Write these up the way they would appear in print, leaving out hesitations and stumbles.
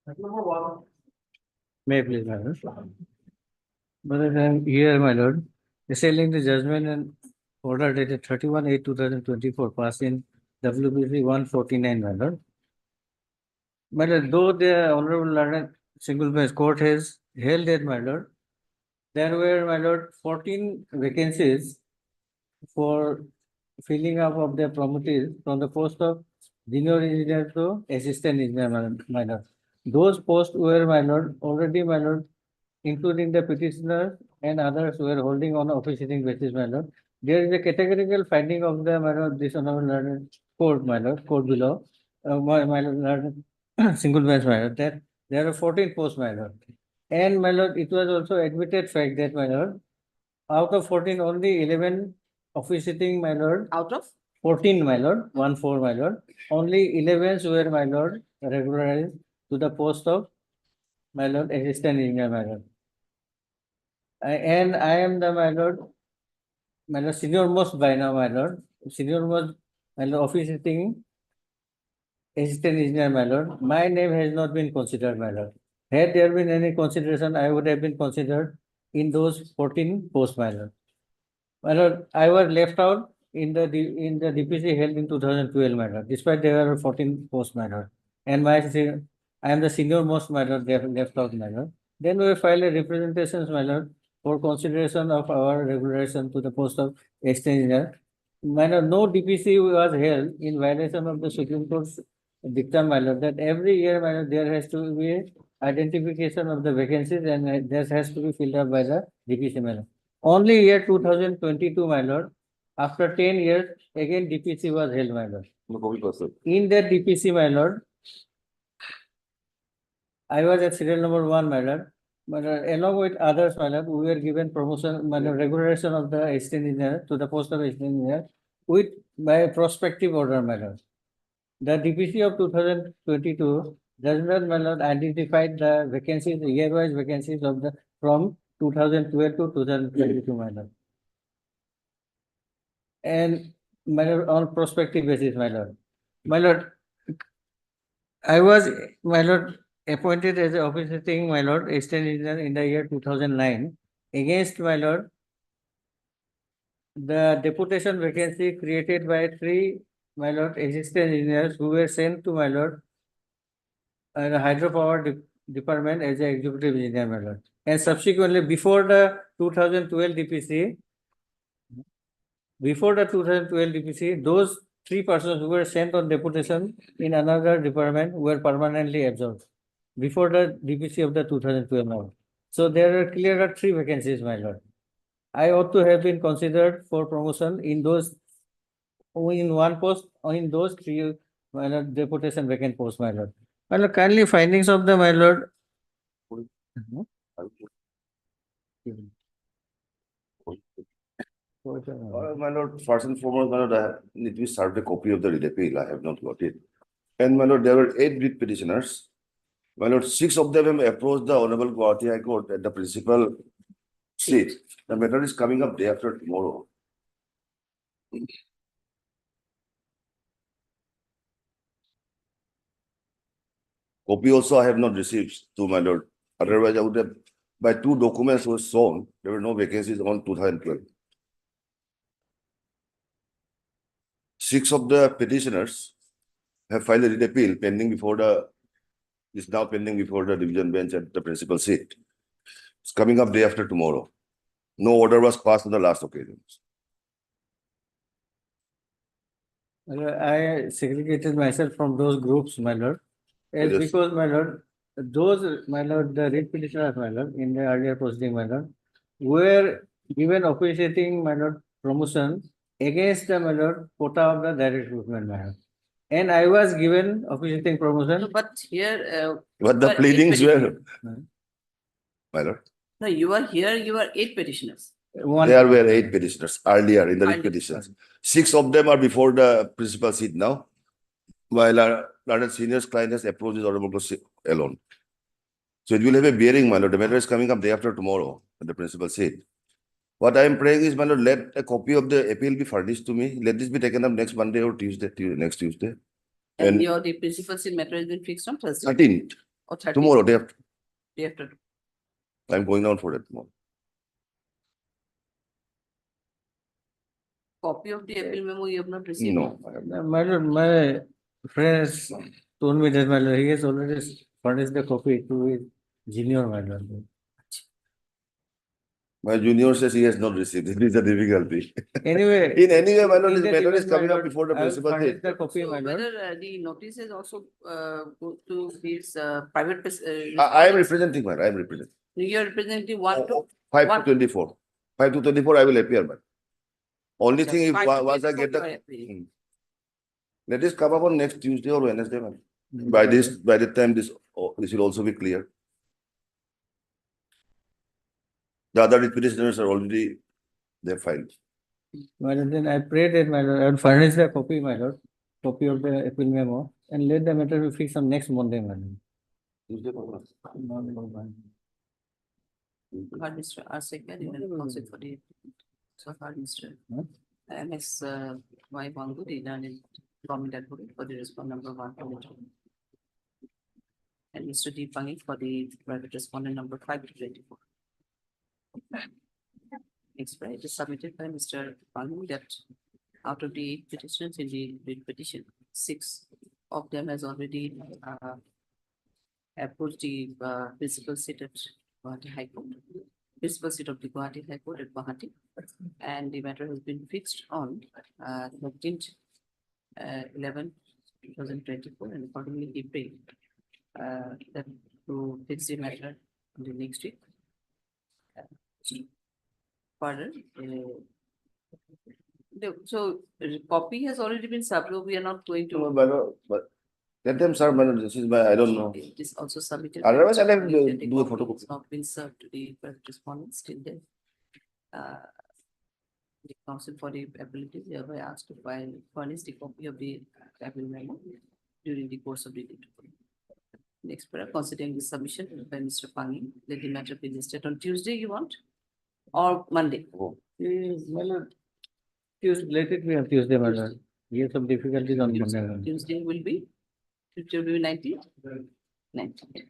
May I please, my lord. But then here, my lord, assailing the judgment and order dated 31/8/2024, passed in WBC 149, my lord. My lord, though the Honorable Learned Single Bench Court has held that, my lord, there were, my lord, 14 vacancies for filling up of the promotees from the post of junior engineer to assistant engineer, my lord. Those posts were, my lord, already, my lord, including the petitioner and others who are holding on officiating basis, my lord. There is a categorical finding of the, my lord, this Honorable Learned Court, my lord, court below, my lord, single bench, my lord, that there are 14 posts, my lord. And, my lord, it was also admitted fact that, my lord, out of 14, only 11 officiating, my lord. Out of 14, my lord, 1-4, my lord. Only 11 were, my lord, regularized to the post of, my lord, assistant engineer, my lord. And I am the, my lord, senior most by now, my lord, senior most, my lord, officiating assistant engineer, my lord. My name has not been considered, my lord. Had there been any consideration, I would have been considered in those 14 posts, my lord. My lord, I was left out in the DPC held in 2012, my lord, despite there were 14 posts, my lord. And I am the senior most, my lord, they have left out, my lord. Then we filed a representations, my lord, for consideration of our regularization to the post of assistant engineer. My lord, no DPC was held in violation of the Supreme Court's dictum, my lord, that every year, my lord, there has to be identification of the vacancies and this has to be filled up by the DPC, my lord. Only year 2022, my lord, after 10 years, again DPC was held, my lord. In that DPC, my lord, I was at serial number 1, my lord. But along with others, my lord, we were given promotion, my lord, regularization of the assistant engineer to the post of assistant engineer with by prospective order, my lord. The DPC of 2022 does not, my lord, identified the vacancies, year-wise vacancies of the from 2012 to 2022, my lord. And, my lord, on prospective basis, my lord. My lord, I was, my lord, appointed as an officiating, my lord, assistant engineer in the year 2009 against, my lord, the deputation vacancy created by 3, my lord, assistant engineers who were sent to, my lord, the hydropower department as an executive engineer, my lord. And subsequently, before the 2012 DPC, those 3 persons who were sent on deputation in another department were permanently absorbed before the DPC of the 2012, my lord. So there are clear 3 vacancies, my lord. I ought to have been considered for promotion in those, in one post, or in those 3, my lord, deputation vacant posts, my lord. My lord, kindly findings of the, my lord. My lord, first and foremost, my lord, I need to be served a copy of the writ appeal. I have not got it. And my lord, there were 8 writ petitioners. My lord, 6 of them have approached the Honorable Guwahati High Court at the principal seat. The matter is coming up day after tomorrow. Copy also I have not received to my lord. Otherwise, I would have, by 2 documents was shown, there were no vacancies on 2012. 6 of the petitioners have filed a writ appeal pending before the, is now pending before the division bench at the principal seat. It's coming up day after tomorrow. No order was passed on the last occasions. I segregated myself from those groups, my lord. As Yes. because, my lord, those, my lord, the writ petitioners, my lord, in the earlier proceeding, my lord, were given officiating, my lord, promotion against the, my lord, quota of the direct recruitment, my lord. And I was given officiating promotion. No, but here. But the you are pleadings 8 were, petitioners. my lord, No, you are here, you are 8 petitioners. there were 8 petitioners earlier in the writ Earlier. petitions. 6 of them are before the principal seat now, while our learned seniors client has approached his honorable court alone. So it will have a bearing, my lord. The matter is coming up day after tomorrow at the principal seat. What I am praying is, my lord, let a copy of the appeal be furnished to me. Let this be taken up next Monday or Tuesday, next Tuesday. And And your the principal seat matter has been fixed on Thursday. 13th. or 30? Tomorrow, day after, Day after. I'm going down for it tomorrow. Copy of the appeal memo you have not received? No, I have not. My lord, my friend has told me that my lord, he has already furnished the copy to his junior, my lord. My junior says he has not received. It is a difficulty. Anyway. In any way, my lord, in this that matter is event, my coming up lord, before the I will principal furnish head. the copy, So my lord. whether the notice is also go to his private. I am representing, man. I am representing. You are representing one to. 5 to What? 24. 5 to 24, I will appear, man. Only Just thing, if 5 to once I 24 get the. you are appealing. Let this come up on next Tuesday or Wednesday, man. By the time this will also be clear. The other petitioners are already, they're filed. My lord, then I pray that my lord, I will furnish the copy, my lord, copy of the appeal memo, and let the matter be fixed on next Monday, my lord. Tuesday, Papa. Heard Mr. R. Second, in the counsel for the. So heard Mr. Huh? MS Y. Bangu, the learned government advocate for the respondent number 1 to 2. And Mr. D. Pangi for the private respondent number 5 to 24. Express it is submitted by Mr. Pangi that out of the 8 petitions in the writ petition, 6 of them has already approached the principal seat at Guwahati High Court, principal seat of the Guwahati High Court at Guwahati, and the matter has been fixed on 13th 11/2024, and accordingly he paid that to fix the matter in the next week. Further, so copy has already been submitted. We are not going No, to. my lord, but let them serve, my lord. This is my, I don't know. It is also submitted. Otherwise, I'll have to That the do a copy photocopy. has not been served to the private respondents still then. The counsel for the ability thereby asked to furnish the copy of the appeal memo during the course of the day. Next paragraph, considering the submission by Mr. Pangi, let the matter be listed on Tuesday you want? Or Monday? Oh. My lord, Tuesday, let it be on Tuesday, my lord. We have some difficulties on Monday. Tuesday will be 19th? 19th.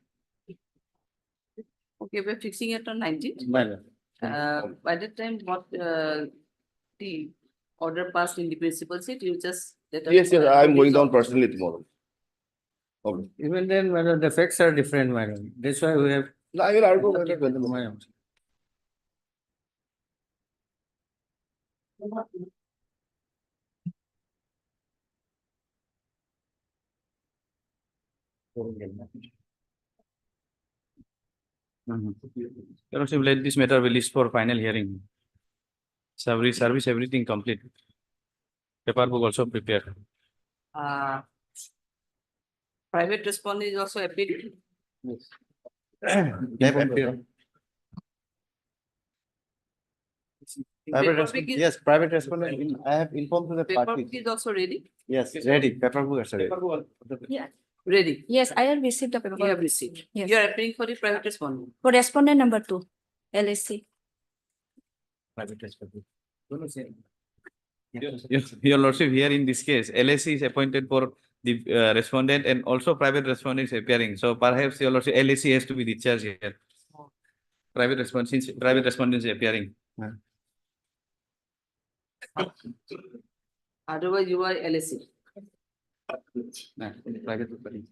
Okay, we're fixing it on 19th. My lord. By the time what the order passed in the principal seat, you just. let us Yes, know yes, that I am what going is down all. personally tomorrow. Okay. Even then, my lord, the facts are different, my lord. That's why we have. No, I will argue. Okay, when the- my lord. Your Lordship, let this matter be released for final hearing. Service, everything complete. Paper book also prepared. Private respondent is also appealing. Paperwork is- Yes, private respondent, I have informed to the Paperwork party. is also ready? Yes, ready, paperwork is ready. Yeah, Ready. yes, I have received the You have paper. received. Yes. You are appealing for the private respondent. For respondent number 2, LSC. Your Lordship, here in this case, LSC is appointed for the respondent and also private respondent is appearing. So perhaps your Lordship, LSC has to be discharged here. Private respondent, since private respondent is appearing. Otherwise, you are LSC. Private respondent.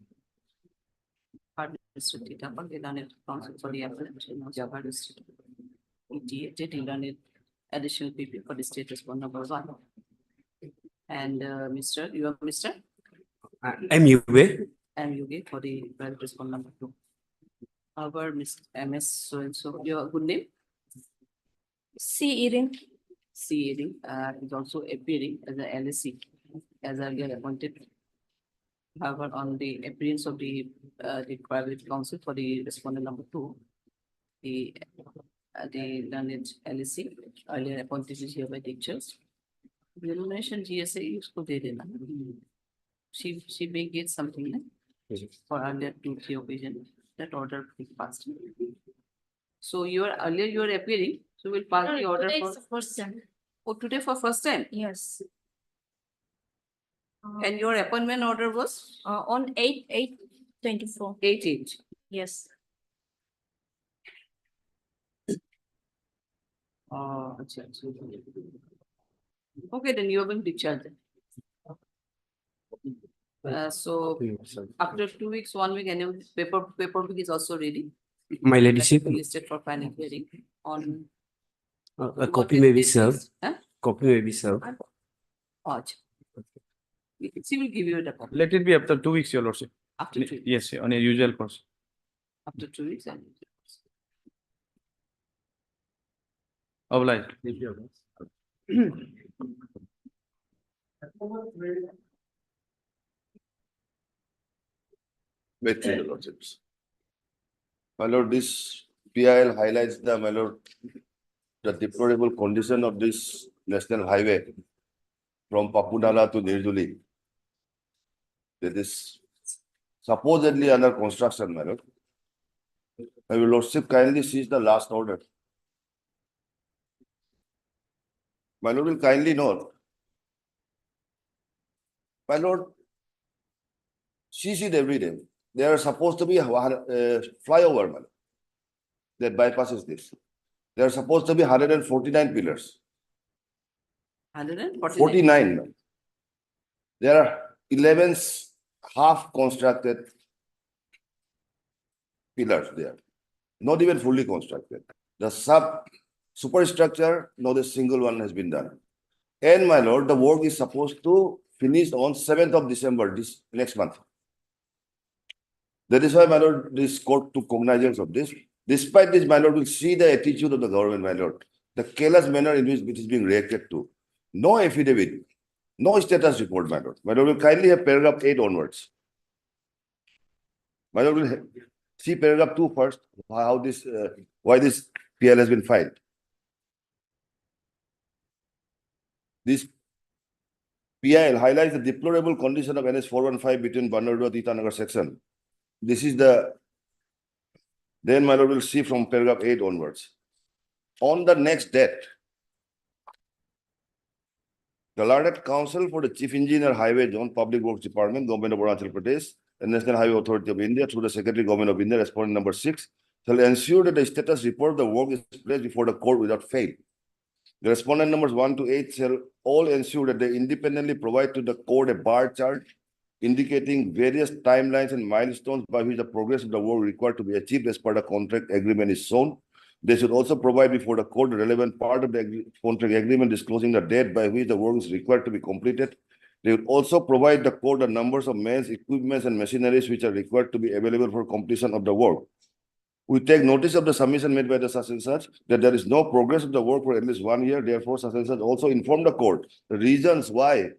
Hard District Titapal, they done it counsel for the appellant in Java District. ETA, they done it additional PP for the state respondent number 1. And Mr., you are Mr. MUA. And you get for the private respondent number 2. Our Mr. MS, so and so, your good name? C. Irin. C. Edding, is also appearing as a LSC, as earlier appointed. However, on the appearance of the private counsel for the respondent number 2, the learned LSC, earlier appointed is hereby teachers. Remuneration GSA उसको दे देना. She may get something like for earlier 2-3 occasion. That order is passed. So you are earlier you are appearing, so we'll pass the order Today for. is the first time. Oh, today for first time. Yes. And your appointment order was On 8/8/24. 8/8. Yes. Acha, acha. Okay, then you have been discharged. So after 2 weeks, 1 week, and your paperwork is also ready. My That ladyship, will be listed for final hearing on. a copy may be served. Huh? Copy may be served. Acha. She will give you the copy Let it be after 2 weeks, your lordship. after 2 weeks. Yes, on a usual course. After 2 weeks and. Obliged. Wait, your lordships. My lord, this PIL highlights my lord, the deplorable condition of this national highway from Papunala to Nirjuli. That is supposedly under construction, my lord. Your lordship kindly sees the last order. My lord will kindly note. My lord, sees it every day. There are supposed to be a flyover, my lord, that bypasses this. There are supposed to be 149 pillars. 149. 49. man. There are 11 half constructed pillars there, not even fully constructed. The superstructure, not a single one has been done. And my lord, the work is supposed to finish on 7th of December, this next month. That is why, my lord, this court took cognizance of this. Despite this, my lord will see the attitude of the government, my lord, the careless manner in which it is being reacted to. No affidavit, no status report, my lord. My lord will kindly have paragraph 8 onwards. My lord will see paragraph 2 first, how this, why this PL has been filed. This PIL highlights the deplorable condition of NS 415 between Bannerdo and Itanagar section. This is the, then my lord will see from paragraph 8 onwards. On the next date, the learned counsel for the Chief Engineer Highway Zone Public Works Department, Government of Arunachal Pradesh, and National Highway Authority of India through the Secretary Government of India, respondent number 6, shall ensure that the status report of the work is placed before the court without fail. The respondent numbers 1 to 8 shall all ensure that they independently provide to the court a bar chart indicating various timelines and milestones by which the progress of the work required to be achieved as per the contract agreement is shown. They should also provide before the court the relevant part of the contract agreement disclosing the date by which the work is required to be completed. They will also provide the court the numbers of men, equipments, and machineries which are required to be available for completion of the work. We take notice of the submission made by the such and such that there is no progress of the work for at least 1 year. Therefore, such and such also inform the court the reasons why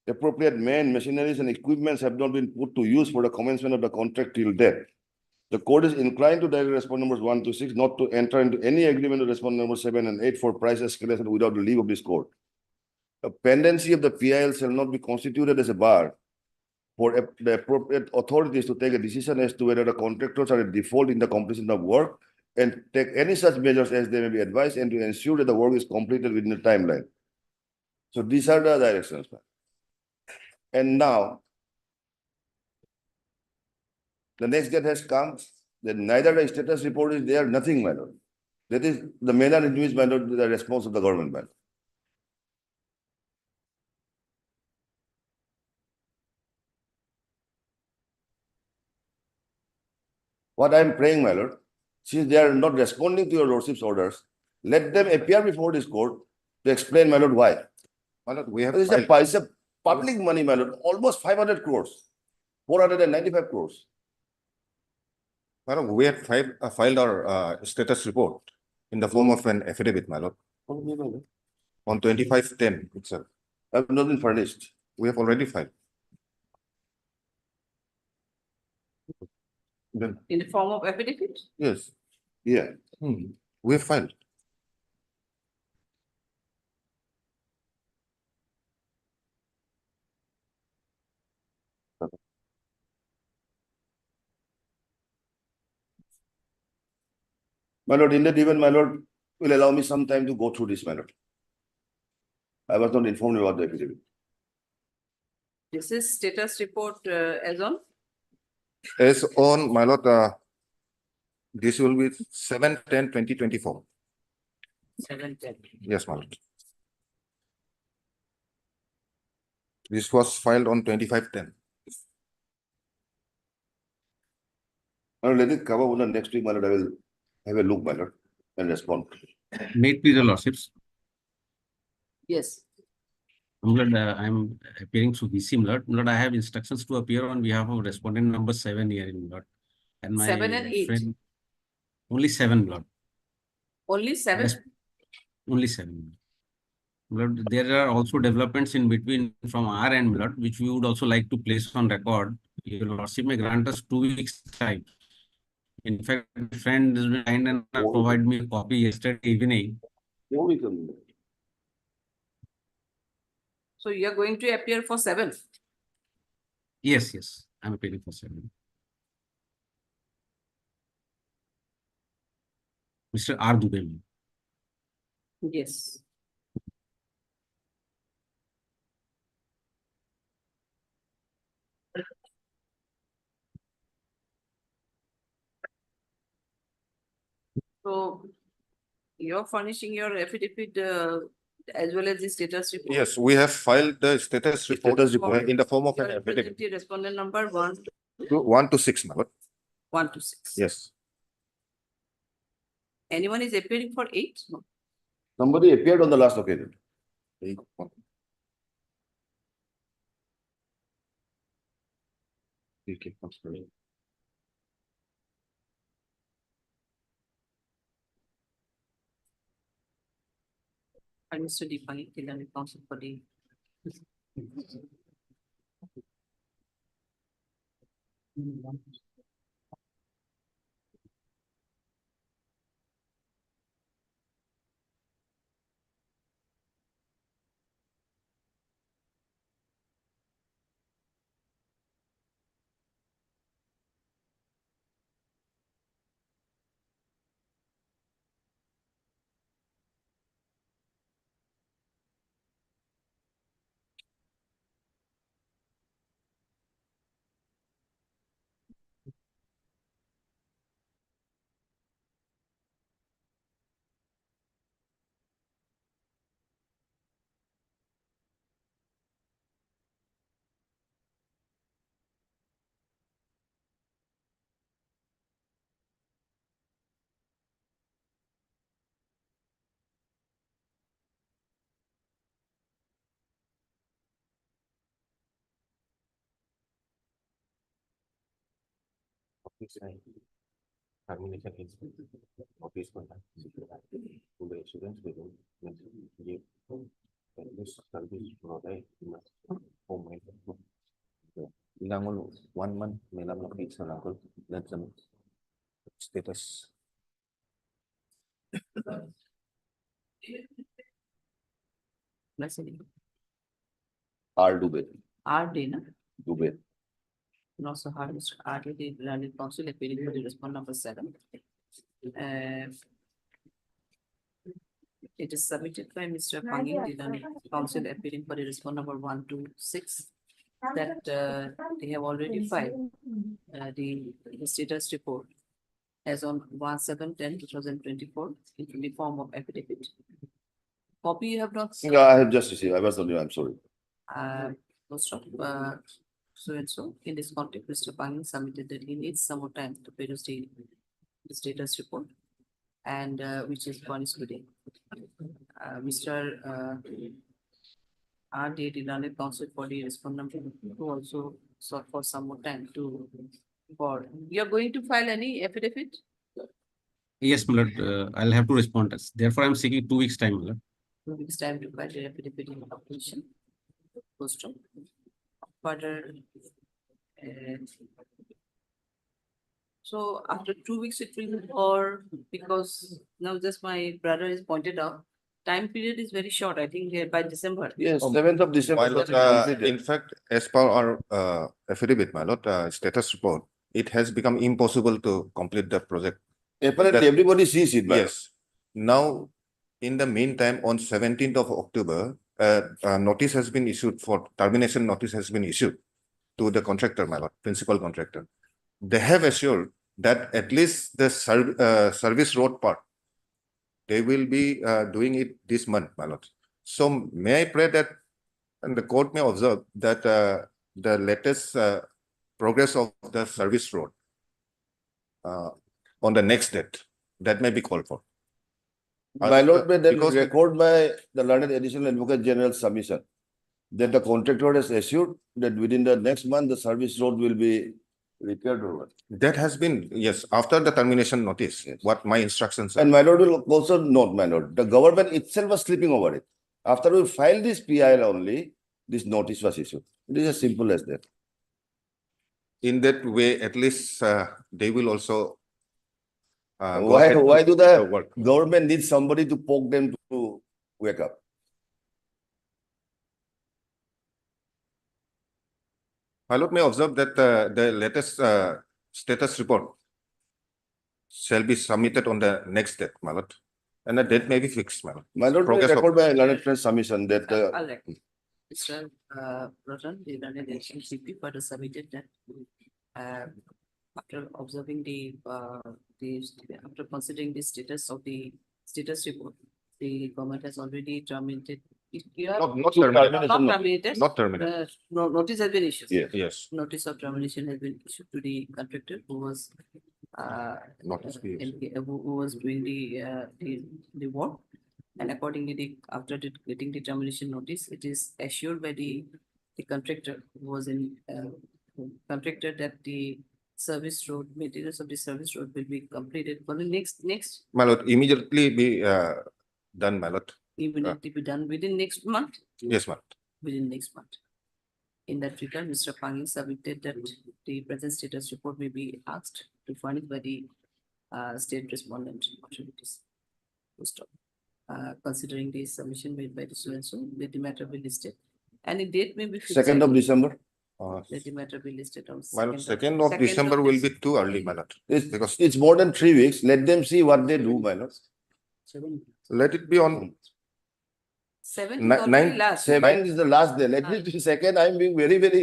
appropriate men, machineries, and equipments have not been put to use for the commencement of the contract till date. The court is inclined to direct respondent numbers 1 to 6 not to enter into any agreement with respondent numbers 7 and 8 for price escalation without the leave of this court. The pendency of the PIL shall not be constituted as a bar for the appropriate authorities to take a decision as to whether the contractors are at default in the completion of work and take any such measures as they may be advised and to ensure that the work is completed within the timeline. So these are the directions. And now, the next date has come, then neither the status report is there, nothing, my lord. That is the manner in which, my lord, the response of the government, my lord. What I am praying, my lord, since they are not responding to your lordship's orders, let them appear before this court to explain, my lord, why. My lord, we have It's a public money, my lord, almost 500 crores, 495 crores. Madam, we had filed our status report in the form of an affidavit, my lord, on 25/10 itself. I have not been furnished. We have already filed. Then, In the form of affidavit? Yes. Yeah. we have filed. My lord, in that event, my lord, will allow me some time to go through this, my lord. I was not informed about the affidavit. This is status report as on As on, my lord, This will be 7/10/2024. 7/10. Yes, my lord. This was filed on 25/10. Now let it cover on the next week, my lord. I will have a look, my lord, and respond. May it please your lordships. Yes, My lord, I'm appearing through VC, my lord. My lord, I have instructions to appear on behalf of respondent number 7 here, my lord. And my 7 and 8. friend, only 7, my lord. only 7. Res- Only 7. My lord, there are also developments in between from our end, my lord, which we would also like to place on record. Your lordship may grant us 2 weeks time. In fact, my friend has been kind and provided me a copy yesterday evening. So you are going to appear for 7. Yes, yes, I'm appearing for 7. Mr. R. Dubey, my lord. Yes. So you're furnishing your affidavit as well as the status report. Yes, we have filed the status report Status report. in the form of You an are affidavit. presenting respondent number 1 1 to 6, my lord. 1 to 6. Yes. Anyone is appearing for 8? No. Somebody appeared on the last occasion. And Mr. Deepani, Tilani counsel for the. Termination is notice for that to the students within give this service provide home Langol 1 month melam na pizza langol that's the status. R. Dubey. R-Day, na? Dubey. And also hard Mr. R-Day, the learned counsel appearing for the respondent number 7. It is submitted by Mr. Pangi, the learned counsel appearing for the respondent number 1 to 6. That they have already filed the status report as on 1/7/10/2024 in the form of affidavit. Copy you have not. Yeah, I have just received. I was on you. I'm sorry. Most of so and so in this context, Mr. Pangi submitted that he needs some more time to produce the status report, and which is furnished today. Mr. R.D. Learned counsel for the respondent who also sought for some more time to for you are going to file any affidavit? Yes, my lord, I'll have to respond. Therefore, I'm seeking 2 weeks time, my lord. 2 weeks time to file the affidavit in opposition. Post further. So after 2 weeks it will, or because now just my brother has pointed out, time period is very short. I think by December. Yes, 7th of December. My lord, in fact, as per our affidavit, my lord, status report, it has become impossible to complete the project. Apparently, That- everybody sees it, man. Yes. Now, in the meantime, on 17th of October, notice has been issued for termination notice has been issued to the contractor, my lord, principal contractor. They have assured that at least the service road part, they will be doing it this month, my lord. So may I pray that, and the court may observe that the latest progress of the service road on the next date, that may be called for. My lord, may then because- record by the learned additional advocate general submission that the contractor has assured that within the next month, the service road will be repaired or what? That has been, yes, after the termination notice, what my instructions are. And my lord will also note, my lord, the government itself was sleeping over it. After we filed this PIL only, this notice was issued. It is as simple as that. In that way, at least they will also go Why ahead to do the the work. government need somebody to poke them to wake up? My lord may observe that the latest status report shall be submitted on the next date, my lord. And the date may be fixed, my lord. My lord, may Progress of- record by learned friend's submission that I'll record. Mr. Ratan, the learned additional CP further submitted that after observing after considering the status of the status report, the government has already terminated. Not terminated, Not terminated. not terminated. Notice has been issued. Yes. Yes, Notice of termination has been issued to the contractor who was notice be issued. who was doing the work. And accordingly, after getting the termination notice, it is assured by the contractor who was in contractor that the service road, maintenance of the service road will be completed for the next My lord, immediately be done, my lord. immediately be done within next month. Yes, my lord. Within next month. In that regard, Mr. Pangi submitted that the present status report may be asked to furnish by the state respondent authorities. Full stop. Considering the submission made by the so-and-so, let the matter be listed. And the date may be fixed. 2nd of December. Let the matter be listed on. My lord, 2nd of December will be too early, my lord. Because It's more than 3 weeks. Let them see what they do, my lord. let it be on 7 is Ni- already nine- last. 7 is the last day. Let it be 2nd. I'm being very, very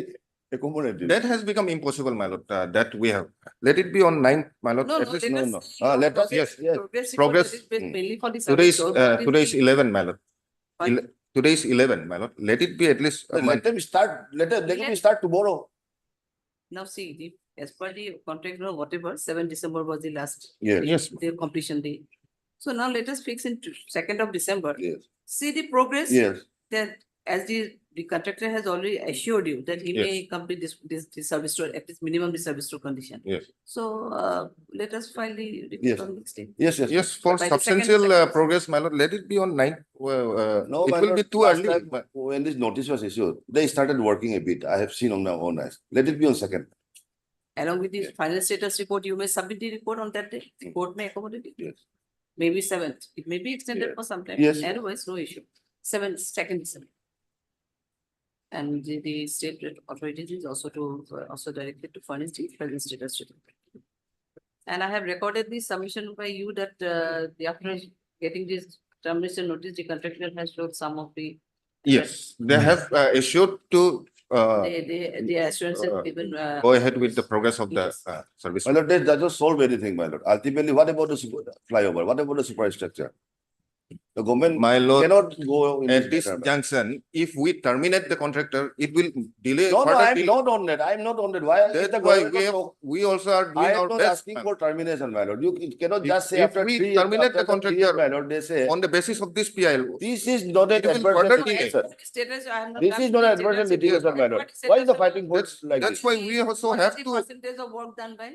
accommodative. that has become impossible, my lord, that we have. Let it be on 9th, my lord. No, At no, least let no, us no. see your Let us- progress- yes, progress report progress. that is based mainly for the Today is, service road. What is today is the- 11, my lord. Fine. Today is 11, my lord. Let it be at least a Let month. them start, let them Let- start tomorrow. Now see, as per the contract or whatever, 7 December was the last. Yes. date, Yes. their completion date. So now let us fix in 2nd of December. Yes. See the progress. Yes. That as the contractor has already assured you that he may complete this service road, at least minimum the service road condition. Yes. So let us file the report Yes. on next day. Yes, yes. Yes, for By the second- substantial progress, my lord, let it be on 9th. No, It my will lord, be too last early. time but- when this notice was issued, they started working a bit. I have seen on my own eyes. Let it be on 2nd. Along with the final status report, you may submit the report on that day. The court may accommodate it. Yes. Maybe 7th. It may be extended Yes. for some time. Yes. Otherwise, no issue. 7th, 2nd December. And the state authorities is also also directed to furnish the present status report. And I have recorded the submission by you that after getting this termination notice, the contractor has showed some of the. Yes, they have issued to The assurances given. go ahead with the progress of the Yes. service. My lord, that does not solve anything, my lord. Ultimately, what about the flyover? What about the superstructure? The government My lord, cannot go in at this matter. junction, if we terminate the contractor, it will delay. No, no, further I'm delay. not on that. I'm not on that. Why? If the That's why government we also are I doing am our not best. asking for termination, my lord. You cannot If- just say if after we 3 years. terminate after the 3 years, contractor my lord, they say, On the basis of this PIL, this is not an It will adverse further delay. litigation. Status, I have not This done is not the an adverse status litigation, report. my lord. What Why is the status fighting for that's, like that's this? why we also What is have the to, percentage of work done by?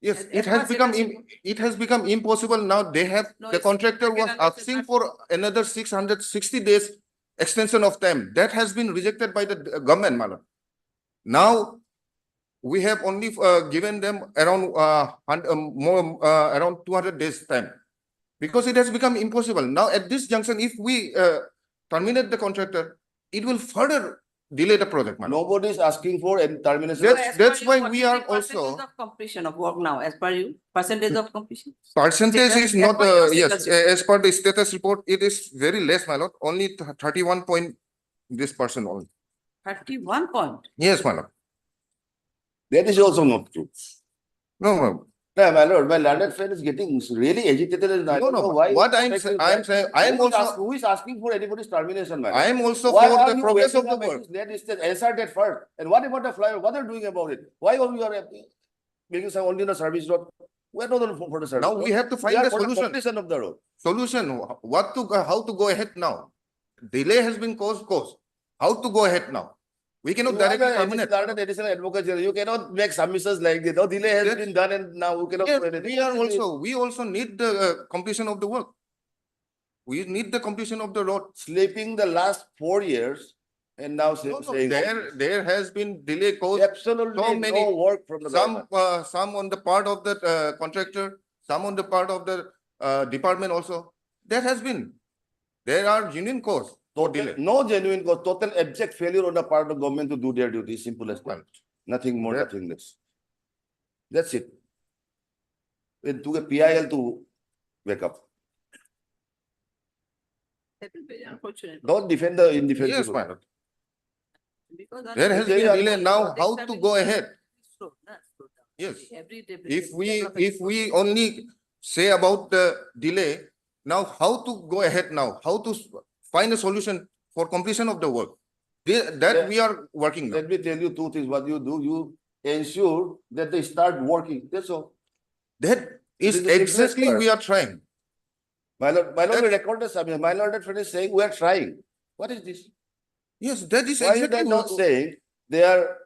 yes, As it per has become, status report. it has become impossible now. They have, No, the it's- contractor I can was understand. asking for another 660 days extension of time. That has been rejected by the government, my lord. Now, we have only given them around around 200 days time. Because it has become impossible. Now, at this junction, if we terminate the contractor, it will further delay the project, my lord. Nobody is asking for any termination. That's- As per you, why what we is are the percentage also- of completion of work now, as per you, percentage of completion? Percentage Status- is not, as per your yes, status report. as per the status report, it is very less, my lord, only 31 point this person only. 31 point. Yes, my lord. That is also not true. No, no, No, my lord, my learned friend is getting really agitated and I No, don't know no, why. what I'm saying, I am also, Who is asking for anybody's termination, my lord? I am also Why for are the you progress of waiting the up work. at this late stage? Answer that first. And what about the flyover? What are you doing about it? Why are you making some only on the service road? We're not on for the service Now road. we have to We find are the for the solution. completion of the road. Solution, what to, how to go ahead now. Delay has been caused. How to go ahead now? We cannot You are directly the terminate. learned additional advocate general. You cannot make submissions like this. No delay has Yes. been done and now you cannot Yes, do anything. we also need the completion of the work. We need the completion of the road. Sleeping the last 4 years and now No, no, saying. there has been delay caused. Absolutely so many- no work from the government. Some on the part of the contractor, some on the part of the department also. There are genuine cause for delay. No genuine cause, total abject failure on the part of government to do their duty, simple as that. Nothing more, That- nothing less. That's it. It took a PIL to wake up. That is very unfortunate. Don't defend the Yes, indefensible. my lord. Because There has Very been delay unfortunate. now. How to go ahead? Slow down. Yes. Every day. If we only say about the delay, now how to go ahead now? How to find a solution for completion of the work? That Yeah. we are working now. Let me tell you two things. What you do, you ensure that they start working. That's all. That is This is exactly exactly- we are trying. My lord, we That- recorded something. My lord, that friend is saying we are trying. What is this? Yes, that is Why are exactly they not saying they are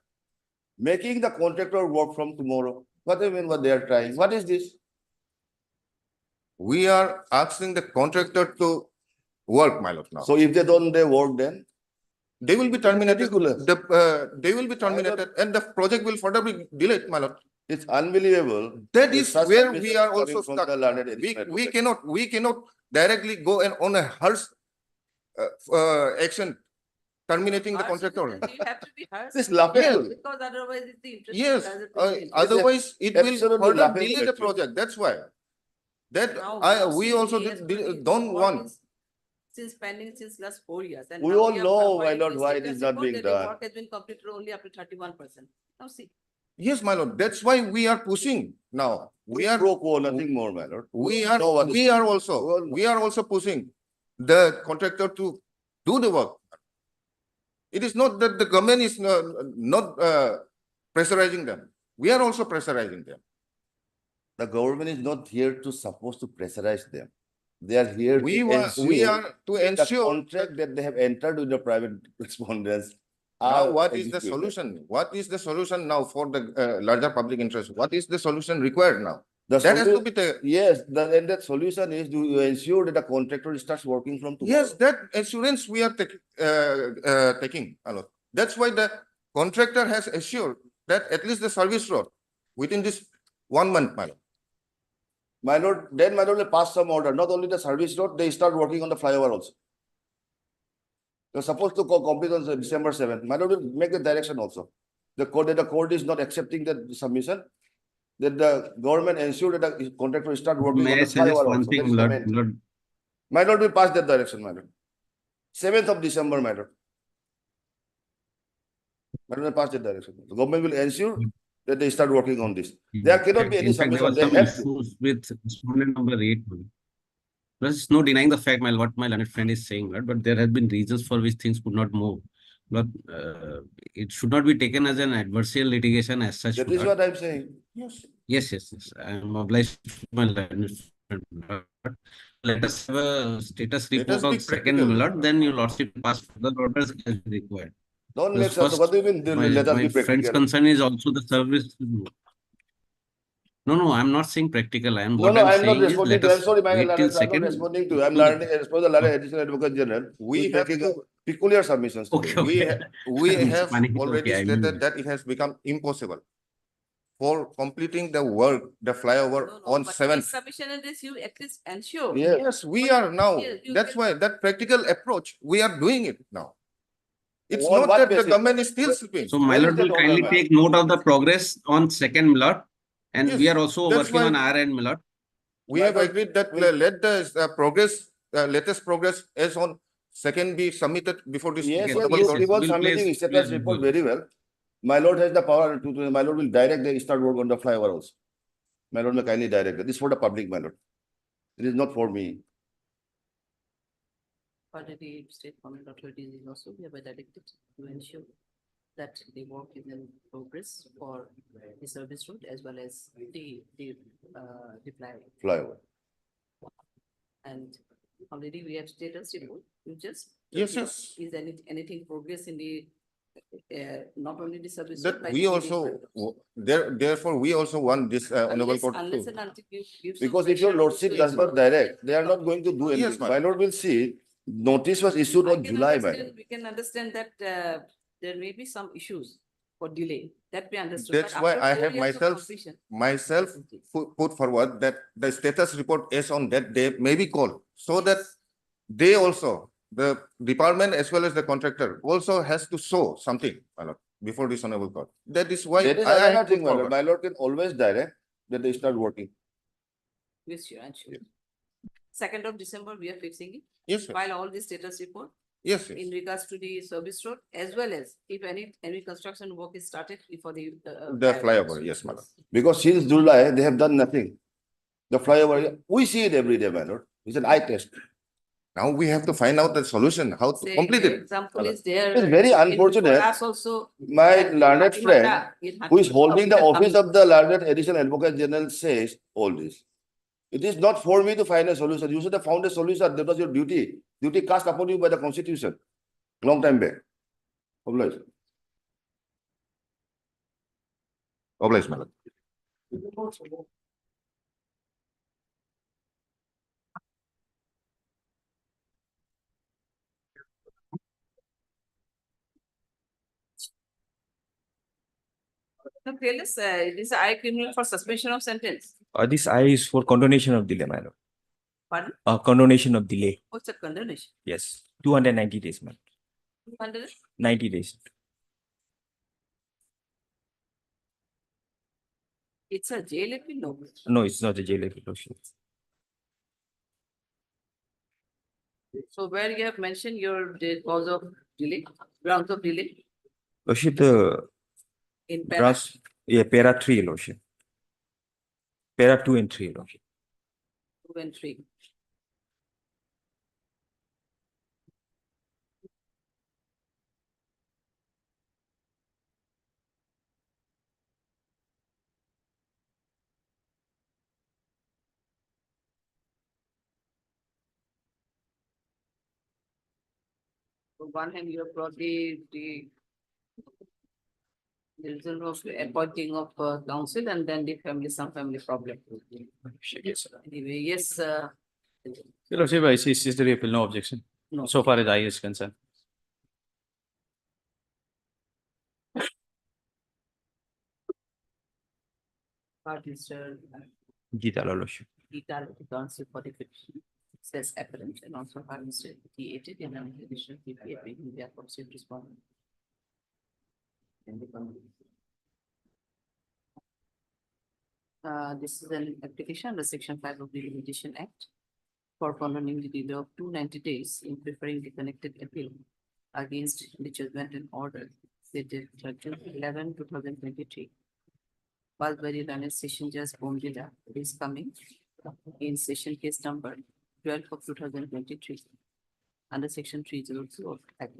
making the contractor work from tomorrow? What do you mean what they are trying? What is this? we are asking the contractor to work, my lord, now. So if they don't, they work then? They will be terminated. Ridiculous. They will be terminated and the project will further be delayed, my lord. It's unbelievable. That With is such where submissions we are coming also from stuck. the learned We advocate. we cannot directly go and on a harsh action terminating the contractor. You have to be harsh. This is laughable. Because otherwise it's the interest. Yes, as a president. otherwise it will absolutely further laughable delay the actually. project. That's why. That Now, we see, also he has already don't worked want. Since pending since last 4 years. And We now all have know, my provided lord, the why it status is not report being that the done. work has been completed only up to 31%. Now see. Yes, my lord. That's why we are pushing now. We are Pro quo, nothing more, my lord. we know what is- we are also pushing the contractor to do the work. It is not that the government is not pressurizing them. We are also pressurizing them. The government is not here to supposed to pressurize them. They are here We to are ensure to the ensure contract that they have entered with the private respondents. now are what is the executed. solution? What is the solution now for the larger public interest? What is the solution required now? The That has to solu- be the Yes, and that solution is to ensure that the contractor starts working from tomorrow. yes, that assurance we are taking. Alok. That's why the contractor has assured that at least the service road within this 1 month, my lord. My lord, then my lord will pass some order, not only the service road, they start working on the flyover also. They're supposed to complete on December 7th. My lord will make the direction also. The court is not accepting the submission, that the government ensure that the contractor will start working on May I the suggest flyover one also. That thing, is the Lord, main thing. Lord, My lord will pass that direction, my lord. 7th of December, my lord. My lord will pass that direction. The government will ensure that they start working on this. There cannot be any in fact, there submission. was They some have to. issues with respondent number 8. There's no denying the fact, what my learned friend is saying, Lord, but there have been reasons for which things could not move. But it should not be taken as an adversarial litigation as such. That is Lord. what I'm saying. Yes. Yes. I am obliged to my learned friend. But let us have a status Let us report be on second practical. Lord, then your lordship pass further orders as required. Don't Because make sense. first, What do you mean? Let us my be friend's practical. concern is also the service. No, I'm not saying practical. No, What no, I'm I'm not saying is responding let to. I'm us sorry, my wait lord, till I'm not second. responding to. I'm No, no. learning as per the letter additional advocate general. We who is have making to- peculiar submissions. Okay, today. We I'm have panicking. already Okay, I stated mean- that it has become impossible for completing the work, the flyover No, on but 7th. this submission and this you at least ensure. Yes. Yes, we are now. Yes, you That's can- why that practical approach, we are doing it now. It's On not what that the basis? government is still Where- sleeping. So Where my is lord that will order, kindly ma'am? take note of the progress on second Milord. And we Yes, are also that's working on why- our end, Milord. We My have lord, agreed that we- let the progress, latest progress as on second be submitted before this. Yes, Okay, yes, notable you yes, court. keep on We'll submitting place- status we'll report go. very well. My lord has the power to, my lord will direct the start work on the flyover also. My lord, may kindly direct. This is for the public, my lord. It is not for me. Already state government authorities is also we have directed to ensure that the work is in progress for the service road as well as the flyover. Flyover. And already we have status report. You just. Yes, yes. Is anything progress in the not only the service. road, That but we the also, flyover. therefore, we also want this honorable Unless court unless to. and until you give. some Because if your pressure lordship also does not direct, they are not going to do Yes, anything. ma'am. My lord will see, notice was issued I on can July, my understand- lord. We can understand that there may be some issues for delay. That we understood. That's But why after I 4 have years of myself- completion, Myself put forward that the status report is on that day may be called, so that they also, the department as well as the contractor also has to show something, my lord, before this honorable court. That is why That is I another have thing, put my lord. forward. My lord can always direct that they start working. yes, you sure. 2nd of December, we are fixing it. Yes, sir. File all the status report Yes, in yes. regards to the service road as well as if any construction work is started for the. The flyover, yes, madam. Because since July, they have done nothing. The flyover, we see it every day, my lord. It's an eye test. Now we have to find out the solution, how to Say, complete it. example is there. It's very in- unfortunate. For us also. My that learned Hatimata friend, in who is holding the Hatimata office comes- of the learned additional advocate general says all this. It is not for me to find a solution. You should have found a solution. That was your duty. Duty cast upon you by the constitution. Long time back. Obliged. Obliged, madam. No, fearless, this I criminal for suspension of sentence. This I is for condonation of delay, my lord. Pardon? Condonation of delay. What's a condemnation? Yes, 290 days, man. 200? 90 days. It's a jail appeal, no. No, it's not a jail application. So where you have mentioned the cause of delay, grounds of delay Lordship, the in para. grounds, yeah, para 3, Lordship. Para 2 and 3, Lordship. 2 and 3. On one hand, you have brought the result of appointing of council and then the some family problem. Yes, sir. Anyway, yes, Your Lordship, I see sister appeal, no objection. no. So far as I is concerned. But Mr. Gita, Lordship. Gita, the council for the petition says apparent and also have Mr. T8 in an additional PPA in their pursuit respond. This is an application under section 5 of the Litigation Act for condoning the delay of 290 days in preferring the connected appeal against the judgment and order dated 13/11/2023. Passed by the learned session judge Bomdila is coming in session case number 12 of 2023 under section 302 of Act.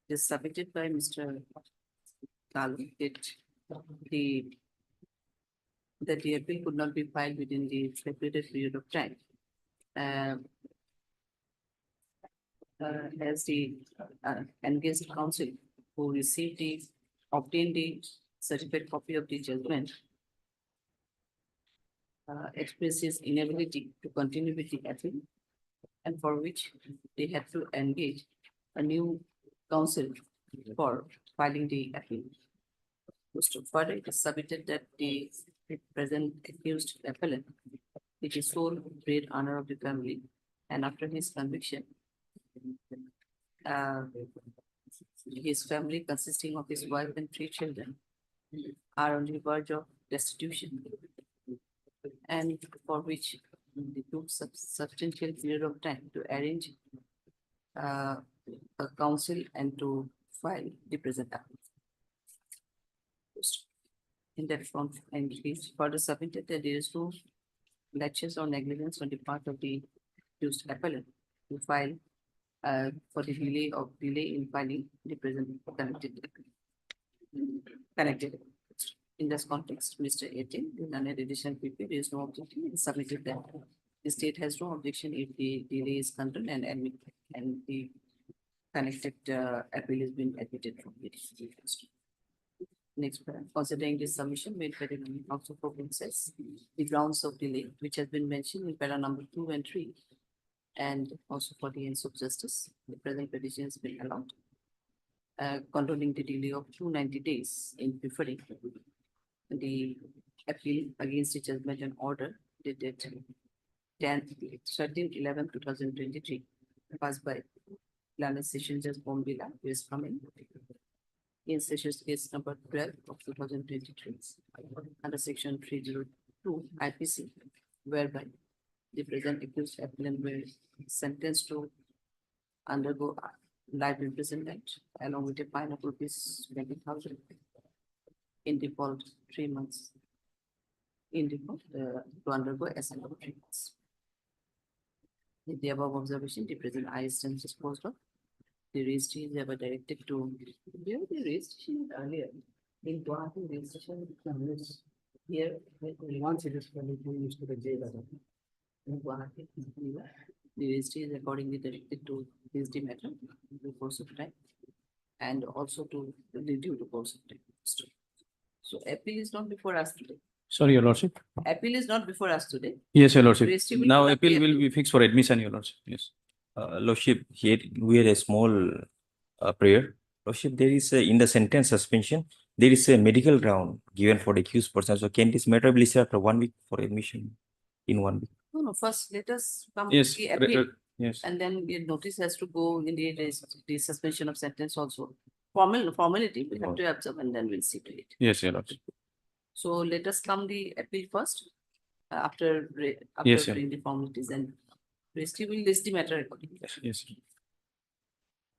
This submitted by Mr. Kalu that the appeal could not be filed within the stipulated period of time. As the engaged counsel who obtained the certified copy of the judgment expresses inability to continue with the appeal and for which they had to engage a new counsel for filing the appeal. Further, it is submitted that the present accused appellant, which is sole great honor of the family, and after his conviction, his family consisting of his wife and 3 children are on the verge of destitution, and for which they took substantial period of time to arrange a counsel and to file the present application. in that form and he's further submitted that there is no laches or negligence on the part of the accused appellant to file for the delay in filing the present connected. In this context, Mr. 18, in an addition PP, there is no objection, it is submitted that the state has no objection if the delay is controlled and the connected appeal has been admitted from the next, considering this submission made by the counsel for princess, the grounds of delay, which has been mentioned in para number 2 and 3, and also for the ends of justice, the present petition has been allowed. Controlling the delay of 290 days in preferring the appeal against the judgment and order dated 13/11/2023, passed by London Session Judge Bombilla, who is coming in sessions case number 12 of 2023 under section 302 IPC, whereby the present accused appellant were sentenced to undergo life imprisonment along with a fine of rupees 20,000 in default 3 months. In default to undergo a sentence of 3 months. With the above observation, the present I stands disposed of. The registry is ever directed to where the registration earlier in Guwahati registration here once it is used to the jail. In Guwahati, the registry is accordingly directed to this matter in the course of time and also to the due to course of time. So appeal is not before us today. Sorry, Your Lordship. Appeal is not before us today. Yes, Your Lordship. Registry will Now put up appeal the will appeal. be fixed for admission, Your Lordship. Yes. Lordship, here we had a small prayer. Lordship, there is a, in the sentence suspension, there is a medical ground given for the accused person. So can this matter be listed after 1 week for admission in 1 week? No, first let us come Yes. to the appeal Yes. and then the notice has to go in the suspension of sentence also. Formality we have to observe and then we'll see to it. Yes, Your Lordship. So let us come the appeal first after Yes, sir. doing the formalities and registry will list the matter accordingly. Yes.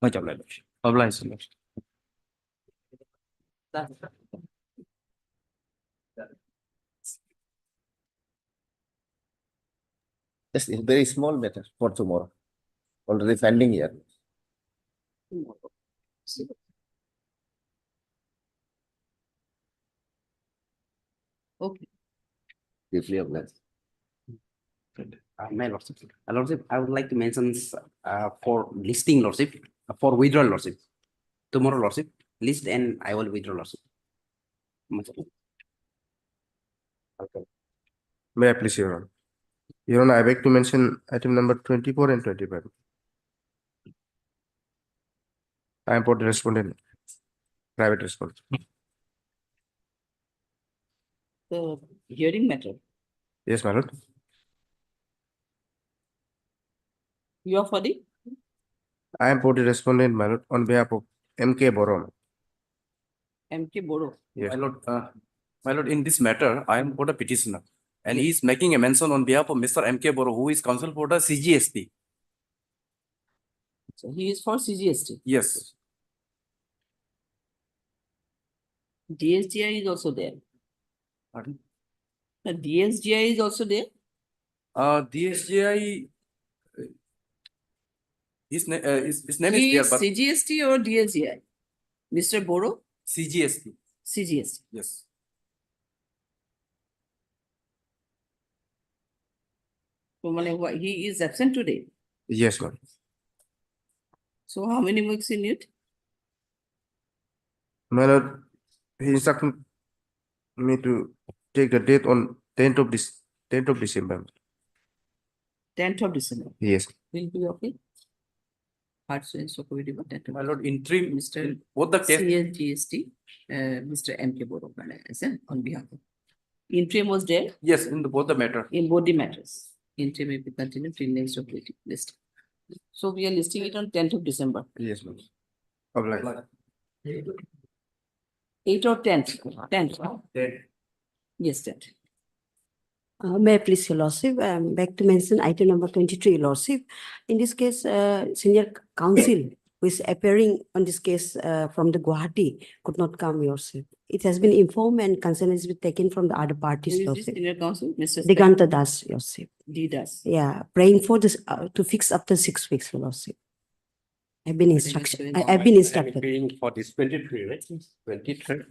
Much obliged, Lordship. Obliged, Your Lordship. That's Just a very small matter for tomorrow. Already pending here. okay. Briefly obliged. My lordship, lordship, I would like to mention for listing lordship, for withdrawal lordship. Tomorrow lordship, list and I will withdraw lordship. May I please, Your Honor? Your Honor, I beg to mention item number 24 and 25. I am for the respondent, private respondent. The hearing matter, Yes, my lord. you are for the I am for the respondent, my lord, on behalf of MK Borom. MK Boro. Yes. My lord, in this matter, I am for the petitioner. And he is making a mention on behalf of Mr. M.K. Boro, who is counsel for the CGST. So he is for CGST. Yes. DSGI is also there. Pardon? The DSGI is also there. DSGI, his name is He there, is but CGST or DSGI? Mr. Boro, CGST. CGST. Yes. So he is absent today. Yes, ma'am. So how many weeks in it? My lord, he instructed me to take the date on 10th of December. 10th of December. Yes. Will be okay. Part so and so My lord, interim, Mr. both the case, CSGST, Mr. MK Boro, on behalf of. Interim was there yes, in both the matter. in both the matters. Interim will be continued till next operating list. So we are listing it on 10th of December. Yes, ma'am. Obliged. 8th or 10th? 10th. Yes, 10th. May I please, Your Lordship, back to mention item number 23, Lordship. In this case, senior counsel who is appearing on this case from the Guwahati could not come, Your Worship. It has been informed and consent has been taken from the other Who parties, is Your this Worship. senior counsel? Mr. Diganta Das, Your Worship. Didas. Yeah, praying for this to fix up to 6 weeks, Your Worship. I've been instructed. I've been instructed. Paying for this 23, right? 23.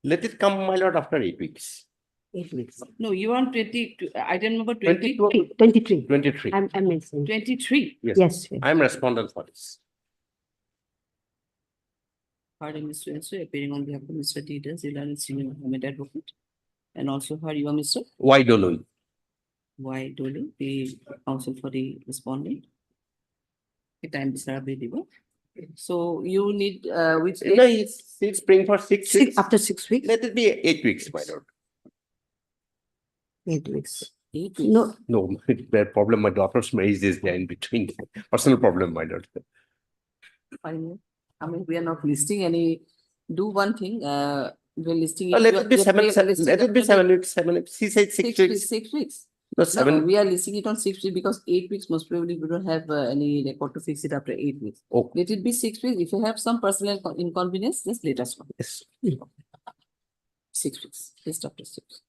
Let it come, my lord, after 8 weeks. 8 weeks. No, you want item number 20? 23. 23. I'm mentioning. 23. Yes. Yes. I'm respondent for this. Pardon, Mr. Enso, appearing on behalf of Mr. Didas, Ilan Senior Mohammed Advocate. And also her, you are Mr. Why Doloi? Y. Dole, the counsel for the respondent. The time is available. So you need, which No, date? it's praying for 6 weeks. After 6 weeks, Let it be 8 weeks, my lord. 8 weeks. 8 weeks. No, No, the problem, my daughter's marriage is there in between. Personal problem, my lord. Fine. I mean, we are not listing any, do one thing, we're listing. Let you it be are- seven, we are let listing it be only 7 weeks, 7 weeks. She said 6 weeks. 6 weeks. No, No, 7. we are listing it on 6 weeks because 8 weeks, most probably we don't have any record to fix it after 8 weeks. Okay. Let it be 6 weeks. If you have some personal inconvenience, just let us know. Yes. 6 weeks, just after 6.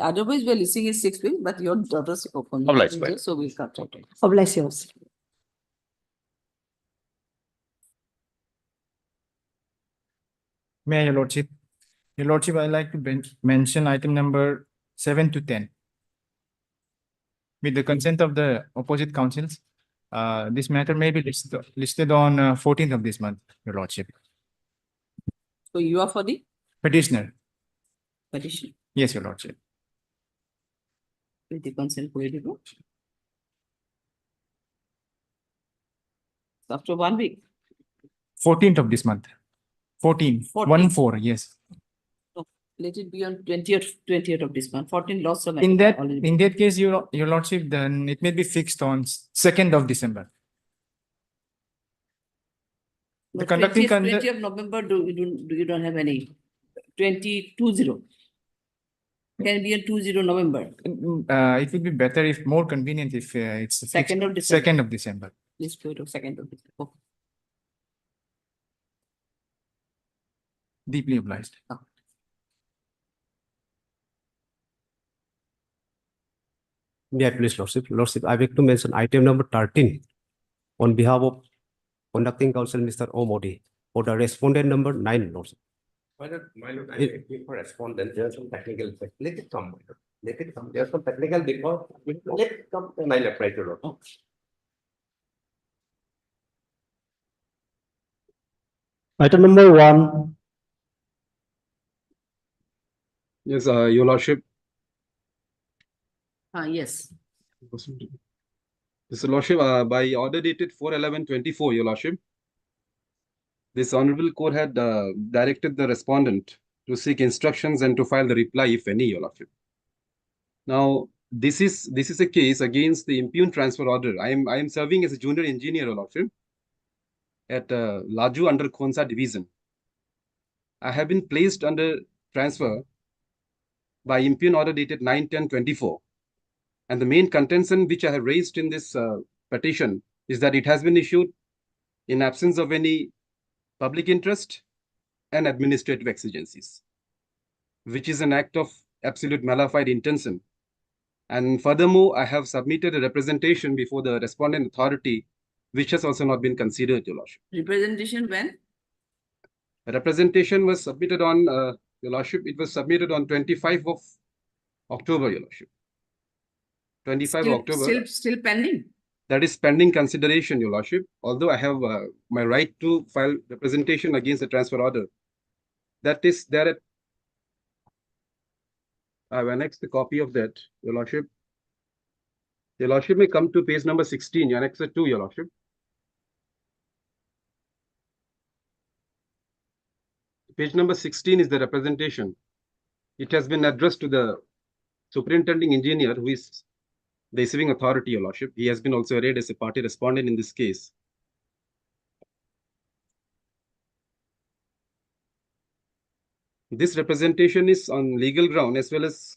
Otherwise, we are listing it 6 weeks, but your daughter's open. Obliged, ma'am. So we'll cut out. oh, bless yours. May I, Your Lordship? Your Lordship, I'd like to mention item number 7 to 10. With the consent of the opposite counsels, this matter may be listed on 14th of this month, Your Lordship. So you are for the Petitioner. petition Yes, Your Lordship. with the consent for it. After 1 week. 14th of this month. 14. 14. 1-4, yes. Let it be on 20th of this month. 14 lots of. In already. that case, Your Lordship, then it may be fixed on 2nd of December. The But conducting 20th November, you don't have any 2020. Can be on 20 November. It would be better if more convenient if it's 2nd of December. 2nd of December. Let's go to 2nd of December. Okay. Deeply obliged. May I please, Lordship? Lordship, I beg to mention item number 13 on behalf of conducting counsel, Mr. O. Modi, for the respondent number 9, Lordship. My lord, I'm waiting for respondent. There are some technical, let it come, my lord. Let it come. There are some technical because let it come and I'll apply to lord. Item number 1. Yes, Your Lordship. Yes. Mr. Lordship, by order dated 4/11/24, Your Lordship, this honorable court had directed the respondent to seek instructions and to file the reply, if any, Your Lordship. Now, this is a case against the impugned transfer order. I am serving as a junior engineer, Your Lordship, at Laju under Khonsa division. I have been placed under transfer by impugned order dated 9/10/24. And the main contention which I have raised in this petition is that it has been issued in absence of any public interest and administrative exigencies, which is an act of absolute mala fide intention. And furthermore, I have submitted a representation before the respondent authority, which has also not been considered, Your Lordship. Representation when? A representation was submitted on, Your Lordship, it was submitted on 25 of October, Your Lordship. 25 October. Still pending? That is pending consideration, Your Lordship. Although I have my right to file representation against the transfer order. That is there at, I have annexed the copy of that, Your Lordship. Your Lordship may come to page number 16, Annex 2, Your Lordship. Page number 16 is the representation. It has been addressed to the superintending engineer, who is the receiving authority, Your Lordship. He has been also arrayed as a party respondent in this case. This representation is on legal ground as well as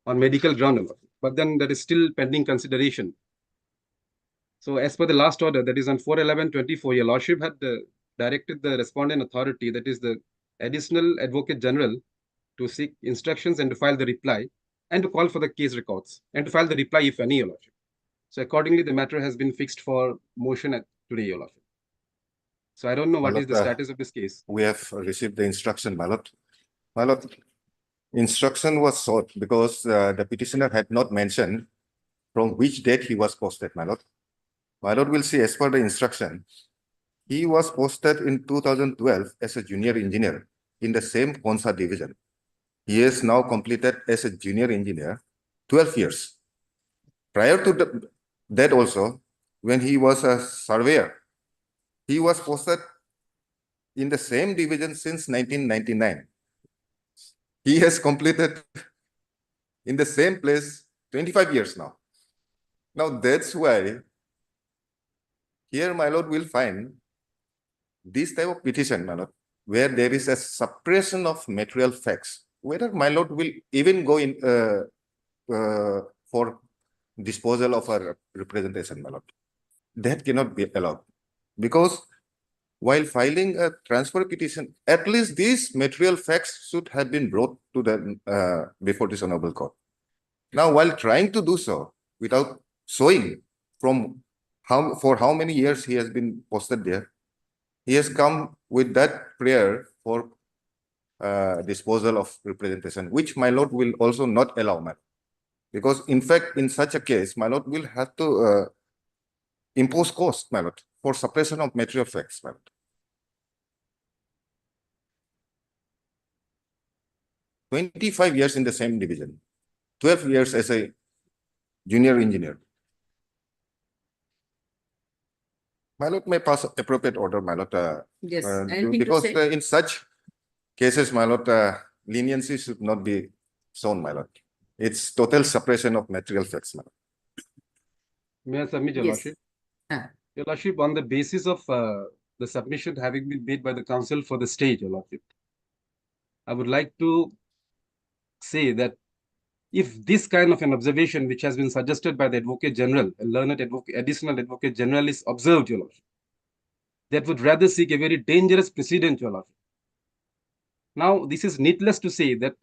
on medical ground, but then that is still pending consideration. So as per the last order, that is on 4/11/24, your lordship had directed the respondent authority, that is the additional advocate general, to seek instructions and to file the reply and to call for the case records and to file the reply if any, your lordship. So accordingly, the matter has been fixed for motion at today, your lordship. So I don't know what is the status of this case. We have received the instruction, my lord. My lord, instruction was sought because the petitioner had not mentioned from which date he was posted, my lord. My lord will see, as per the instruction, he was posted in 2012 as a junior engineer in the same Konsa division. He has now completed as a junior engineer 12 years. Prior to that also, when he was a surveyor, he was posted in the same division since 1999. He has completed in the same place 25 years now. Now that's why here my lord will find this type of petition, my lord, where there is a suppression of material facts, whether my lord will even go in for disposal of a representation, my lord. That cannot be allowed, because while filing a transfer petition, at least these material facts should have been brought to the before this honorable court. Now, while trying to do so without showing from for how many years he has been posted there, he has come with that prayer for disposal of representation, which my lord will also not allow, my lord. Because in fact, in such a case, my lord will have to impose cost, my lord, for suppression of material facts, my lord. 25 years in the same division, 12 years as a junior engineer. My lord may pass appropriate order, my lord. Yes, anything to because say? in such cases, my lord, leniency should not be shown, my lord. It's total suppression of material facts, my lord. May I submit, your Yes. lordship? Ah. Your lordship, on the basis of the submission having been made by the council for the stage, your lordship, I would like to say that if this kind of an observation which has been suggested by the Advocate General, a learned advocate, additional Advocate General, is observed, your lordship, that would rather seek a very dangerous precedent, your lordship. Now, this is needless to say that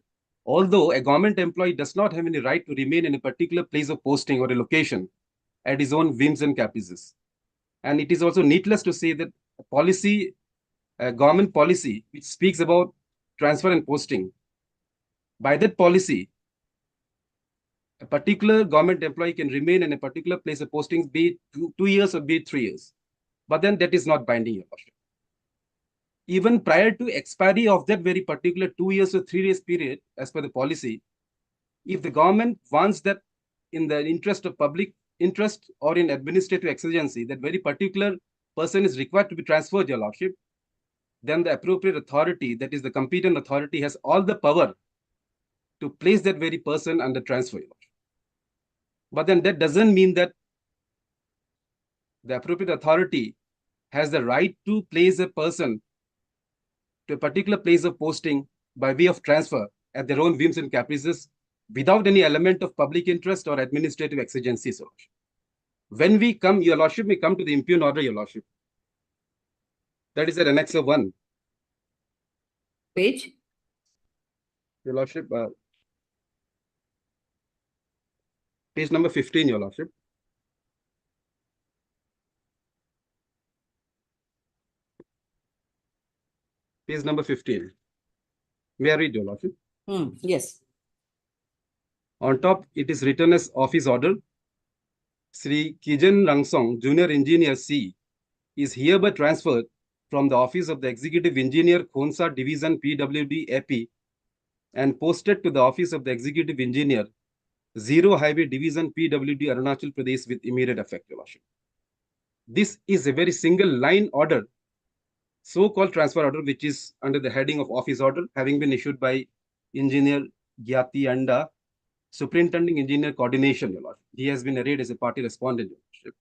although a government employee does not have any right to remain in a particular place of posting or a location at his own whims and caprices, and it is also needless to say that a policy, a government policy, which speaks about transfer and posting, by that policy, a particular government employee can remain in a particular place of postings, be it 2 years or be it 3 years. But then that is not binding, your lordship. Even prior to expiry of that very particular 2 years or 3 years period, as per the policy, if the government wants that in the interest of public interest or in administrative exigency, that very particular person is required to be transferred, your lordship, then the appropriate authority, that is the competent authority, has all the power to place that very person under transfer, your lordship. But then that doesn't mean that the appropriate authority has the right to place a person to a particular place of posting by way of transfer at their own whims and caprices without any element of public interest or administrative exigencies, your lordship. When we come, your lordship may come to the impugn order, your lordship. That is at Annexure 1. Page? Your lordship, page number 15, your lordship. Page number 15. May I read, your lordship? Yes. On top, it is written as office order. Sri Kijan Rangsong, Junior Engineer C, is hereby transferred from the office of the Executive Engineer, Khonsa Division, PWD, AP, and posted to the office of the Executive Engineer, Zero Highway Division, PWD, Arunachal Pradesh, with immediate effect, your lordship. This is a very single line order, so-called transfer order, which is under the heading of office order, having been issued by Engineer Gyati Anda, Superintending Engineer Coordination, your lordship. He has been arrayed as a party respondent, your lordship.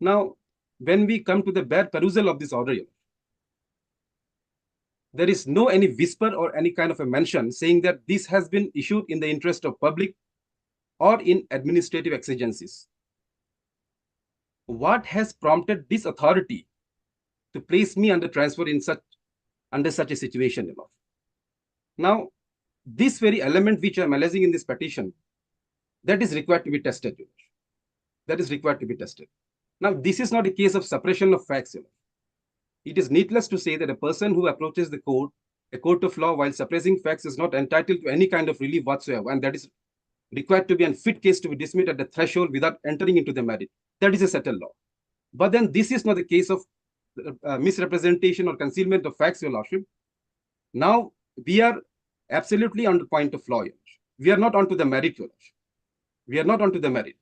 Now, when we come to the bare perusal of this order, your lordship, there is no any whisper or any kind of a mention saying that this has been issued in the interest of public or in administrative exigencies. what has prompted this authority to place me under transfer under such a situation, Your Lordship? Now, this very element which I am alleging in this petition, that is required to be tested, Your Lordship. That is required to be tested. Now, this is not a case of suppression of facts, Your Lordship. It is needless to say that a person who approaches the court, a court of law, while suppressing facts is not entitled to any kind of relief whatsoever, and that is required to be a fit case to be dismissed at the threshold without entering into the merit. That is a settled law. But then this is not the case of misrepresentation or concealment of facts, Your Lordship. Now, we are absolutely on the point of law, Your Lordship. We are not onto the merit, Your Lordship. We are not onto the merit.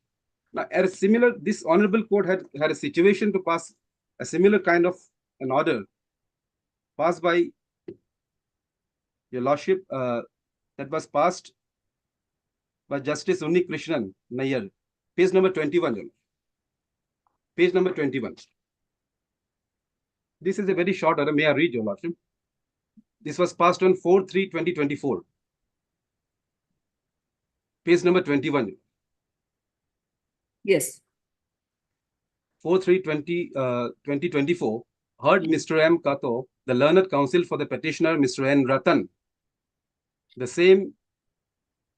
Now, as similar, this honorable court had a situation to pass a similar kind of an order passed by Your Lordship, that was passed by Justice Unni Krishnan Nayyar, page number 21. Your Lordship. Page number 21. This is a very short order. May I read, Your Lordship? This was passed on 4/3/2024. Page number 21. Yes. 4/3/2024 heard Mr. M. Kato, the learned counsel for the petitioner, Mr. N. Ratan. The same,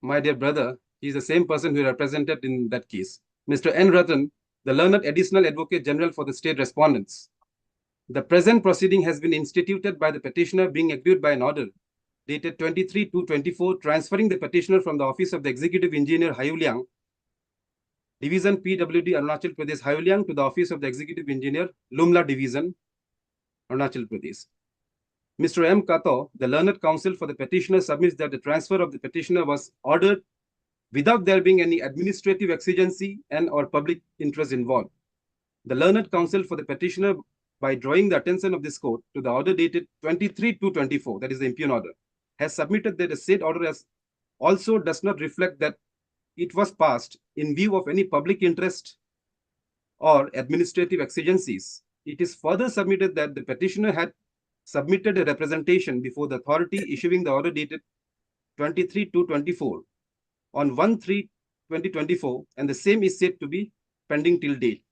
my dear brother, he is the same person who represented in that case. Mr. N. Ratan, the learned additional advocate general for the state respondents. The present proceeding has been instituted by the petitioner being agreed by an order dated 23/2/24, transferring the petitioner from the office of the executive engineer Hayuliang, Division PWD Arunachal Pradesh Hayuliang, to the office of the executive engineer Lumla Division, Arunachal Pradesh. Mr. M. Kato, the learned counsel for the petitioner, submits that the transfer of the petitioner was ordered without there being any administrative exigency and or public interest involved. The learned counsel for the petitioner, by drawing the attention of this court to the order dated 23/2/24, that is the impugn order, has submitted that the said order as also does not reflect that it was passed in view of any public interest or administrative exigencies. It is further submitted that the petitioner had submitted a representation before the authority issuing the order dated 23/2/24 on 1/3/2024, and the same is said to be pending till date.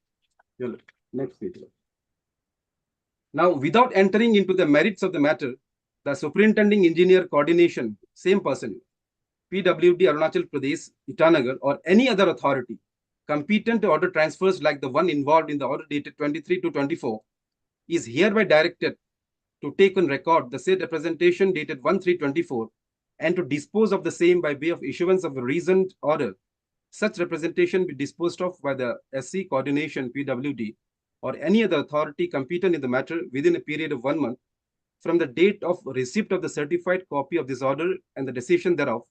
Next page. Now, without entering into the merits of the matter, the superintending engineer coordination, same person, PWD Arunachal Pradesh, Itanagar, or any other authority competent to order transfers like the one involved in the order dated 23/2/24, is hereby directed to take on record the said representation dated 1/3/24 and to dispose of the same by way of issuance of a reasoned order. Such representation be disposed of by the SC coordination PWD or any other authority competent in the matter within a period of 1 month from the date of receipt of the certified copy of this order, and the decision thereof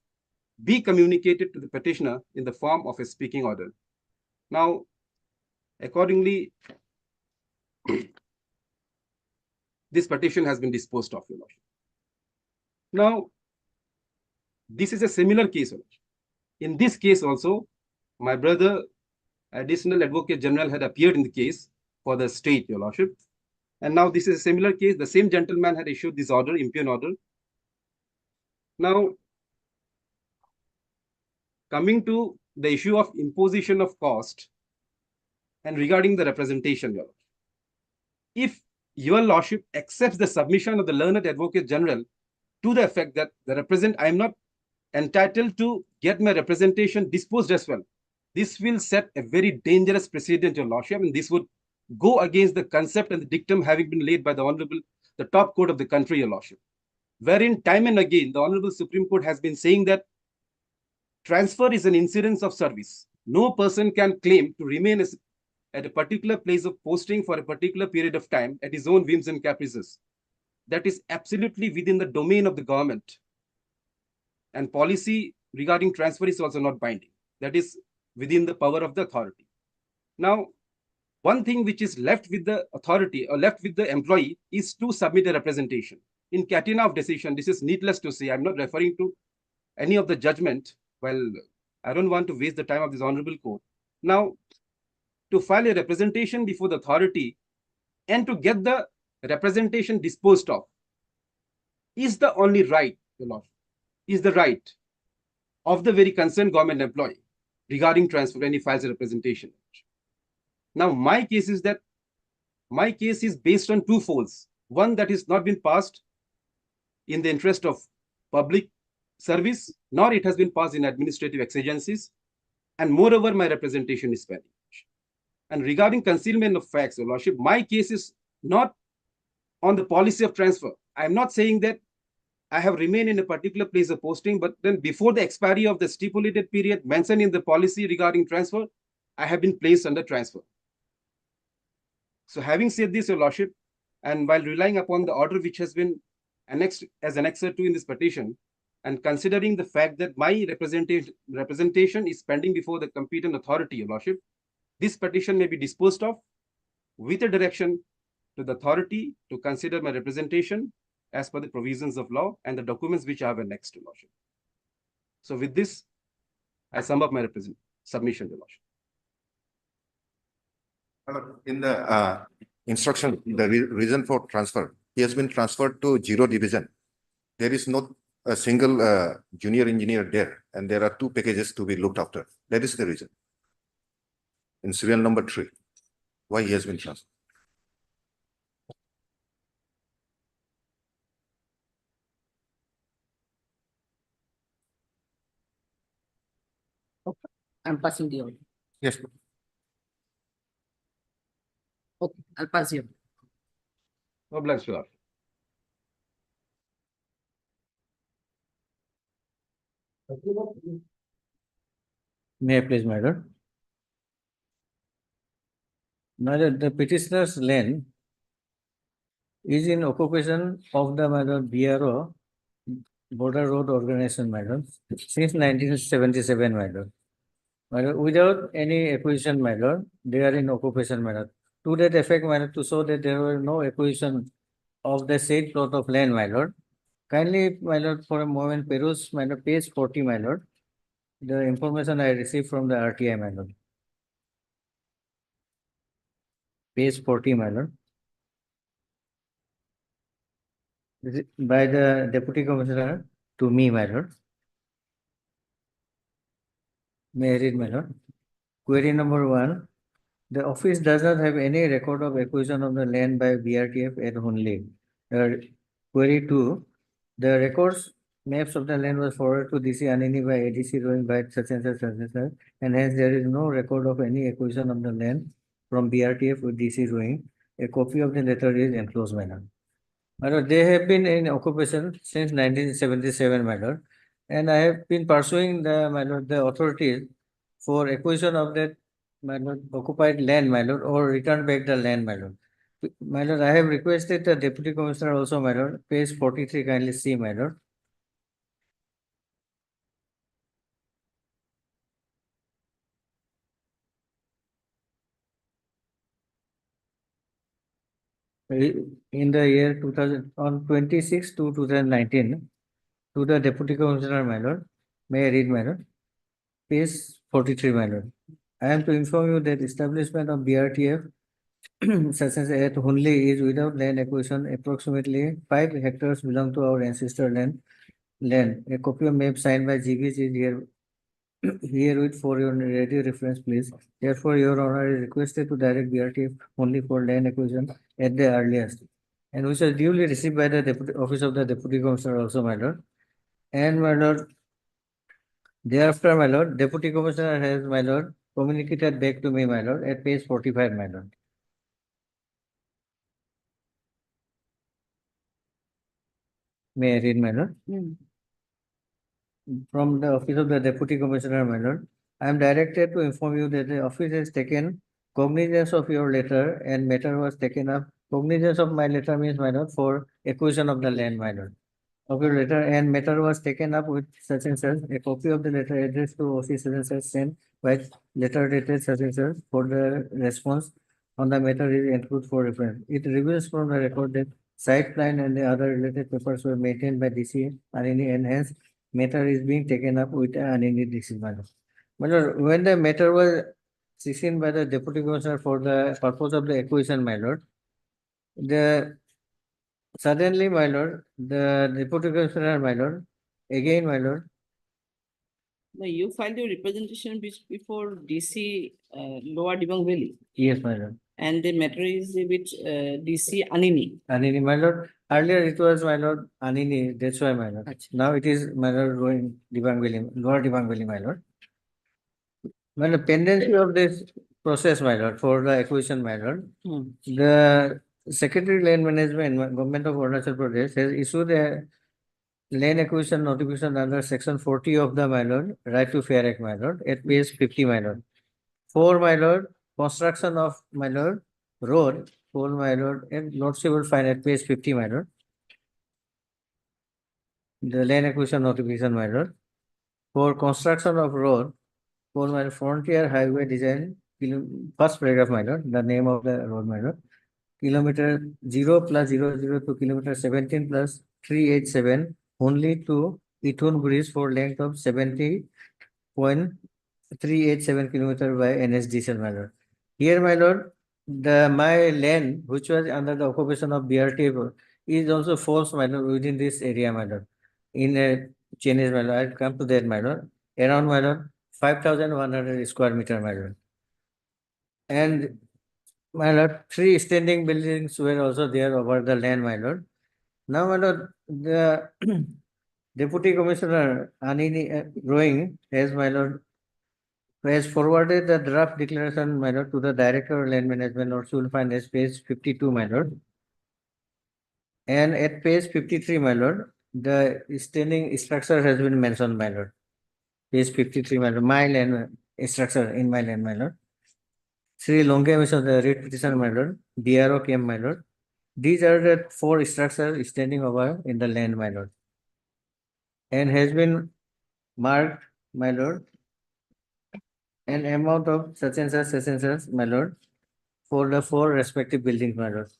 be communicated to the petitioner in the form of a speaking order. Now, accordingly, this petition has been disposed of, Your Lordship. Now, this is a similar case, Your Lordship. In this case also, my brother, Additional Advocate General, had appeared in the case for the state, Your Lordship. And now this is a similar case. The same gentleman had issued this order, impugn order. Now, coming to the issue of imposition of cost and regarding the representation, Your Lordship. If Your Lordship accepts the submission of the learned Advocate General to the effect that I am not entitled to get my representation disposed as well, this will set a very dangerous precedent, Your Lordship, and this would go against the concept and the dictum having been laid by the top court of the country, Your Lordship, wherein time and again the Honorable Supreme Court has been saying that transfer is an incidence of service. No person can claim to remain at a particular place of posting for a particular period of time at his own whims and caprices. That is absolutely within the domain of the government. And policy regarding transfer is also not binding. That is within the power of the authority. Now, one thing which is left with the authority or left with the employee is to submit a representation. In Katina of decision, this is needless to say. I'm not referring to any of the judgment. Well, I don't want to waste the time of this honorable court. Now, to file a representation before the authority and to get the representation disposed of is the only right, Your Lord, is the right of the very concerned government employee regarding transfer when he files a representation. Now, my case is that my case is based on two folds. One, that is not been passed in the interest of public service, nor it has been passed in administrative exigencies. And moreover, my representation is pending. And regarding concealment of facts, Your Lordship, my case is not on the policy of transfer. I am not saying that I have remained in a particular place of posting, but then before the expiry of the stipulated period mentioned in the policy regarding transfer, I have been placed under transfer. So having said this, Your Lordship, and while relying upon the order which has been annexed as annexure 2 in this petition, and considering the fact that my representation is pending before the competent authority, Your Lordship, this petition may be disposed of with a direction to the authority to consider my representation as per the provisions of law and the documents which I have annexed, Your Lordship. So with this, I sum up my submission, Your Lordship. In the instruction, the reason for transfer, he has been transferred to 0 division. There is not a single junior engineer there, and there are 2 packages to be looked after. That is the reason. In serial number 3, why he has been transferred. I'm passing the order. Yes. Okay, I'll pass you. Obliged, Your Lordship. May I please, my lord? My lord, the petitioner's land is in occupation of the, my lord, BRO, Border Road Organization, my lord, since 1977, my lord. My lord, without any acquisition, my lord, they are in occupation, my lord. To that effect, my lord, to show that there were no acquisition of the said plot of land, my lord. Kindly, my lord, for a moment, peruse, my lord, page 40, my lord. The information I received from the RTI, my lord. Page 40, my lord. This is by the Deputy Commissioner to me, my lord. May I read, my lord? Query number 1. The office does not have any record of acquisition of the land by BRTF at Hunli. Query 2. The records maps of the land was forwarded to DC Anini by ADC Rowing by such and such, and hence there is no record of any acquisition of the land from BRTF with DC Rowing. A copy of the letter is enclosed, my lord. My lord, they have been in occupation since 1977, my lord, and I have been pursuing the authorities for acquisition of that, my lord, occupied land, my lord, or return back the land, my lord. My lord, I have requested the Deputy Commissioner also, my lord, page 43, kindly see, my lord. In the year 2000, on 26 to 2019, to the Deputy Commissioner, my lord, may I read, my lord? Page 43, my lord. I am to inform you that establishment of BRTF such as at Hunli is without land acquisition. Approximately 5 hectares belong to our ancestor land. A copy of map signed by GBs is herewith for your ready reference, please. Therefore, your honor is requested to direct BRTF only for land acquisition at the earliest, and which was duly received by the office of the Deputy Commissioner also, my lord. And my lord, thereafter, my lord, Deputy Commissioner has, my lord, communicated back to me, my lord, at page 45, my lord. May I read, my lord? From the office of the Deputy Commissioner, my lord, I am directed to inform you that the office has taken cognizance of your letter and matter was taken up. Cognizance of my letter means, my lord, for acquisition of the land, my lord. Of your letter and matter was taken up with such and such. A copy of the letter addressed to OC such and such sent by letter dated such and such for the response on the matter is included for reference. It reveals from the record that site plan and the other related papers were maintained by DC Anini, and hence matter is being taken up with Anini DC, my lord. My lord, when the matter was seen by the Deputy Commissioner for the purpose of the acquisition, my lord, suddenly, my lord, the Deputy Commissioner, my lord, again, my lord. No, you filed your representation before DC Lower Dibang Valley. Yes, my lord. And the matter is with DC Anini. Anini, my lord. Earlier it was my lord Anini, that's why my lord. Achha. Now it is my lord going Dibang Valley, Lower Dibang Valley, my lord. My lord, pendency of this process, my lord, for the acquisition, my lord. The Secretary Land Management, Government of Arunachal Pradesh has issued a land acquisition notification under section 40 of the, my lord, Right to Fair Act, my lord, at page 50, my lord. For, my lord, construction of, my lord, road, for, my lord, and lordship will find at page 50, my lord. The land acquisition notification, my lord. For construction of road, for my frontier highway design, first paragraph, my lord, the name of the road, my lord. Kilometer 0 plus 00 to kilometer 17 plus 387 only to Ithun Bridge for length of 70.387 kilometer by NSDCL, my lord. Here, my lord, my land, which was under the occupation of BRT, is also false, my lord, within this area, my lord. In a changes, my lord, I'll come to that, my lord. Around, my lord, 5,100 square meter, my lord. And my lord, 3 standing buildings were also there over the land, my lord. Now, my lord, the Deputy Commissioner Anini Rowing has, my lord, has forwarded the draft declaration, my lord, to the Director of Land Management, or you will find as page 52, my lord. And at page 53, my lord, the standing structure has been mentioned, my lord. Page 53, my lord, my land structure in my land, my lord. Sri Longe Mission, the writ petition, my lord. BRO came, my lord. These are the 4 structures standing over in the land, my lord. And has been marked, my lord, an amount of such and such, my lord, for the 4 respective buildings, my lord.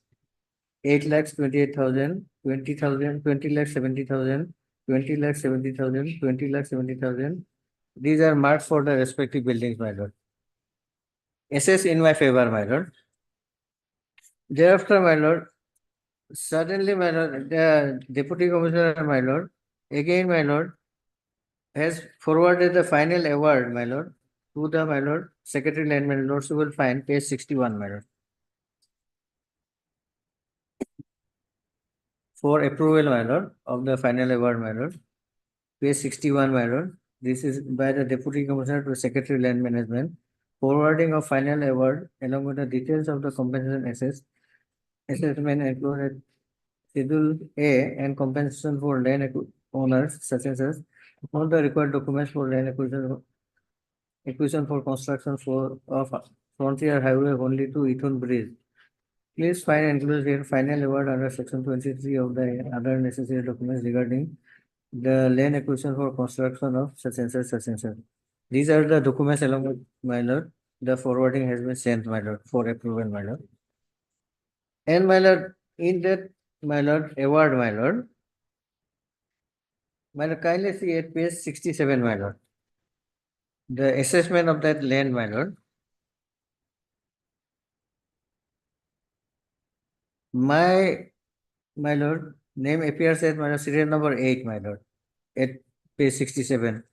8,28,000, 20,000, 20,70,000, 20,70,000, 20,70,000. These are marked for the respective buildings, my lord. SS in my favor, my lord. Thereafter, my lord, suddenly, my lord, the Deputy Commissioner, my lord, again, my lord, has forwarded the final award, my lord, to the, my lord, Secretary Land Management, Lords will find page 61, my lord. For approval, my lord, of the final award, my lord. Page 61, my lord. This is by the Deputy Commissioner to Secretary Land Management. Forwarding of final award along with the details of the compensation assessment included Schedule A and compensation for land owners such as all the required documents for land acquisition for construction of frontier highway only to Ithun Bridge. Please find and include your final award under section 23 of the other necessary documents regarding the land acquisition for construction of such and such. These are the documents along with, my lord. The forwarding has been sent, my lord, for approval, my lord. And, my lord, in that, my lord, award, my lord, kindly see at page 67, my lord. The assessment of that land, my lord. My lord, name appears as, my lord, serial number 8, my lord, at page 67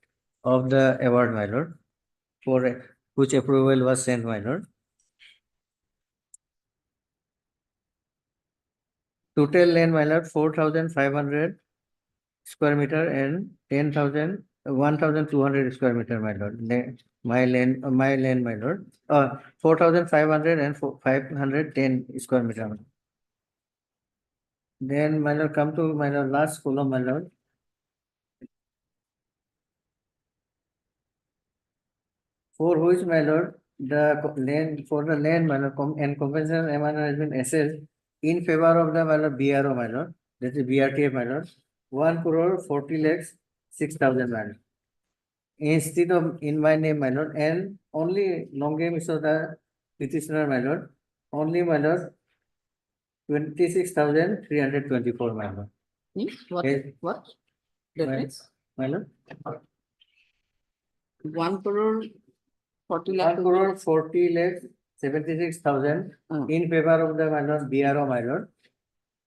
of the award, my lord, for which approval was sent, my lord. Total land, my lord, 4,500 square meter and 1,200 square meter, my lord. My land, my lord. 4,500 and 510 square meter. Then, my lord, come to, my lord, last column, my lord. For which, my lord, the land, for the land, my lord, and compensation amount has been assessed in favor of the, my lord, BRO, my lord, that is BRTF, my lord, 1 crore 40 lakhs 6,000, my lord. Instead of in my name, my lord, and only long game is the petitioner, my lord, only, my lord, 26,324, my lord. What? Yes. What? That My- means My lord, 1 crore 40 lakh. 1 crore 40 lakhs 76,000 in favor of the, my lord, BRO, my lord.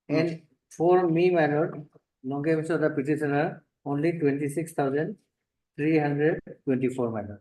And for me, my lord, long game is the petitioner, only 26,324, my lord.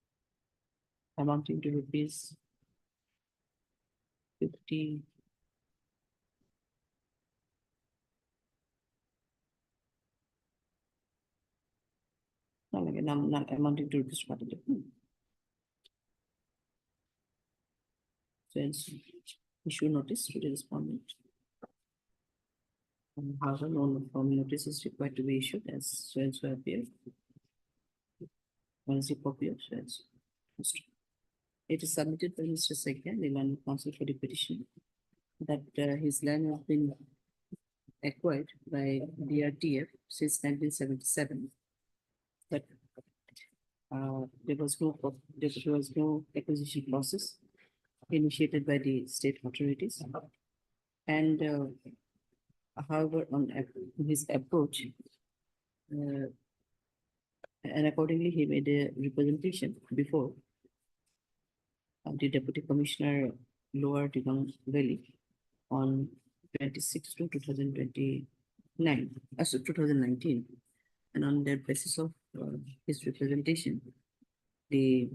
amounting to rupees 50. No, like, not amounting to rupees 40. So it's issue notice to the respondent. However, no formal notice is required to be issued as so and so appear. Once the copy of so and so. It is submitted by Mr. Sekya, the land council for the petition, that his land has been acquired by DRTF since 1977. But there was no acquisition process initiated by the state authorities. And however, on his approach, and accordingly, he made a representation before the Deputy Commissioner Lower Digong Valley on 26 to 2029, so 2019. And on that basis of his representation, the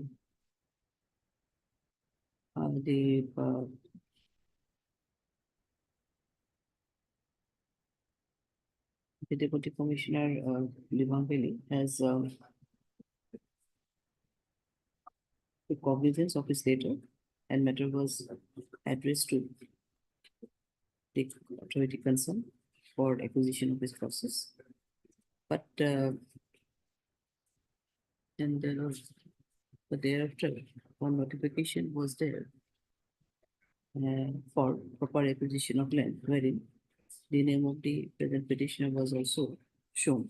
Deputy Commissioner Digong Valley has the cognizance of his letter, and matter was addressed to the authority concerned for acquisition of this process. But but thereafter, one notification was there for proper acquisition of land, wherein the name of the present petitioner was also shown.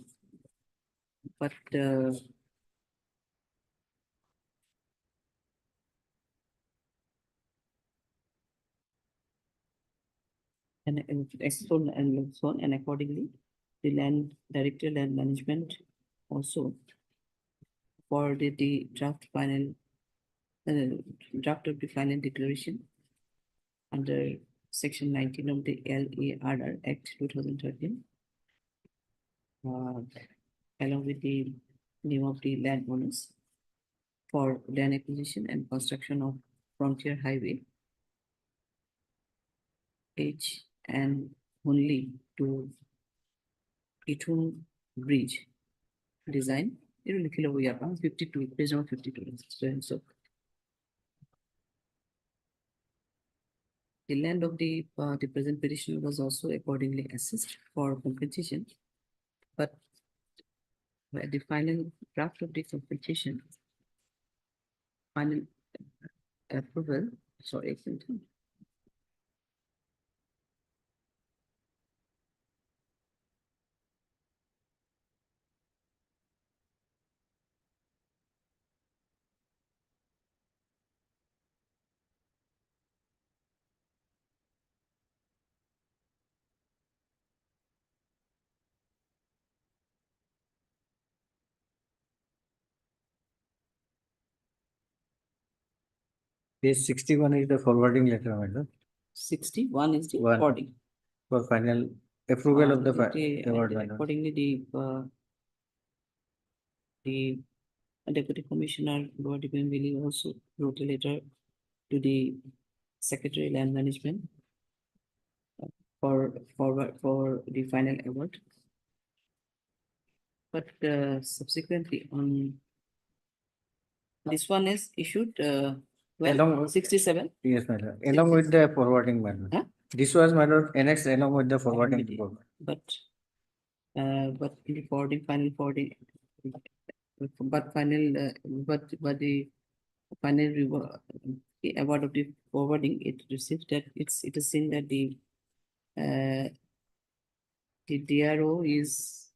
But and accordingly, the land director, land management also forwarded the draft draft of the final declaration under section 19 of the LARR Act 2013, along with the name of the landowners for land acquisition and construction of frontier highway H and only to Itun Bridge design. You look at 52, page number 52. So the land of the present petitioner was also accordingly assessed for compensation, but at the final draft of the compensation, final approval, sorry, Page 61 is the forwarding letter, madam. 61 is the One. forwarding. For final approval of the award, madam. Accordingly, the Deputy Commissioner Lower Digong Valley also wrote a letter to the Secretary Land Management for the final award. But subsequently on this one is issued Along- 67. Yes, madam. Along with the forwarding, madam. Huh? This was, madam, annexed along with the forwarding. report. But the forwarding, final forwarding, but final, but the final award of the forwarding, it received that it is seen that the DRO is,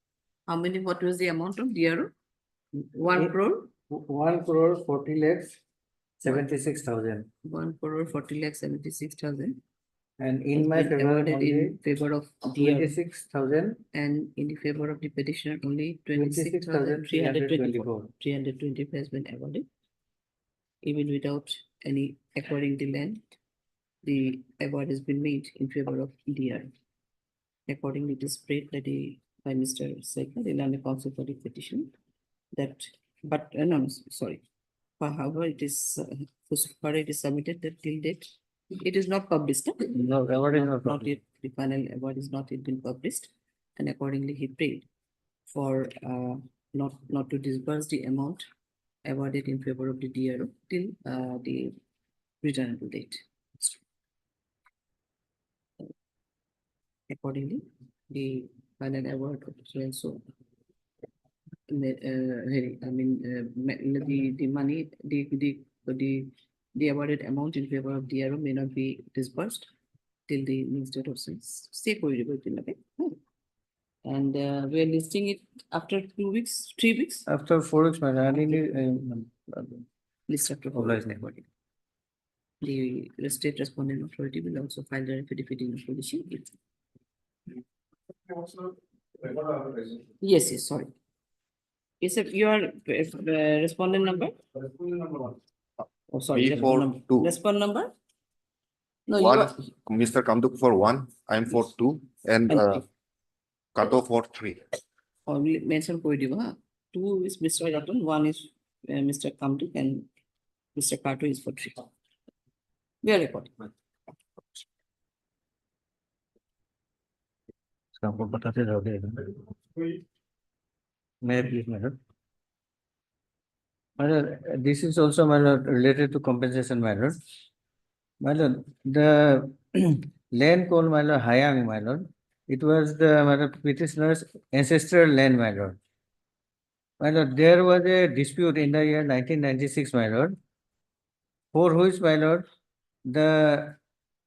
how many, what was the amount of DRO? 1 crore? 1 crore 40 lakhs 76,000. 1 crore 40 lakhs 76,000. And in my favor, Awarded only in favor of DRO. 26,000. And in the favor of the petitioner, only 26,324. 320 has been awarded. Even without any acquiring the land, the award has been made in favor of DR. Accordingly, it is prayed that by Mr. Sekha, the land council for the petition, that, but, no, sorry. However, it is, for it is submitted that till date, it is not published. Huh? No, award is not Not published. yet, the final award is not yet been published, and accordingly he prayed for not to disburse the amount awarded in favor of the DRO till the returnable date. Accordingly, the final award of so and so. I mean, the money, the awarded amount in favor of DRO may not be disbursed till the next date of since. Stay okay. And we are listing it after 2 weeks, 3 weeks. After 4 weeks, madam, I need, List after 4 weeks. The state respondent authority will also file the affidavit in opposition. Yes, yes, sorry. Is it your respondent number? Oh, sorry. B42. Respond number? No, you One, are, Mr. Kamduk for 1, I'm for 2, and And- Kato for 3. only mention huh? 2 is Mr. Ratan, 1 is Mr. Kamduk, and Mr. Kato is for 3. We are recording. आपको बताते रहोगे may I please, madam? Madam, this is also, madam, related to compensation, madam. Madam, the land called, madam, Hayang, madam, it was the, madam, petitioner's ancestral land, madam. Madam, there was a dispute in the year 1996, madam, for which, madam, the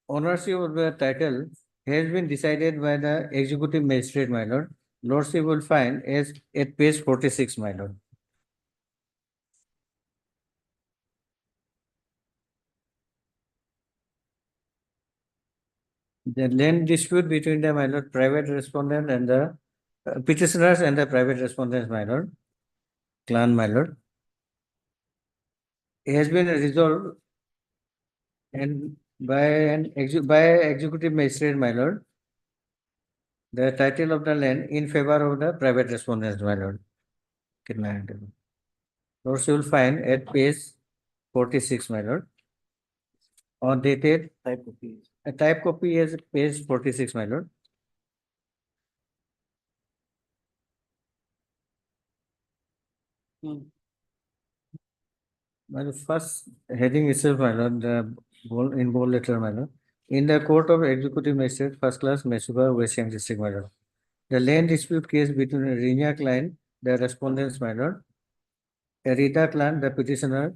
ownership of the title has been decided by the executive magistrate, my lord. Lordship will find as at page 46, my lord. The land dispute between the, my lord, private respondent and the petitioners and the private respondents, my lord, clan, my lord, has been resolved and by executive magistrate, my lord, the title of the land in favor of the private respondents, my lord. Lordship will find at page 46, my lord. Or dated type copy. A type copy is page 46, my lord. My first heading itself, my lord, the in bold letter, my lord. In the Court of Executive Magistrate, First Class, Mesuga, West Siam District, my lord. The land dispute case between Rinya client, the respondents, my lord, Rita clan, the petitioner,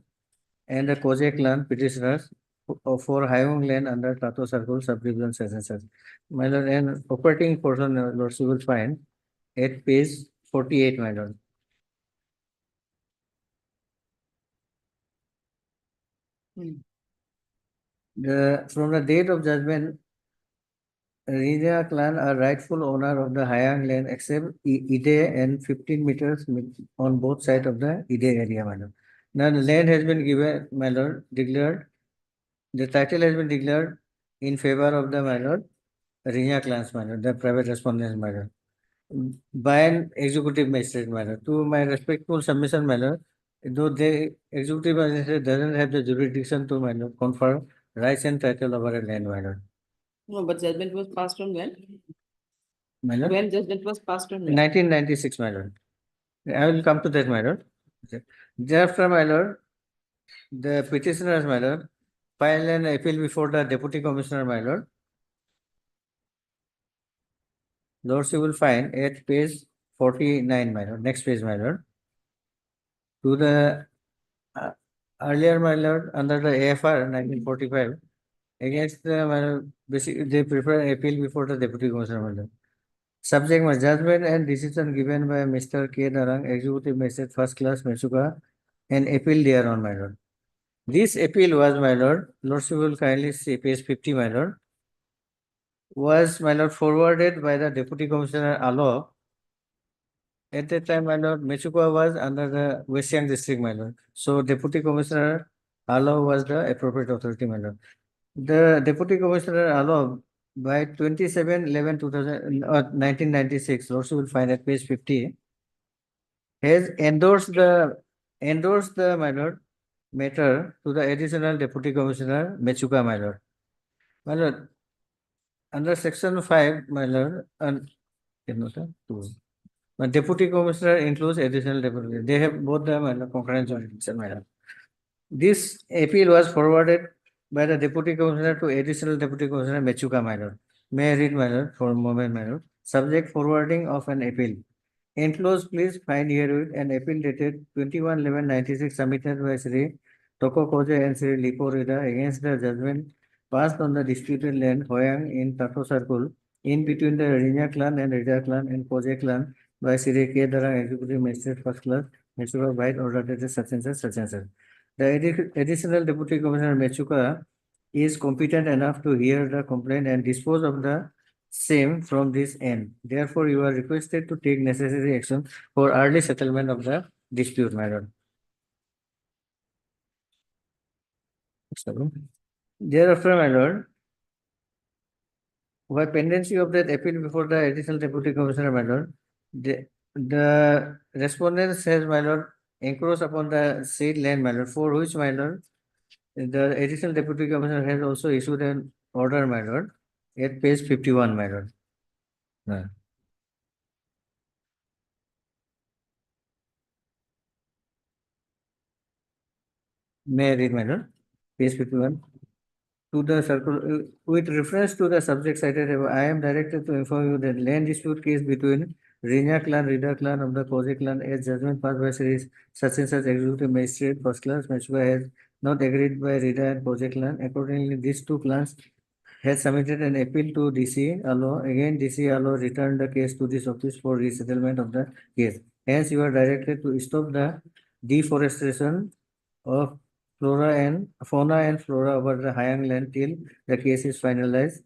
and the Koje clan petitioners for Hayong land under Tato Circle subdivision session. My lord, and operating portion, lordship will find at page 48, my lord. From the date of judgment, Rinya clan are rightful owner of the Hayang land except Ide and 15 meters on both sides of the Ide area, my lord. Now the land has been given, my lord, declared. The title has been declared in favor of the, my lord, Rinya clans, my lord, the private respondents, my lord, by an executive magistrate, my lord. To my respectful submission, my lord, though the executive magistrate doesn't have the jurisdiction to, my lord, confer rights and title over a land, my lord. No, but judgment was passed on when? My lord? When judgment was passed on when? 1996, my lord. I will come to that, my lord. Thereafter, my lord, the petitioners, my lord, file an appeal before the deputy commissioner, my lord. Lordship will find at page 49, my lord. Next page, my lord. To the earlier, my lord, under the AFR 1945, against the, my lord, basically they prefer appeal before the deputy commissioner, my lord. Subject my judgment and decision given by Mr. K. Narang, executive magistrate, first class, Mesuka, and appeal thereon, my lord. This appeal was, my lord, lordship will kindly see page 50, my lord, was, my lord, forwarded by the deputy commissioner Alo. At that time, my lord, Mesuka was under the West Siam district, my lord. So deputy commissioner Alo was the appropriate authority, my lord. The deputy commissioner Alo, by 27/11/1996, lordship will find at page 50, has endorsed the, my lord, matter to the additional deputy commissioner Mechuka, my lord. My lord, under section 5, my lord, and my deputy commissioner includes additional deputy. They have both the my lord, concurrent jurisdiction, my lord. This appeal was forwarded by the deputy commissioner to additional deputy commissioner Mechuka, my lord. May I read, my lord, for a moment, my lord. Subject forwarding of an appeal. Enclosed, please find herewith an appeal dated 21/11/96 submitted by Sri Toko Koje and Sri Lipo Rida against the judgment passed on the disputed land Hoyang in Tato Circle in between the Rinya clan and Rida clan and Koje clan by Sri K. Darang Executive Magistrate First Class, Mechuka White, ordered that such and such, such and such. The additional deputy commissioner Mechuka is competent enough to hear the complaint and dispose of the same from this end. Therefore, you are requested to take necessary action for early settlement of the dispute, my lord. Thereafter, my lord, by pendency of that appeal before the additional deputy commissioner, my lord, the respondent says, my lord, encroach upon the said land, my lord, for which, my lord, the additional deputy commissioner has also issued an order, my lord, at page 51, my lord. May I read, my lord? Page 51. To the circle, with reference to the subject cited above, I am directed to inform you that land dispute case between Rinya clan, Rida clan of the Koje clan, as judgment passed by Sri such and such executive magistrate first class, Mechuka has not agreed by Rida and Koje clan. Accordingly, these two clans has submitted an appeal to DC Allo. Again, DC Allo returned the case to this office for resettlement of the case. Hence, you are directed to stop the deforestation of fauna and flora over the Hayang land till the case is finalized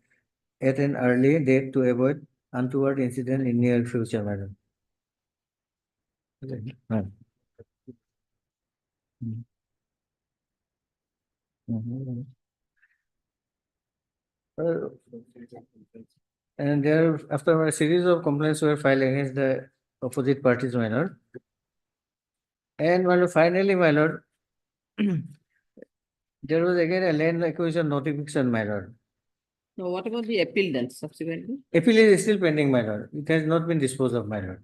at an early date to avoid untoward incident in near future, madam. And there, after a series of complaints were filed against the opposite parties, my lord. And my lord, finally, my lord, there was again a land acquisition notification, my lord. So what about the appeal then subsequently? Appeal is still pending, my lord. It has not been disposed of, my lord.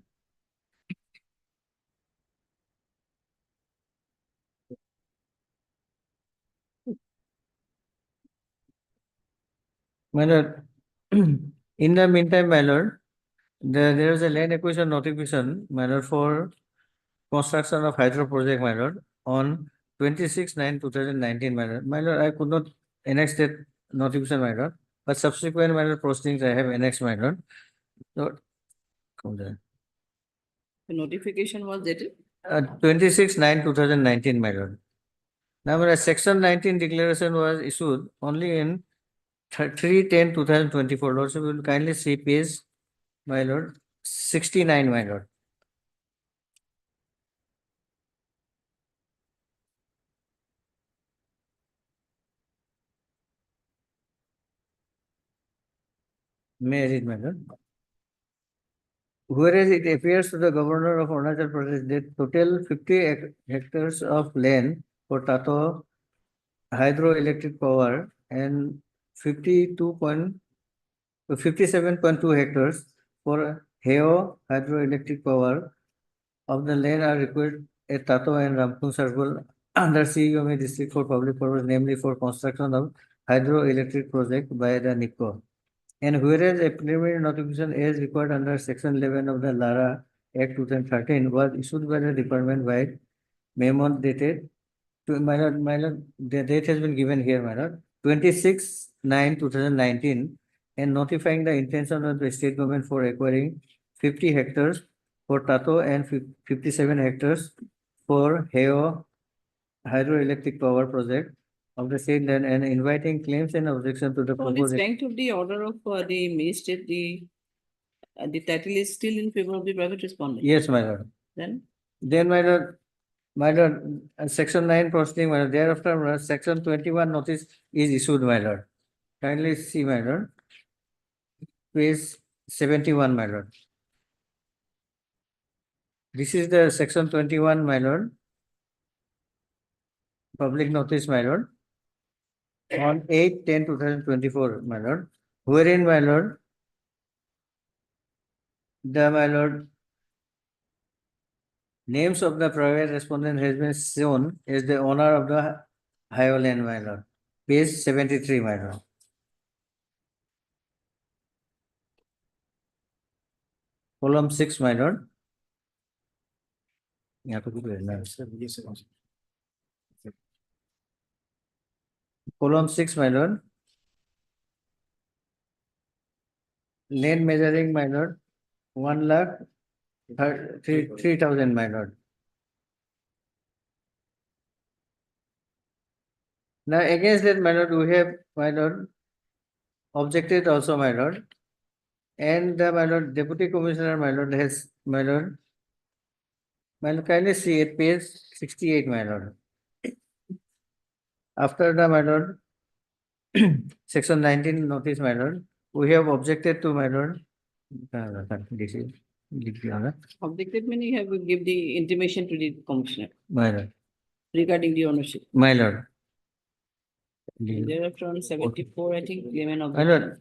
My lord, in the meantime, my lord, there is a land acquisition notification, my lord, for construction of hydro project, my lord, on 26/9/2019, my lord. My lord, I could not annex that notification, my lord, but subsequent, my lord, proceedings I have annexed, my lord. So, come there. The notification was dated? 26/9/2019, my lord. Now, my lord, section 19 declaration was issued only in 3/10/2024. Lordship will kindly see page, my lord, 69, my lord. May I read, my lord? Whereas it appears to the governor of Arunachal Pradesh that total 50 hectares of land for Tato hydroelectric power and 57.2 hectares for Heo hydroelectric power of the land are required at Tato and Rampur Circle under CUMA district for public purpose, namely for construction of hydroelectric project by the NIPCO. And whereas a preliminary notification as required under section 11 of the Lara Act 2013 was issued by the department by memo dated to my lord, the date has been given here, my lord, 26/9/2019, and notifying the intention of the state government for acquiring 50 hectares for Tato and 57 hectares for Heo hydroelectric power project of the same land and inviting claims and objections to the On the proposed. strength of the order of the magistrate, the title is still in favor of the private respondent. Yes, my lord. Then My lord, section 9 proceeding, my lord. Thereafter, my lord, section 21 notice is issued, my lord. Kindly see, my lord. Page 71, my lord. This is the section 21, my lord. public notice, my lord, on 8/10/2024, my lord, wherein, my lord, my lord, names of the private respondent has been shown as the owner of the higher land, my lord. Page 73, my lord. Column 6, my lord. यहाँ पे कुछ रहना है। Column 6, my lord. Land measuring, my lord, 1,03,000, my lord. Now against that, my lord, we have, my lord, objected also, my lord. And my lord, Deputy Commissioner, my lord, has, my lord, kindly see it, page 68, my lord. After the, my lord, section 19 notice, my lord, we have objected to, my lord, this is, Objected meaning you have to give the intimation to the commissioner my lord, regarding the ownership. my lord. Thereafter on 74, I think, given My objection. lord.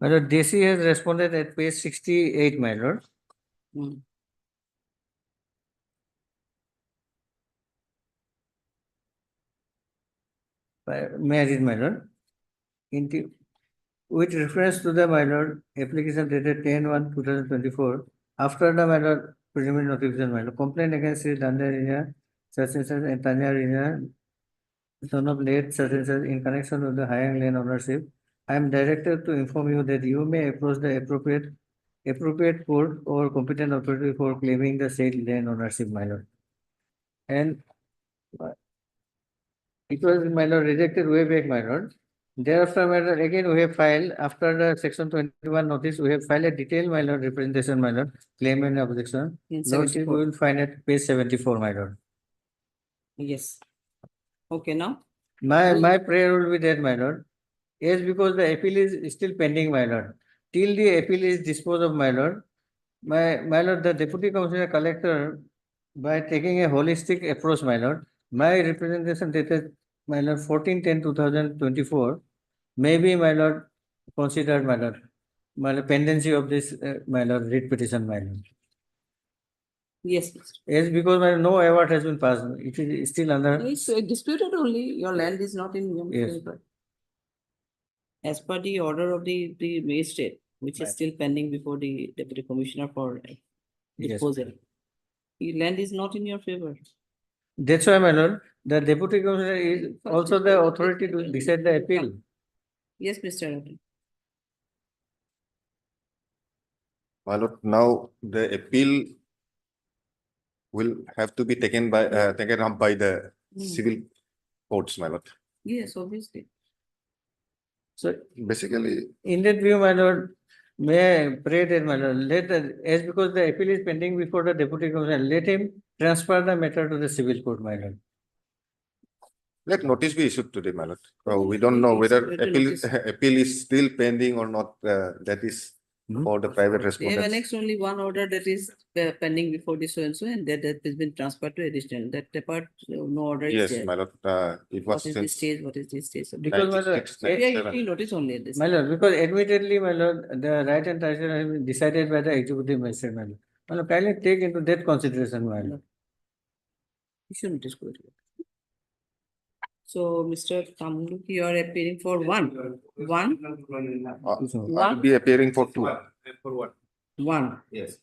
My lord, DC has responded at page 68, my lord. Hmm. May I read, my lord? With reference to the, my lord, application dated 10/1/2024, after the, my lord, preliminary notification, my lord, complaint against Sri Danda Rina, such and Tanya Rina, son of late such and such, in connection with the higher land ownership, I am directed to inform you that you may approach the appropriate court or competent authority for claiming the said land ownership, my lord. And it was, my lord, rejected way back, my lord. Thereafter, my lord, again we have filed, after the section 21 notice, we have filed a detailed, my lord, representation, my lord, claim and objection. In Lordship, 74. we will find at page 74, my lord. Yes. Okay, now? My prayer will be that, my lord. Yes, because the appeal is still pending, my lord. Till the appeal is disposed of, my lord, my lord, the Deputy Commissioner Collector, by taking a holistic approach, my lord, my representation dated, my lord, 14/10/2024, may be, my lord, considered, my lord, pendency of this, my lord, writ petition, my lord. Yes. Yes, because my no award has been passed. It is still under. It's disputed only. Your land is not in your Yes. favor. As per the order of the magistrate, which is Right. still pending before the Deputy Commissioner for Yes. disposal. The land is not in your favor. That's why, my lord, the Deputy Commissioner is also the authority to decide the appeal. Yes, Mr. Ravi. My lord, now the appeal will have to be taken up by the civil courts, my lord. Yes, obviously. So Basically, in that view, my lord, may I pray that, my lord, as because the appeal is pending before the Deputy Commissioner, let him transfer the matter to the civil court, my lord. let notice be issued today, my lord. We don't know whether It's written notice. appeal is still pending or not. That is for the private They have respondents. annexed only one order that is pending before the so and so, and that has been transferred to additional. That part, no order is Yes, there. my lord. It was What is the since stage? What is the stage? Because, my lord, 96, We are 97. issuing notice only at this. my lord, because admittedly, my lord, the right and title has been decided by the executive magistrate, my lord. My lord, kindly take into that consideration, my lord. Issue notice. Go ahead. So, Mr. Kamluki, you are appearing for one. I will be appearing for two. One. Yes.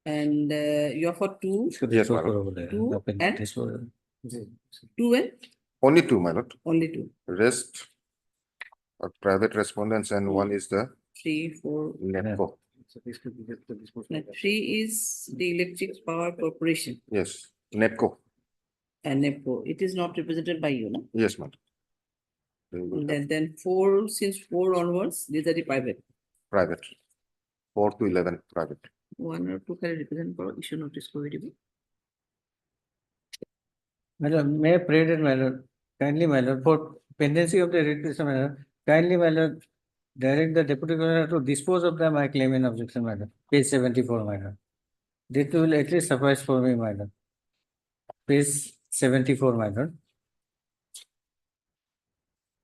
And you are for two. Yes, my lord. Two and two and Only two, my lord. only two. Rest are private respondents and one is the 3, 4. NEPCO. Now, 3 is the Electric Power Corporation Yes, NEPCO. and NEPCO. It is not represented by you, no? Yes, madam. They will have Then 4, since 4 onwards, these are the private. private. 4 to 11 private. 1 or 2 can represent for issue notice. Go ahead. My lord, may I pray that, my lord, kindly, my lord, for pendency of the writ petition, my lord, kindly, my lord, direct the Deputy Commissioner to dispose of my claim in objection, my lord. Page 74, my lord. That will at least suffice for me, my lord. Page 74, my lord.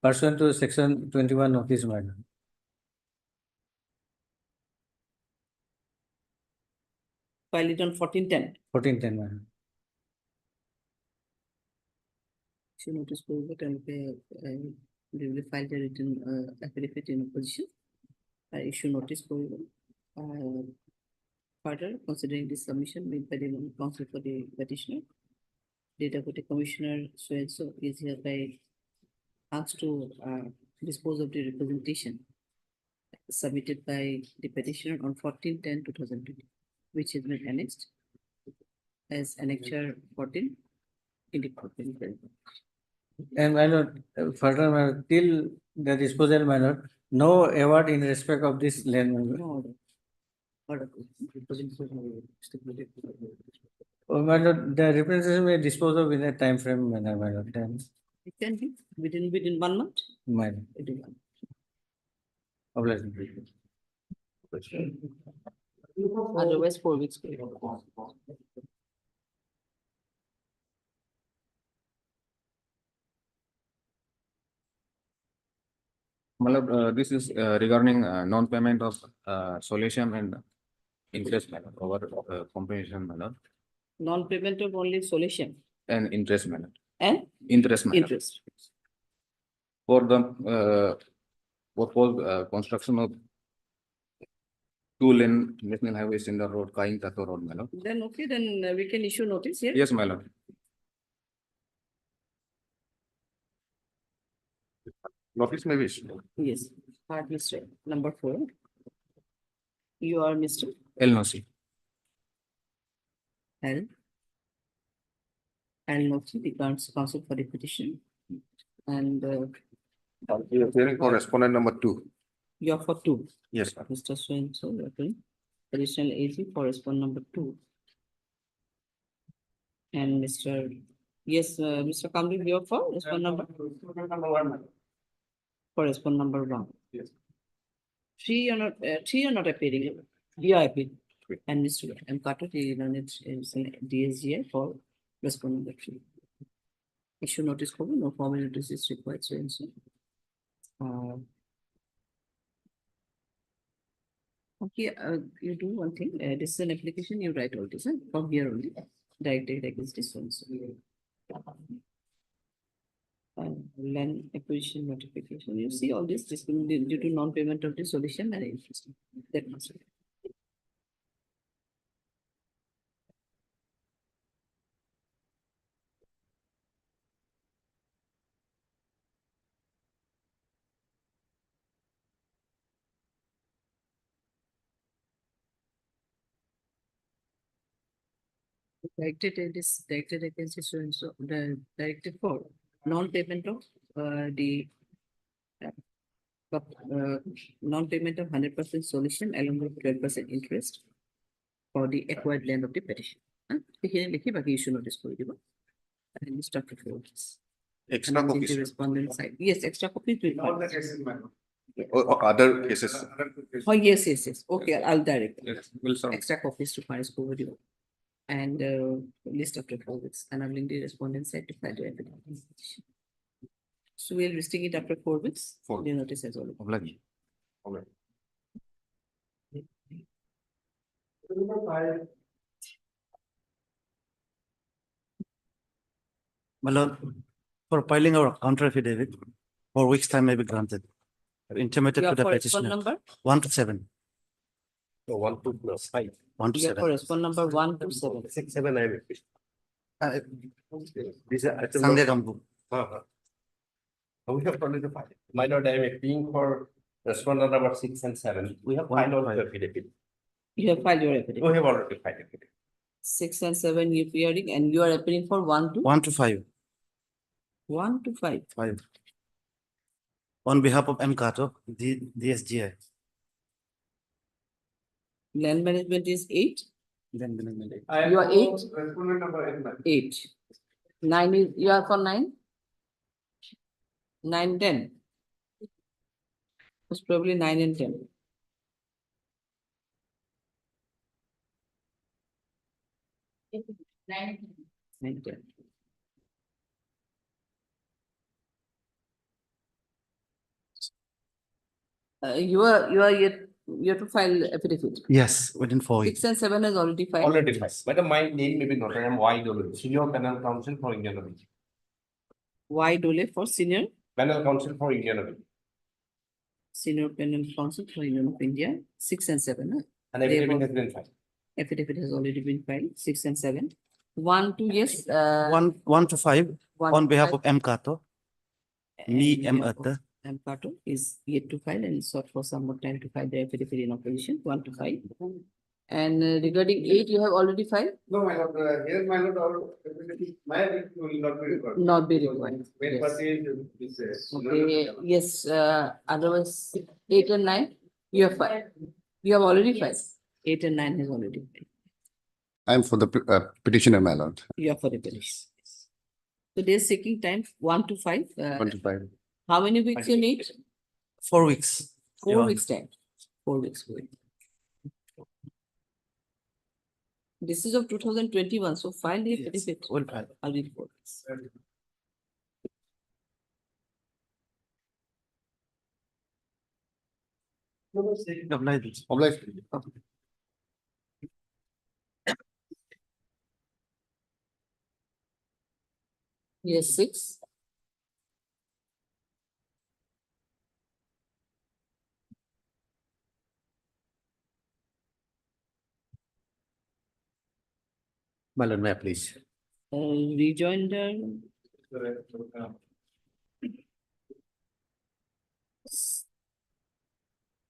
Pursuant to section 21 of this, my lord. File it on 1410. 1410, my lord. Issue notice করবো কালকে we will file the written affidavit in opposition. Issue notice করবো. Further, considering this submission made by the counsel for the petitioner, Data Quality Commissioner so and so is hereby asked to dispose of the representation submitted by the petitioner on 14/10/2020, which has been annexed as annexure 14 in the court. And my lord, further, my lord, till the disposal, my lord, no award in respect of this land. My lord. No order. Order. Oh, my lord, the representation may dispose of in a time frame manner, my lord. Then, It can be within 1 month. my lord. Within 1 month. Obligation. Otherwise, 4 weeks. This is regarding non-payment of solution and interest matter over compensation matter Non-payment of only solution and interest matter. and Interest matter. interest. For the proposed construction of two-lane national highway Cinder Road, Kaing Tato Road, my lord. Then, okay, then we can issue notice here. Yes, my lord. Notice may be issued. Yes, part Mr. Number 4. You are Mr. LNOC. L. Nochi, the counsel for the petition. And You are hearing for respondent number 2. you are for 2. Yes, sir. Mr. So and so, you are doing additional AG for respondent number 2. And Mr. Yes, Mr. Kamli, you are for respondent number? For respondent number 1. Yes. 3 you're not appearing. You are appearing. And Mr. M. Carter, the DSGI for respondent number 3. Issue notice cover, no formal notice is required, so and so. Okay, you do one thing, this is an application, you write all this, from here only, directed against this one, so. Land acquisition notification, you see all this will be due to non-payment of the solution and interest. That must be. Directed against this so and so, the directed for non-payment of the non-payment of 100% solution along with 12% interest for the acquired land of the petition. Here, you should notice for you. And this doctor for this. Extra And copies. the respondent side. Yes, extra copies. will All come. the cases, madam. Other cases. Oh, yes. Okay, I'll direct. Yes, will serve. Extra copies to Paris over you. And list of reports enabling the respondent side to file the evidence. So we'll listing it after 4 weeks. Four. The notice as well. Obligation. Okay. My lord, for filing our counter affidavit, 4 weeks' time may be granted. Intimated You to are the for respond petitioner. number? 1 to 7. So 1, 2 plus 5. 1 to You are 7. for respond number 1 to 7. 6, 7, I am. This is item Sunday number- Rambu. We have already filed. My lord, I am appealing for respondent number 6 and 7. We have One filed to all five. the affidavit. You have filed your affidavit. We have already filed affidavit. 6 and 7 you appearing and you are appealing for 1 to 1 to 5. 1 to 5. 5. On behalf of M. Kato, DSGI. Land management is 8. Then the You are 8. Respondent number 8, madam. 8. 9 is you are for 9. 9, 10. It's probably 9 and 10. Nine, 10. You are yet, you have to file affidavit. Yes, within 4 weeks. 6 and 7 has already filed. Already filed. Madam, my name may be not, I am Y Dole, Senior Panel Counsel for Indian Navy. Y Dole for senior, Panel Counsel for Indian Navy. senior panel counsel for Union of India, 6 and 7. Huh? And They everything were- has been filed. Affidavit has already been filed, 6 and 7. 1, 2, yes. 1 to 5 1 on to behalf 5. of M. Kato. Me, And M. behalf of Atta. M. Pato is yet to file and sought for some more time to file the affidavit in opposition, 1 to 5. And regarding 8, you have already filed? No, my lord, here, my lord, my will not be required. Not be required. When Yes. pertain this. Okay, yes, otherwise 8 and 9, you have filed. You have already filed. 8 and 9 has already filed. I am for the petitioner, my lord. You are for the petition. So they're seeking time 1 to 5. 1 to 5. How many weeks you need? 4 weeks. 4 Your weeks time. 4 weeks. This is of 2021, so file the affidavit. Will file. I'll read 4 weeks. Obliged. Yes, 6. My lord, may I please? Rejoinder.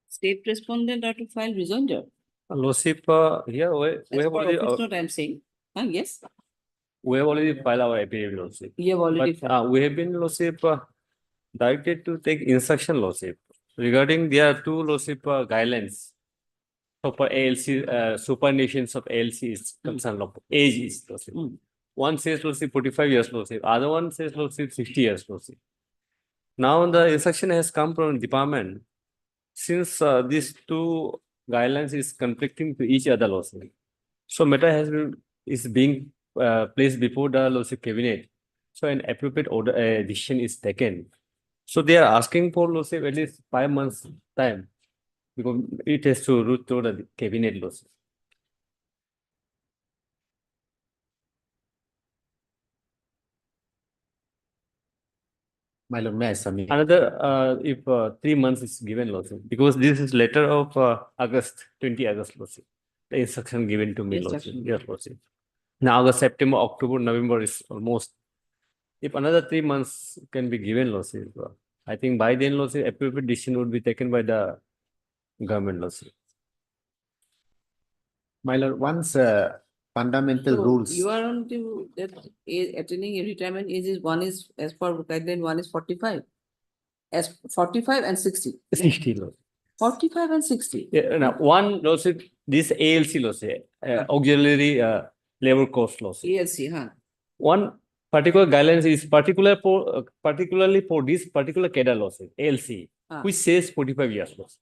State respondent are to file rejoinder. Lordship, here we As have per already, office note, I'm saying. Yes, we have already filed our affidavit, Lordship. you have already But filed. we have been, Lordship, directed to take instruction, Lordship. Regarding there are two, Lordship, guidelines. So for ALC, superannuations of ALC is concerned of age is, Lordship. One says, Lordship, 45 years, Lordship. Other one says, Lordship, 60 years, Lordship. Now the instruction has come from department. Since these two guidelines is conflicting to each other, Lordship. So matter has been is being placed before the Lordship cabinet. So an appropriate order decision is taken. So they are asking for Lordship at least 5 months time because it has to route through the cabinet, Lordship. My lord, may I submit? Another if 3 months is given, Lordship, because this is letter of August 20 August, Lordship. The instruction given to me, Lordship. Instruction. Yes, Lordship. Now August, September, October, November is almost. If another 3 months can be given, Lordship, I think by then, Lordship, appropriate decision would be taken by the government, Lordship. My lord, once fundamental So rules. you are on to that attaining a retirement age is one is as per guideline, one is 45. As 45 and 60. 60, Lordship. 45 and 60. Yeah, now one, Lordship, this ALC, Lordship, auxiliary labor cost, Lordship. ALC, huh? One particular guidelines is particular for particularly for this particular cadre, Lordship, ALC, which says 45 years, Lordship.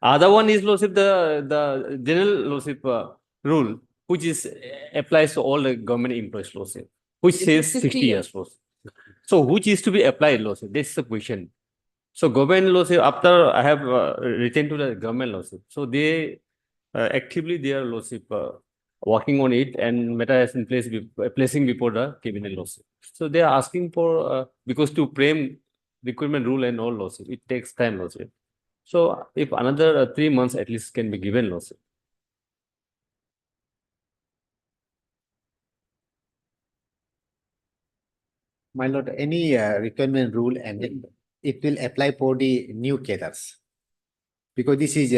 Other one is, Lordship, the general, Lordship, rule, which is applies to all the government employees, Lordship, which It says is 60 60 years, Lordship. So which is to be applied, Lordship? This is the question. So government, Lordship, after I have written to the government, Lordship, so they actively they are, Lordship, working on it and matter has in place placing before the cabinet, Lordship. So they are asking for because to frame recruitment rule and all, Lordship, it takes time, Lordship. So if another 3 months at least can be given, Lordship. My lord, any requirement rule and it will apply for the new cadres. Because this is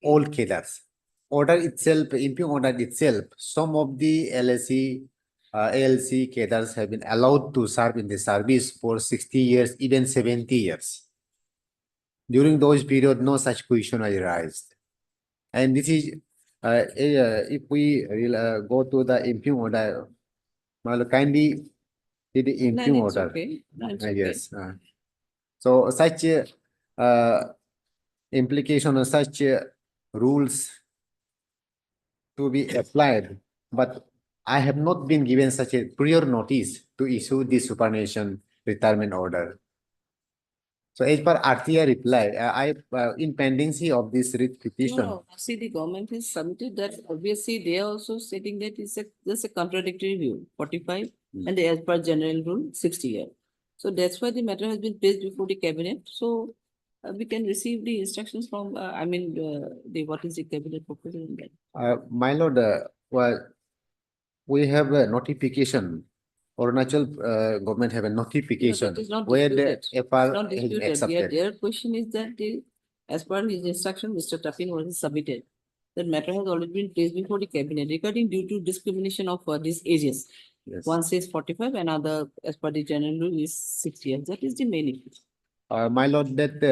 old cadres. Order itself, impugn order itself, some of the LSC, ALC cadres have been allowed to serve in the service for 60 years, even 70 years. During those period, no such question was raised. And this is, if we go to the impugn order, well, kindly did the impugn No, it's order. okay. No, it's okay. Yes. So such implication of such rules to be applied, but I have not been given such a prior notice to issue the superannuation retirement order. So as per RTI reply, in pendency of this writ petition. No, see, the government has submitted that, obviously, they are also stating that it's just a contradictory view, 45, and as per general rule, 60 year. So that's why the matter has been placed before the cabinet, so we can receive the instructions from, what is the cabinet proposal in that? My lord, well, we have a notification. Arunachal government have a No, notification that is not where the disputed. FR It's not has been disputed. accepted. Their question is that as per his instruction, Mr. Tapin was submitted. That matter has already been placed before the cabinet regarding due to discrimination of these ages. Yes. One says 45, another, as per the general rule, is 60 years. That is the main issue. My lord, that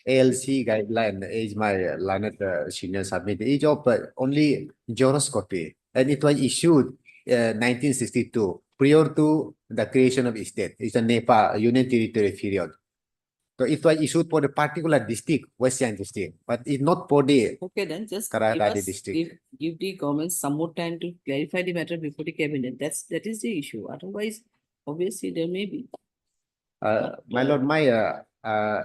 ALC guideline is my learned senior submitted is of only Joros copy, and it was issued 1962 prior to the creation of state. It's a NEPA Union Territory period. So it was issued for the particular district, West Siam district, but it's not for the Okay, then just Karakadi district. give the government some more time to clarify the matter before the cabinet. That is the issue. Otherwise, obviously, there may be. My lord, my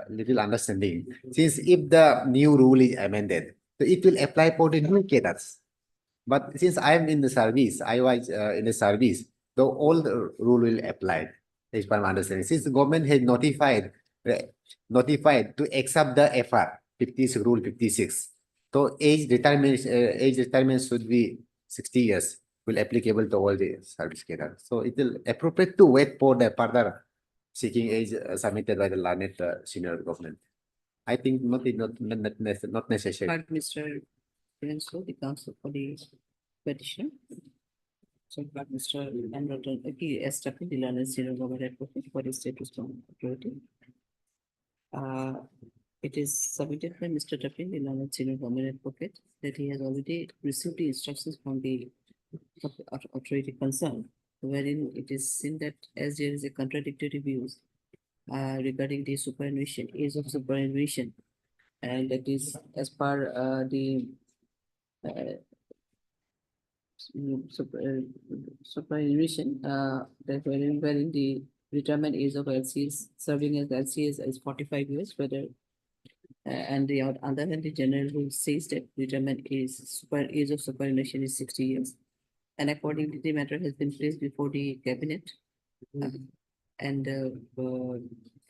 little understanding, since if the new rule is amended, so it will apply for the new cadres. But since I am in the service, I was in the service, the old rule will apply. Is my understanding. Since the government has notified to accept the FR 56 rule 56. So age retirement should be 60 years, will applicable to all the service cadres. So it will appropriate to wait for the further seeking age submitted by the learned senior government. I think not necessary. But Mr. Prince, the counsel for the petition. So, but Mr. Anroton, as Tapin, the learned senior government advocate for the state authority. It is submitted by Mr. Tapin, the learned senior government advocate, that he has already received the instructions from the authority concerned, wherein it is seen that as there is a contradictory views regarding the superannuation, age of superannuation, and that is as per the superannuation, that wherein the retirement age of LC is serving as LC is 45 years, whether and the other hand, the general rule says that retirement age of superannuation is 60 years. And accordingly, the matter has been placed before the cabinet. And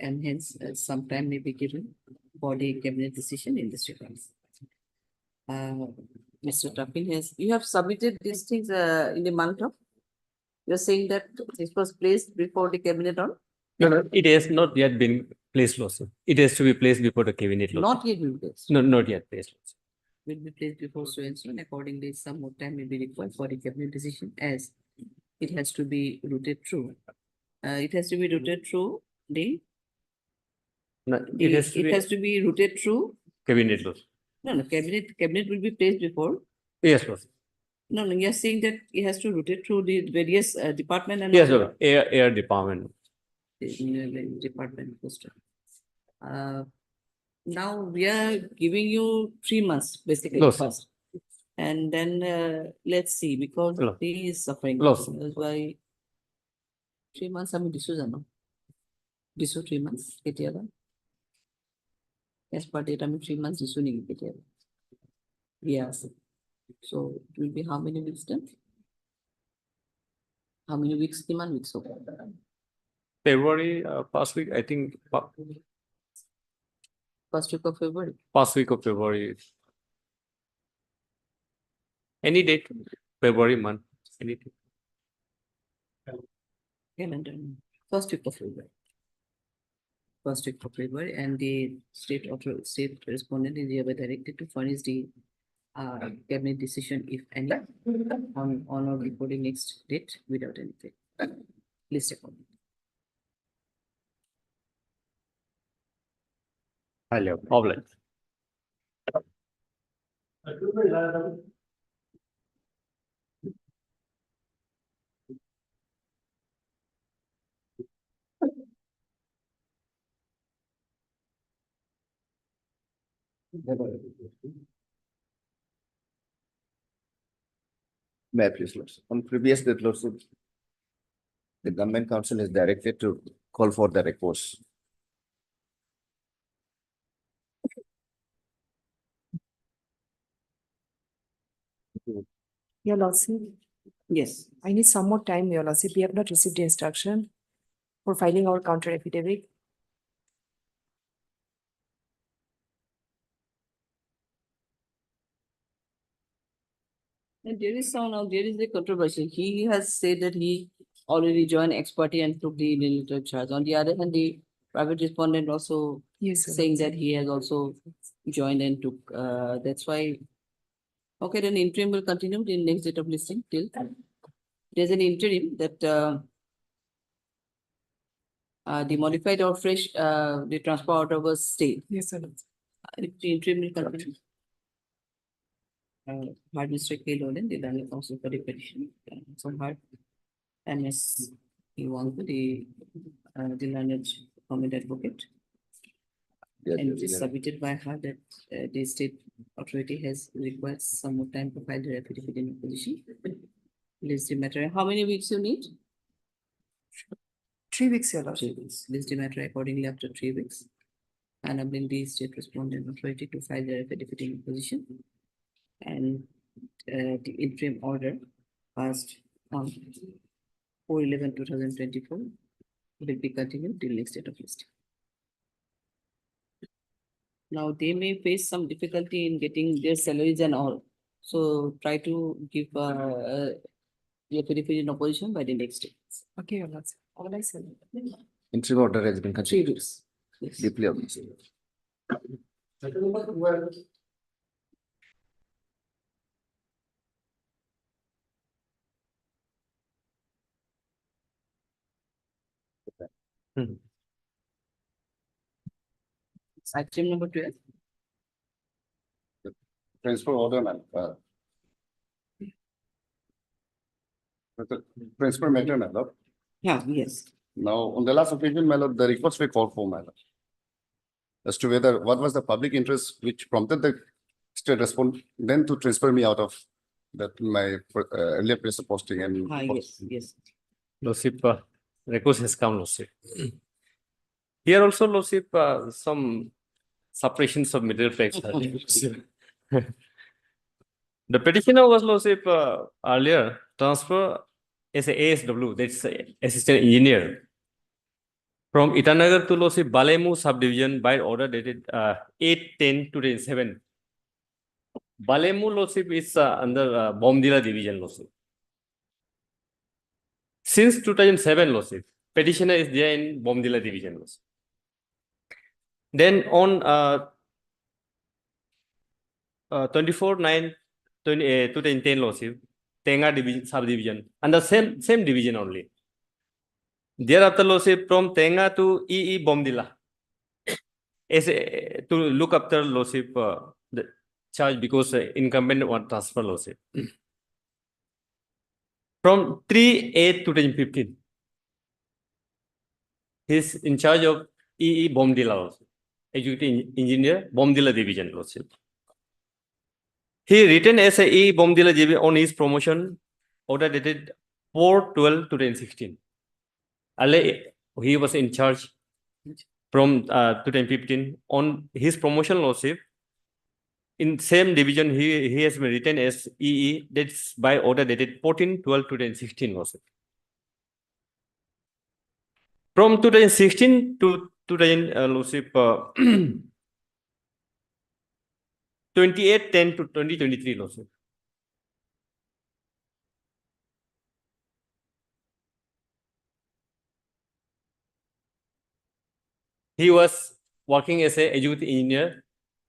hence some time may be given for the cabinet decision in this regard. Mr. Tapin you have submitted these things in the month of, you're saying that this was placed before the cabinet on? No, it has not yet been placed lawsuit. It has to be placed before the cabinet lawsuit. Not yet been placed. No, not yet placed. Will be placed before so and so, and accordingly, some more time may be required for the cabinet decision as it has to be routed through. It has to be routed through No, it has to be routed through. cabinet lawsuit. No, cabinet will be placed before. Yes, boss. No, you're saying that it has to rotate through the various department and. Yes, sir. Air department. Department poster. Now we are giving you 3 months basically No, sir. first. And then let's see, because No. he is suffering. No, sir. That's why 3 months আমি দিছো জানো? দিছো 3 months কেতিয়াবা? As per date আমি 3 months দিছো নেকি কেতিয়াবা? Yes. So it will be how many weeks then? How many weeks? কিমান weeks হ'ব? February, past week, I think, First week of February. past week of February. Any date, February month, anything. Calendar. First week of February. First week of February, and the state respondent is hereby directed to furnish the cabinet decision, if any, on or before the next date without anything. Please take on. Hello. Problem. May I please, Lordship? On previous date, Lordship, the government council is directed to call for the recourse. Your Lordship, Yes. I need some more time, Your Lordship. We have not received the instruction for filing our counter affidavit. And there is a controversy. He has said that he already joined ex parte and took the unilateral charge. On the other hand, the private respondent also Yes, Your saying that Lordship. he has also joined and took, that's why. Okay, then interim will continue till next date of listing till. There's an interim that, the modified or fresh, the transfer order was stayed. Yes, Your Lordship. The interim will continue. Hard Mr. K. Lolan, the London Council for the petition, so hard. MS, he won the London Government Advocate. And it is submitted by her that the state authority has required some more time to file the affidavit in opposition. List the matter. How many weeks you need? 3 weeks, Your Lordship. 3 weeks. List the matter accordingly after 3 weeks. Enabling the state respondent authority to file their affidavit in opposition. And the interim order passed on 4/11/2024 will be continued till next date of listing. Now, they may face some difficulty in getting their salaries and all. So try to give the affidavit in opposition by the next day. Okay, Your Lordship. All I said. Interim order has been 3 considered. weeks. Yes. Deeply observed. Item number 12. Transfer order, ma'am. Transfer matter, my lord. Yeah, yes. Now, on the last occasion, my lord, the request we called for, my lord. As to whether, what was the public interest which prompted the state respondent to transfer me out of that my earlier place of posting and. Yes, yes. Lordship, request has come, Lordship. Here also, Lordship, some suppressions of middle facts. The petitioner was, Lordship, earlier transfer as a ASW, that's assistant engineer, from Itanagar to Lordship Balemu subdivision by order dated 8/10/2007. Balemu, Lordship, is under Bomdila division, Lordship. Since 2007, Lordship, petitioner is there in Bomdila division, Lordship. Then on 24/9/2010, Lordship, Tenga division, subdivision, under same division only. Thereafter, Lordship, from Tenga to EE Bomdila, as to look after, Lordship, the charge because incumbent one transfer, Lordship. From 3/8/2015, he's in charge of EE Bomdila, Lordship, executive engineer, Bomdila division, Lordship. He written as a E Bomdila GB on his promotion order dated 4/12/2016. He was in charge from 2015 on his promotion, Lordship. In same division, he has been written as EE, that's by order dated 14/12/2016, Lordship. From 2016 to 28/10 to 2023, Lordship. He was working as a executive engineer,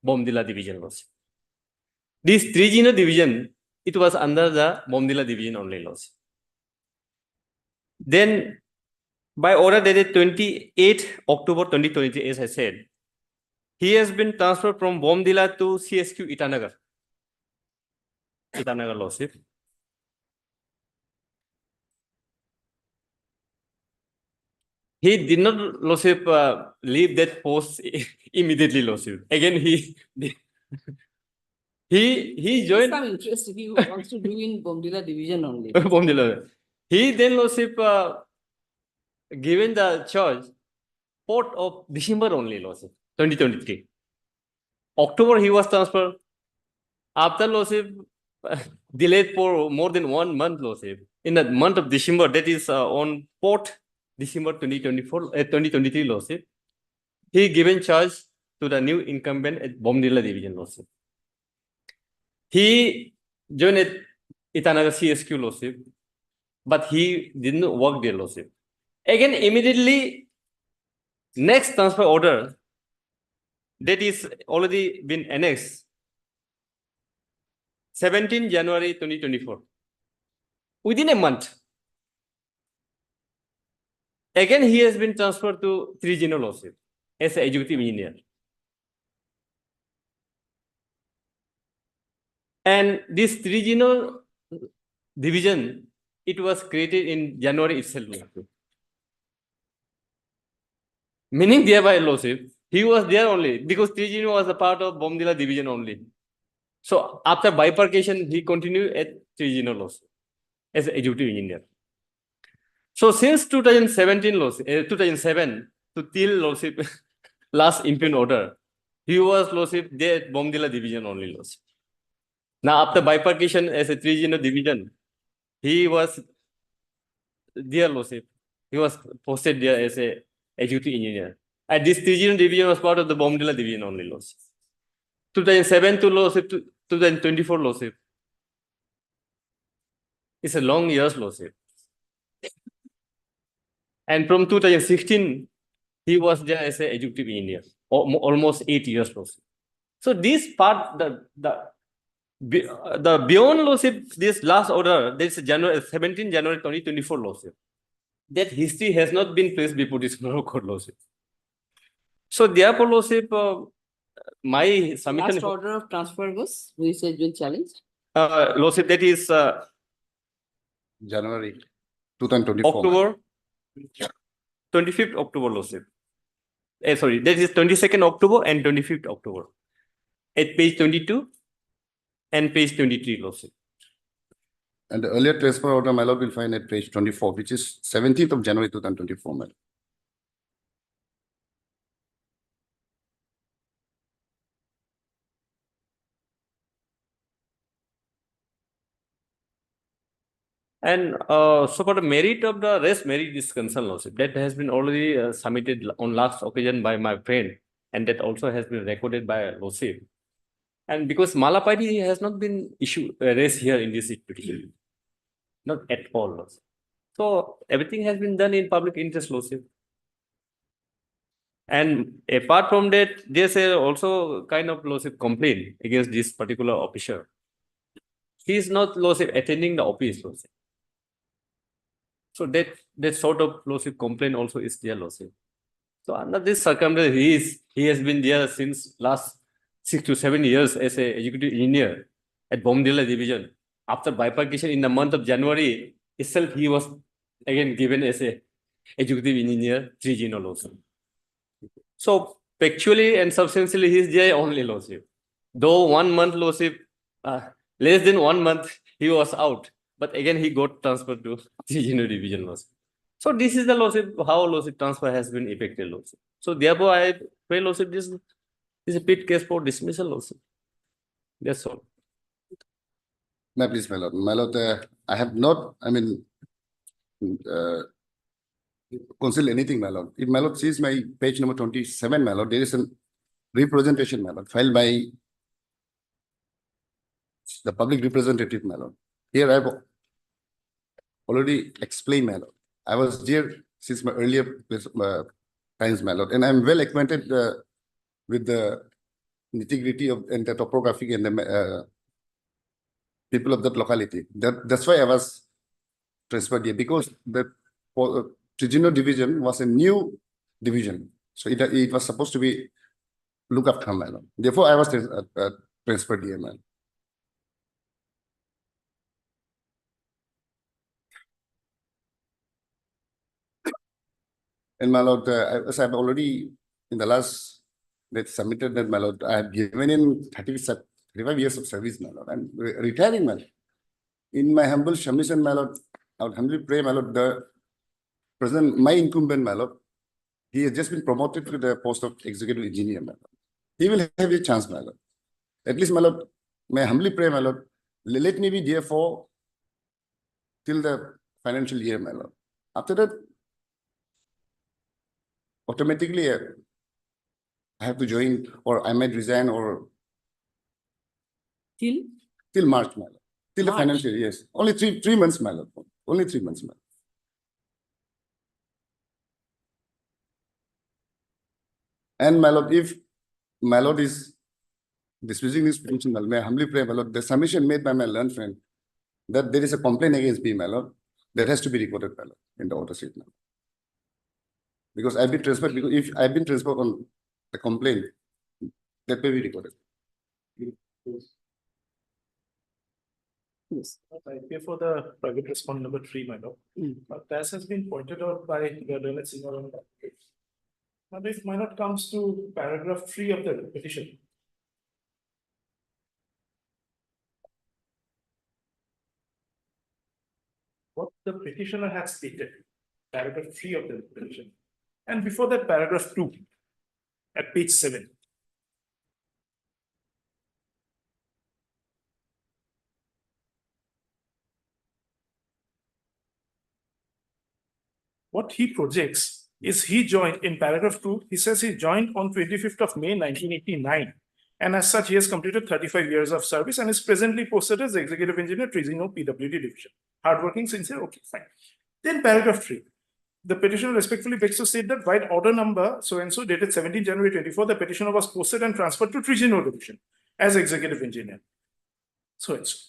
Bomdila division, Lordship. This 3 division, it was under the Bomdila division only, Lordship. Then, by order dated 28 October 2023, as I said, he has been transferred from Bomdila to CSQ Itanagar. Itanagar, Lordship. He did not, Lordship, leave that post immediately, Lordship. Again, he He joined some interest he wants to do in Bomdila division only. Bomdila. He then lordship given the charge 4th of December only lordship 2023. October he was transferred. After lordship delayed for more than 1 month lordship. In the month of December, that is on 4th December 2023 lordship, he given charge to the new incumbent at Bomdila division lordship. He joined at Itanagar CSQ lordship, but he didn't work there lordship. Again, immediately next transfer order that is already been annexed 17 January 2024. Within a month, again he has been transferred to Trigino lordship as an executive engineer. And this Trigino division, it was created in January itself. Meaning thereby lordship, he was there only because Trigino was a part of Bomdila division only. So after bifurcation, he continued at Trigino lordship as an executive engineer. So since 2017 lordship, 2007 to till lordship last impugned order, he was lordship there at Bomdila division only lordship. Now after bifurcation as a Trigino division, he was there lordship. He was posted there as a executive engineer. And this Trigino division was part of the Bomdila division only lordship. 2007 to lordship to 2024 lordship. It's a long years lordship. And from 2016, he was there as an executive engineer, almost 8 years lordship. So this part, the beyond lordship, this last order, this January 17 January 2024 lordship, that history has not been placed before this court lordship. So therefore lordship, my submission. Last order of transfer was, which has been challenged? Lordship, that is January 2024. October, 25th October lordship. Sorry, that is 22nd October and 25th October. At page 22 and page 23 lordship. And the earlier transfer order, my lord, will find at page 24, which is 17th of January 2024, my lord. And so for the merit of the rest merit is concerned lordship, that has been already submitted on last occasion by my friend, and that also has been recorded by lordship. And because Malapati has not been raised here in this petition, not at all lordship. So everything has been done in public interest lordship. And apart from that, there's also kind of lordship complaint against this particular officer. He is not lordship attending the office lordship. So that sort of lordship complaint also is there lordship. So under this circumstance, he has been there since last 6 to 7 years as an executive engineer at Bomdila division. After bifurcation in the month of January itself, he was again given as a executive engineer, Trigino lordship. So factually and substantially, he is there only lordship. Though 1 month lordship, less than 1 month, he was out. But again, he got transferred to Trigino division lordship. So this is the lordship, how lordship transfer has been effected lordship. So therefore, I pray lordship, this is a pit case for dismissal lordship. That's all. May I please, my lord. My lord, I have not, concealed anything, my lord. If my lord sees my page number 27, my lord, there is a representation, my lord, filed by the public representative, my lord. Here I have already explained, my lord. I was there since my earlier times, my lord, and I'm well acquainted with the nitty-gritty of and the topography and the people of that locality. That's why I was transferred here, because the Trigino division was a new division, so it was supposed to be look after, my lord. Therefore, I was transferred here, my lord. And my lord, as I've already in the last that submitted that, my lord, I have given in 35 years of service, my lord. I'm retiring, my lord. In my humble submission, my lord, I would humbly pray, my lord, the present, my incumbent, my lord, he has just been promoted to the post of executive engineer, my lord. He will have a chance, my lord. At least, my lord, may I humbly pray, my lord, let me be there for till the financial year, my lord. After that, automatically, I have to join, or I might resign, or till March, my lord. Till the March? financial year, yes. Only three months, my lord. Only 3 months, my lord. And my lord, if my lord is dismissing this petition, may I humbly pray, my lord, the submission made by my learned friend that there is a complaint against me, my lord, that has to be recorded, my lord, in the order sheet, my lord. Because I've been transferred, because if I've been transferred on the complaint, that may be recorded. Yes. I pay for the private respondent number 3, my lord. But as has been pointed out by the learned senior on that case. But if my lord comes to paragraph 3 of the petition. What the petitioner has stated, paragraph 3 of the petition. And before that, paragraph 2 at page 7. What he projects is he joined in paragraph 2, he says he joined on 25th of May 1989. And as such, he has completed 35 years of service and is presently posted as executive engineer, Trezino PWD division. Hardworking, sincere, okay, fine. Then paragraph 3. The petitioner respectfully begs to state that while order number so-and-so dated 17 January 24, the petitioner was posted and transferred to Trezino division as executive engineer. So-and-so.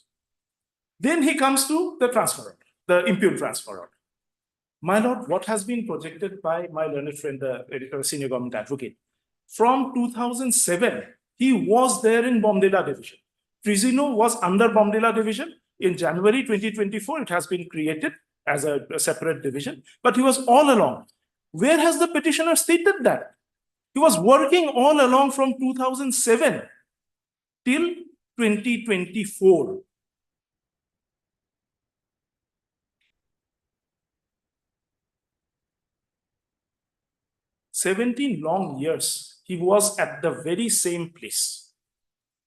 Then he comes to the transfer order, the impugned transfer order. My lord, what has been projected by my learned friend, the senior government advocate, from 2007, he was there in Bomdila division. Trezino was under Bomdila division. In January 2024, it has been created as a separate division, but he was all along. Where has the petitioner stated that? He was working all along from 2007 till 2024. "17 long years, he was at the very same place.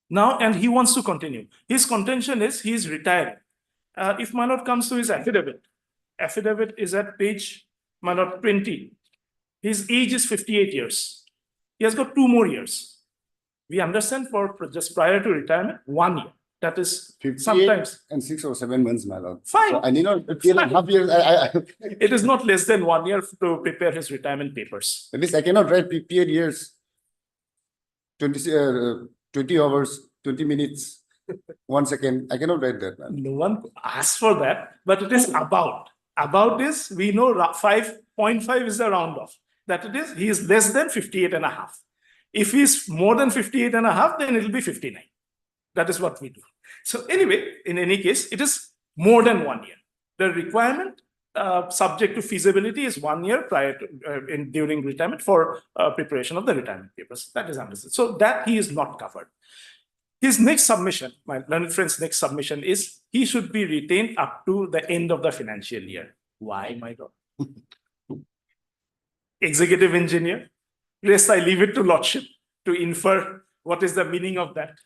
Now, and he wants to continue. His contention is he is retiring. If my lord comes to his affidavit is at page, my lord, 20. His age is 58 years. He has got 2 more years. We understand for just prior to retirement, 1 year. That is sometimes. And 6 or 7 months, my lord. Fine. So I need not 3.5 years. It is not less than 1 year to prepare his retirement papers. At least I cannot write 58 years, 20 hours, 20 minutes, 1 second. I cannot write that, man. No one asks for that, but it is about. About is, we know 5.5 is the round off. That it is, he is less than 58 and a half. If he is more than 58 and a half, then it will be 59. That is what we do. So anyway, in any case, it is more than 1 year. The requirement subject to feasibility is 1 year prior to during retirement for preparation of the retirement papers. That is understood. So that he is not covered. His next submission, my learned friend's next submission is he should be retained up to the end of the financial year. Why, my God? Executive engineer. Rest, I leave it to Lordship to infer what is the meaning of that.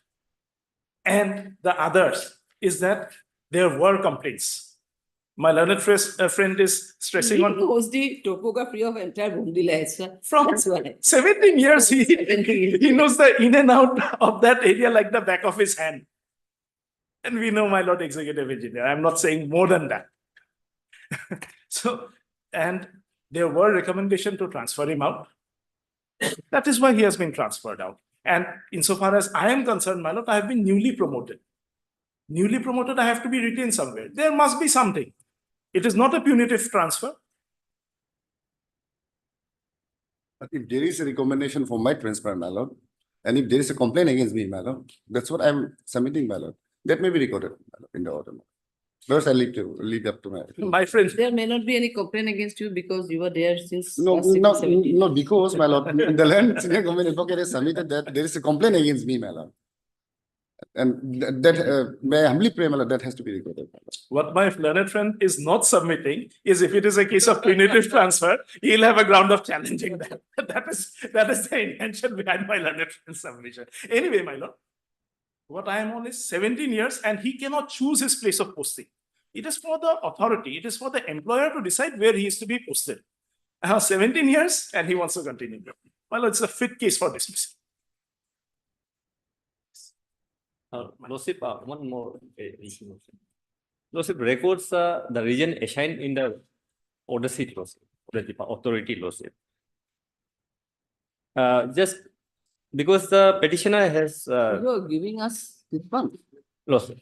And the others is that there were complaints. My learned friend is stressing on. He knows the topography of entire Bundila. From 17 years, he knows the in and out of that area like the back of his hand. And we know, my lord executive engineer. I'm not saying more than that. So, and there were recommendations to transfer him out. That is why he has been transferred out. And insofar as I am concerned, my lord, I have been newly promoted. Newly promoted, I have to be retained somewhere. There must be something. It is not a punitive transfer. But if there is a recommendation for my transfer, my lord, and if there is a complaint against me, my lord, that's what I'm submitting, my lord. That may be recorded, my lord, in the order. First, I leave up to my friend. There may not be any complaint against you because you were there since. No, because, my lord, the land senior government advocate has submitted that there is a complaint against me, my lord. And may I humbly pray, my lord, that has to be recorded. What my learned friend is not submitting is if it is a case of punitive transfer, he'll have a ground of challenging that. That is the intention behind my learned friend's submission. Anyway, my lord, what I am on is 17 years and he cannot choose his place of posting. It is for the authority, it is for the employer to decide where he is to be posted. I have 17 years and he wants to continue. My lord, it's a fit case for dismissal. Lordship, one more issue. Lordship, records the region assigned in the order sheet, Lordship, the authority, Lordship. Just because the petitioner has You are giving us this one. Lordship.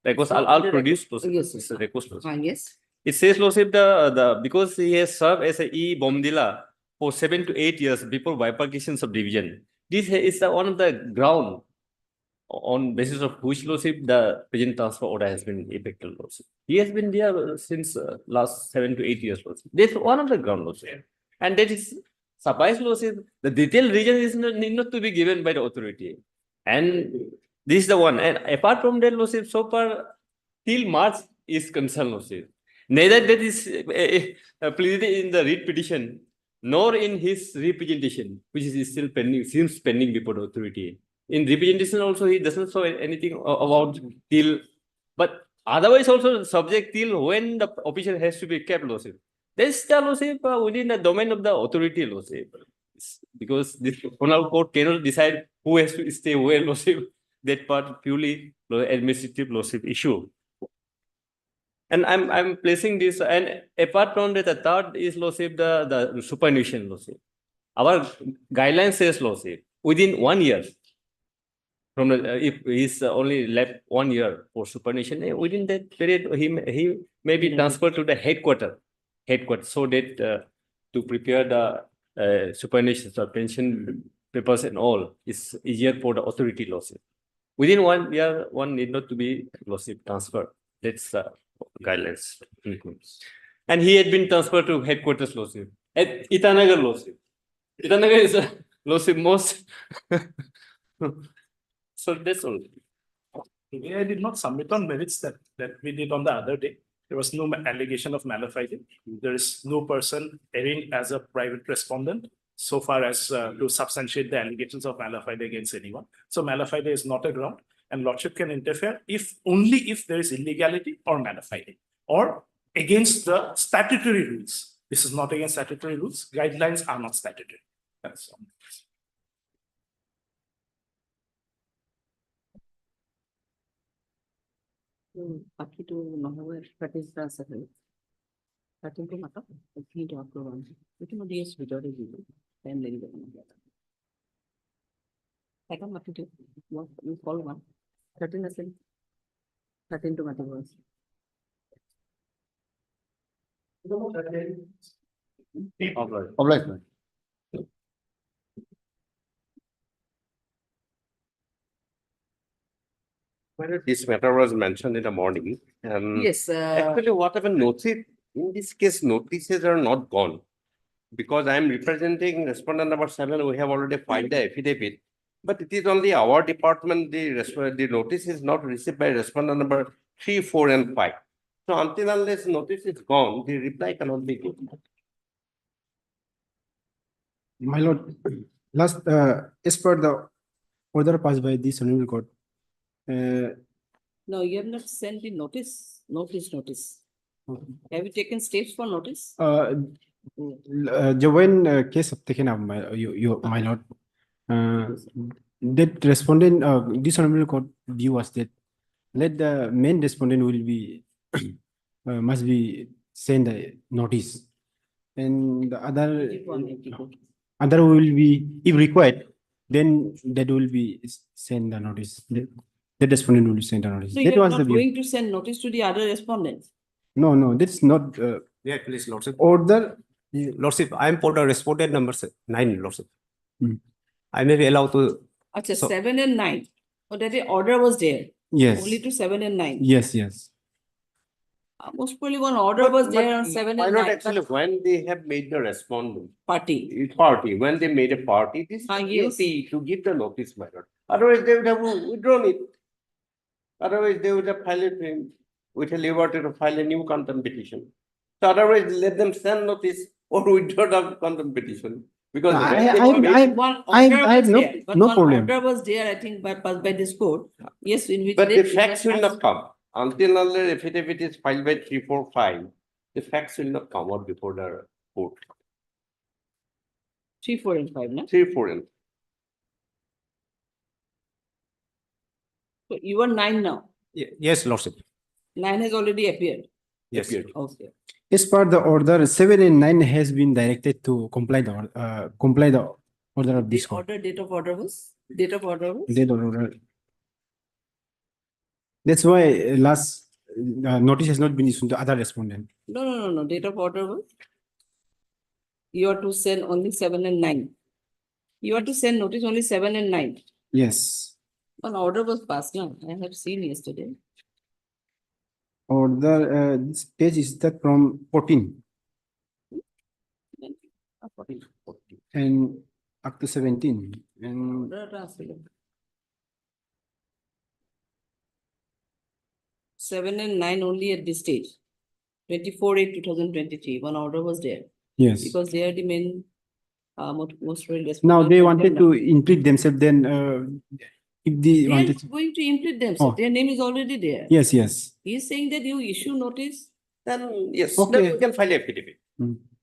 Records, I'll produce, Lordship. Yes, It's a records, Lordship. yes. It says, Lordship, because he has served as a E. Bomdila for 7 to 8 years before bifurcations of division. This is one of the ground on basis of which, Lordship, the present transfer order has been effective, Lordship. He has been there since last 7 to 8 years, Lordship. That's one of the ground, Lordship. And that is suffice, Lordship. The detailed reason need not to be given by the authority. And this is the one. And apart from that, Lordship, so far till March is concerned, Lordship. Neither that is pleaded in the writ petition, nor in his representation, which is still pending, seems pending before the authority. In representation also, he doesn't show anything about till, but otherwise also subject till when the official has to be kept, Lordship. This is the, Lordship, within the domain of the authority, Lordship. Because this Honorable Court cannot decide who has to stay where, Lordship. That part purely administrative, Lordship, issue. And I'm placing this, and apart from that, the third is, Lordship, the superannuation, Lordship. Our guidelines says, Lordship, within 1 year, from the, if he's only left 1 year for superannuation, within that period, he may be transferred to the headquarters, so that to prepare the superannuation, pension papers and all is easier for the authority, Lordship. Within 1 year, one need not to be, Lordship, transferred. That's guidelines. And he had been transferred to headquarters, Lordship, at Itanagar, Lordship. Itanagar is a Lordship most. So that's all. Today I did not submit on merits that we did on the other day. There was no allegation of malafide. There is no person erring as a private respondent so far as to substantiate the allegations of malafide against anyone. So malafide is not a ground, and Lordship can interfere only if there is illegality or malafide or against the statutory rules. This is not against statutory rules. Guidelines are not statutory. That's all. বাকি তো নহলে practice আছে তাতে তো মাত্র fit of করুন এটা মধ্যে এস ভিতরে দিব টাইম লাগি যাবে না এখন বাকি তো we call one 13 আছে 13 to মাত্র বস Obliged. Well, this matter was mentioned in the morning. Yes. Actually, whatever notice, in this case, notices are not gone. Because I am representing respondent number 7, we have already filed the affidavit. But it is only our department, the notice is not received by respondent number 3, 4, and 5. So until unless notice is gone, the reply cannot be given. My lord, last, as per the order passed by this honorable court, No, you have not sent the notice. Have you taken steps for notice? when case of taken up, my lord, that respondent, this honorable court view was that let the main respondent will be must be send the notice, and the other will be, if required, then that will be send the notice. The respondent will send a notice. So That you are was the not view. going to send notice to the other respondents? No, that's not Yeah, please, Lordship. order. Lordship, I am for the respondent number 9, Lordship. Hmm. I may be allowed to. Acha, So- 7 and 9. Oh, that the order was there. Yes. Only to 7 and 9. Yes, yes. Most probably one order was there on 7 Why and not 9. actually when they have made the respondent? Party. When they made a party, this is Ah, the yes. duty to give the notice, my lord. Otherwise, they would have withdrawn it. Otherwise, they would have filed it with a liberty to file a new contempt petition. So otherwise, let them send notice or withdraw the contempt petition. Because One order I have was no, there, but no one problem. order was there, I think, by this court. Yes, in which. But they- the facts will not come until unless affidavit is filed by 345. The facts will not come out before the court. 3, 4, and 5, no? 3, 4, and So you are 9 now. Yes, Lordship. 9 has already appeared. Yes. Okay. As per the order, 7 and 9 has been directed to comply the order of this court. Date of order was? Date of order was? Date of order. That's why last notice has not been issued to other respondent. No. Date of order was? You are to send only 7 and 9. You are to send notice only 7 and 9. Yes. An order was passed now. I have seen yesterday. Order, this page is that from 14 and up to 17 and Order transmitted. 7 and 9 only at this stage. 24/8/2023. One order was there. yes. Because they are the main most really Now they responsible wanted to imprint themselves, then if they They are wanted not going to imprint themselves. Oh. Their name is already there. yes, yes. He is saying that you issue notice, then yes, Okay. then we can file affidavit.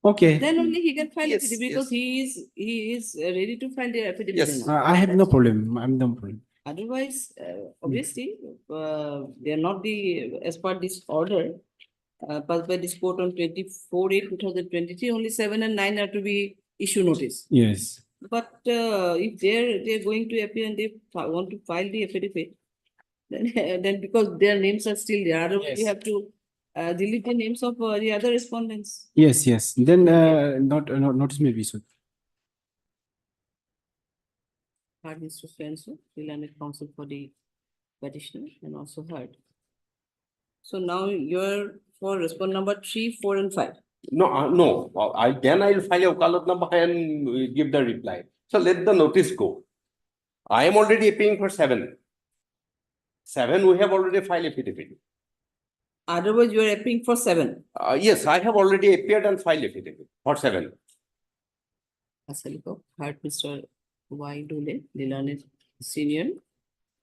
Okay. then only he can file Yes, affidavit because he is ready to file the affidavit. Yes. now. I have no problem. I'm no problem. Otherwise, obviously, they are not as per this order passed by this court on 24/8/2023, only 7 and 9 are to be issue notice. Yes. But if they're going to appear and they want to file the affidavit, then because their names are still there, otherwise you have to delete the names of the other respondents. Yes, yes. Then notice may be issued. Heard Mr. Swenson, the learned counsel for the petitioner, and also heard. So now you're for respond number 3, 4, and 5. No. Then I'll file a wakalat number and give the reply. So let the notice go. I am already appealing for 7. 7, we have already filed affidavit. Otherwise, you are appealing for 7. Yes, I have already appeared and filed affidavit for 7. Asaliko, heard Mr. Y. Dole, the learned senior.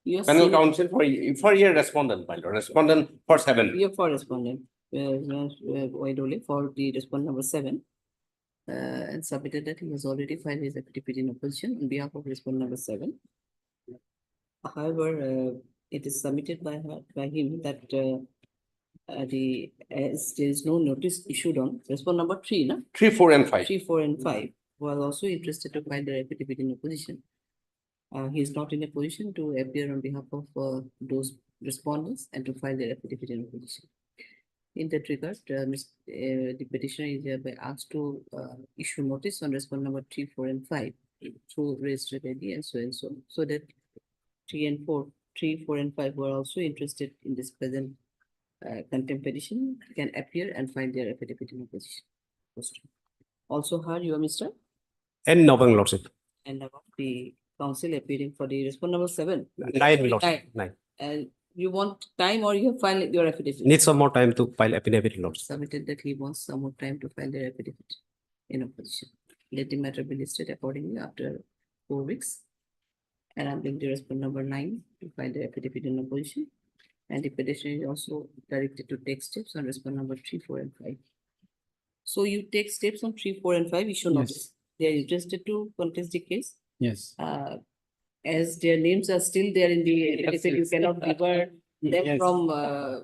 You are Panel senior- counsel for your respondent, my lord. Respondent for 7. You are for respondent. Y. Dole for the respondent number 7. And submitted that he has already filed his affidavit in opposition on behalf of respondent number 7. However, it is submitted by him that as there is no notice issued on respondent number 3, no? 3, 4, and 5. 3, 4, and 5 was also interested to file their affidavit in opposition. He is not in a position to appear on behalf of those respondents and to file their affidavit in opposition. In that regard, the petitioner is hereby asked to issue notice on respondent number 3, 4, and 5 through registered ID and so that 3, 4, and 5 were also interested in this present contempt petition can appear and file their affidavit in opposition. Also heard you are Mr. And Novang Lordship. And about the counsel appearing for the respondent number 7. 9 Lordship. 9. And you want time or you have filed your affidavit? Need some more time to file affidavit, Lordship. Submitted that he wants some more time to file their affidavit in opposition. Let the matter be listed accordingly after 4 weeks. And I'm going to respond number 9 to file the affidavit in opposition. And the petitioner is also directed to take steps on respond number 3, 4, and 5. So you take steps on 3, 4, and 5, issue notice. They are interested to contest the case. Yes. As their names are still there in the affidavit, you cannot debar them Yes. from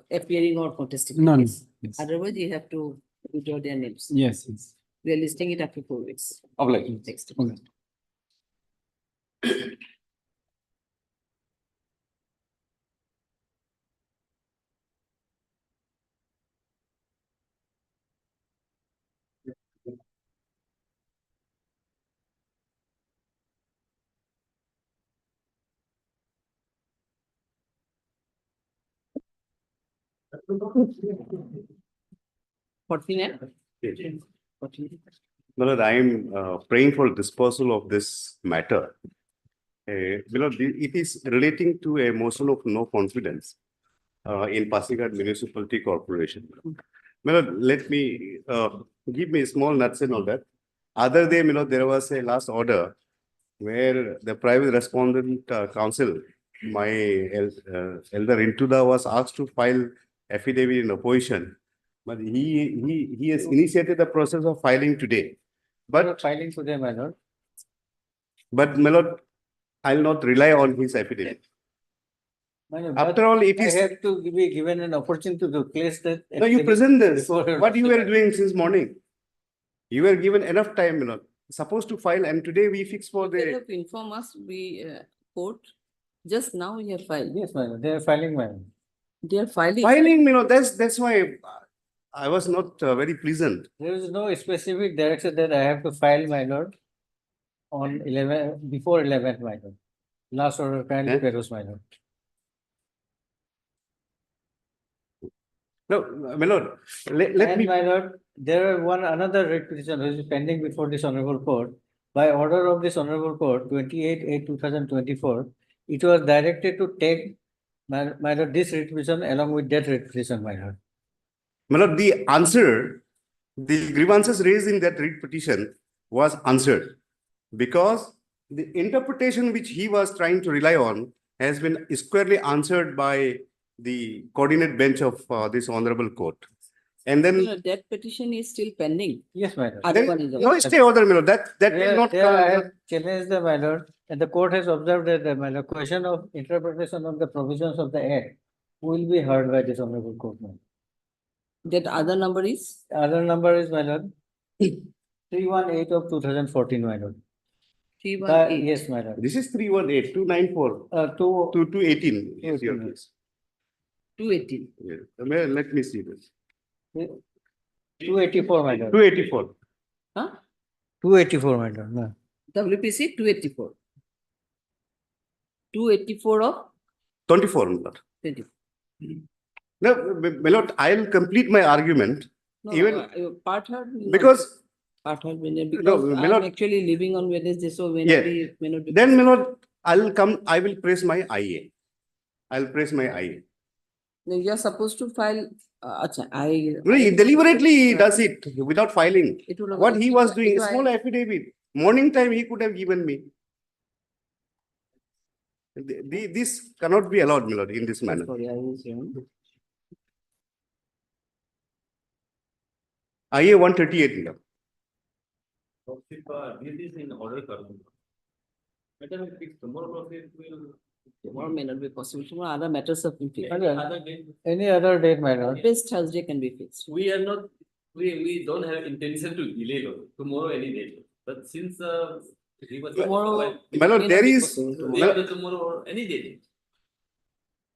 appearing or contesting. No, the no. case. Yes. Otherwise, you have to withdraw their names. Yes, yes. We are listing it after 4 weeks. Obligation. Next. Okay. Forty-nine. Malad, I am praying for dispersal of this matter it is relating to a motion of no confidence in Pasighat Municipality Corporation. Let me give me a small nutshell on that. Other than, there was a last order where the private respondent counsel, my elder Intuda, was asked to file affidavit in opposition, but he has initiated the process of filing today. But Filing today, my lord. but my lord, I'll not rely on his affidavit. My lord, After but all, it I is. have to be given an opportunity to place that. No, you present this. before- What you were doing since morning? You were given enough time, supposed to file, and today we fix for They the. have informed us, court, just now we have filed. Yes, my lord, they are filing, my lord. They are filing. Filing, that's why I was not very pleasant. There is no specific direction that I have to file, my lord, on 11, before 11th, my lord. Last order, kindly Eh? peruse, my lord. No, my lord, let And me. my lord, there are another writ petition which is pending before this honorable court. By order of this honorable court, 28/8/2024, it was directed to take, my lord, this writ petition along with that writ petition, my lord. My lord, the answer, the grievances raised in that writ petition was answered because the interpretation which he was trying to rely on has been squarely answered by the coordinate bench of this honorable court. And then That petition is still pending. Yes, my lord. Other there one is is no also- stay order, my lord. That will There, not there I come. have challenged the, my lord, and the court has observed that the, my lord, question of interpretation of the provisions of the act will be heard by this honorable court, my lord. That other number is? Other number is, my lord, 318 of 2014, my lord. 318. Yes, my lord. This is 318-294. 218 is your case. 218. Yes. Let me see this. 284, my lord. 284. Huh? 284, my lord. No. WPC 284. 284 of 24, my lord. 20. No, my lord, I'll complete my argument. No, Even part heard. because Part heard, because No, my I'm lord- actually living on Wednesday, so may Yeah. not be, may not be. then, my lord, I will press my IA. I'll press my IA. No, you're supposed to file, No, he deliberately does it without filing. It will- What he was doing, it a will- small affidavit, morning time he could have given me. This cannot be allowed, my lord, in this manner. Sorry, I was wrong. IA 138, my lord. This is in order. Madam, if it's tomorrow, process will. Tomorrow may not be possible. Tomorrow other matters have been fixed. Other day. Any other date, my lord. Best Thursday can be fixed. We are not, we don't have intention to delay tomorrow any day. But since he was. Tomorrow My lord, may there not be is- possible Day tomorrow. after tomorrow or any day.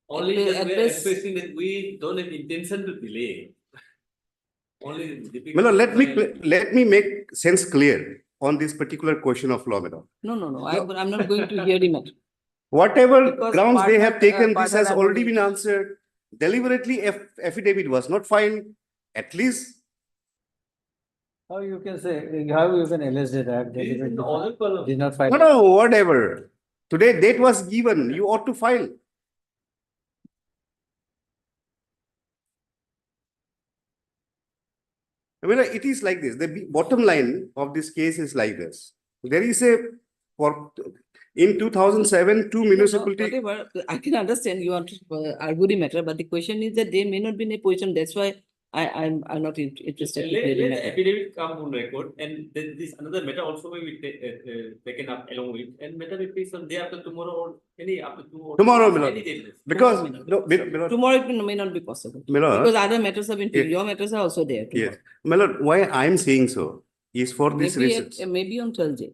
Only At that we are best- expressing that we don't have intention to delay. Only. My lord, let me make sense clear on this particular question of law, madam. No, I'm not going to hear the matter. Whatever Because grounds they have partner- taken, this partner has have already already- been answered. Deliberately, affidavit was not filed. At least, How you can say, how you can allege that? This is in order for. Did not file. no, whatever. Today, date was given. You ought to file. I mean, it is like this. The bottom line of this case is like this. There is in 2007, two municipality. Whatever, I can understand you want to argue the matter, but the question is that they may not be in a position. That's why I'm not interested in Let hearing the matter. affidavit come on record, and then this another matter also will be taken up along with, and matter will be some day after tomorrow or any after tomorrow. Tomorrow, my lord. Any day. Because, Tomorrow no, Tomorrow it may not be possible. My lord. Because other matters have been fixed. Yeah. Your matters are also there tomorrow. Yes, my lord, why I am saying so is for this reasons. Maybe on Thursday.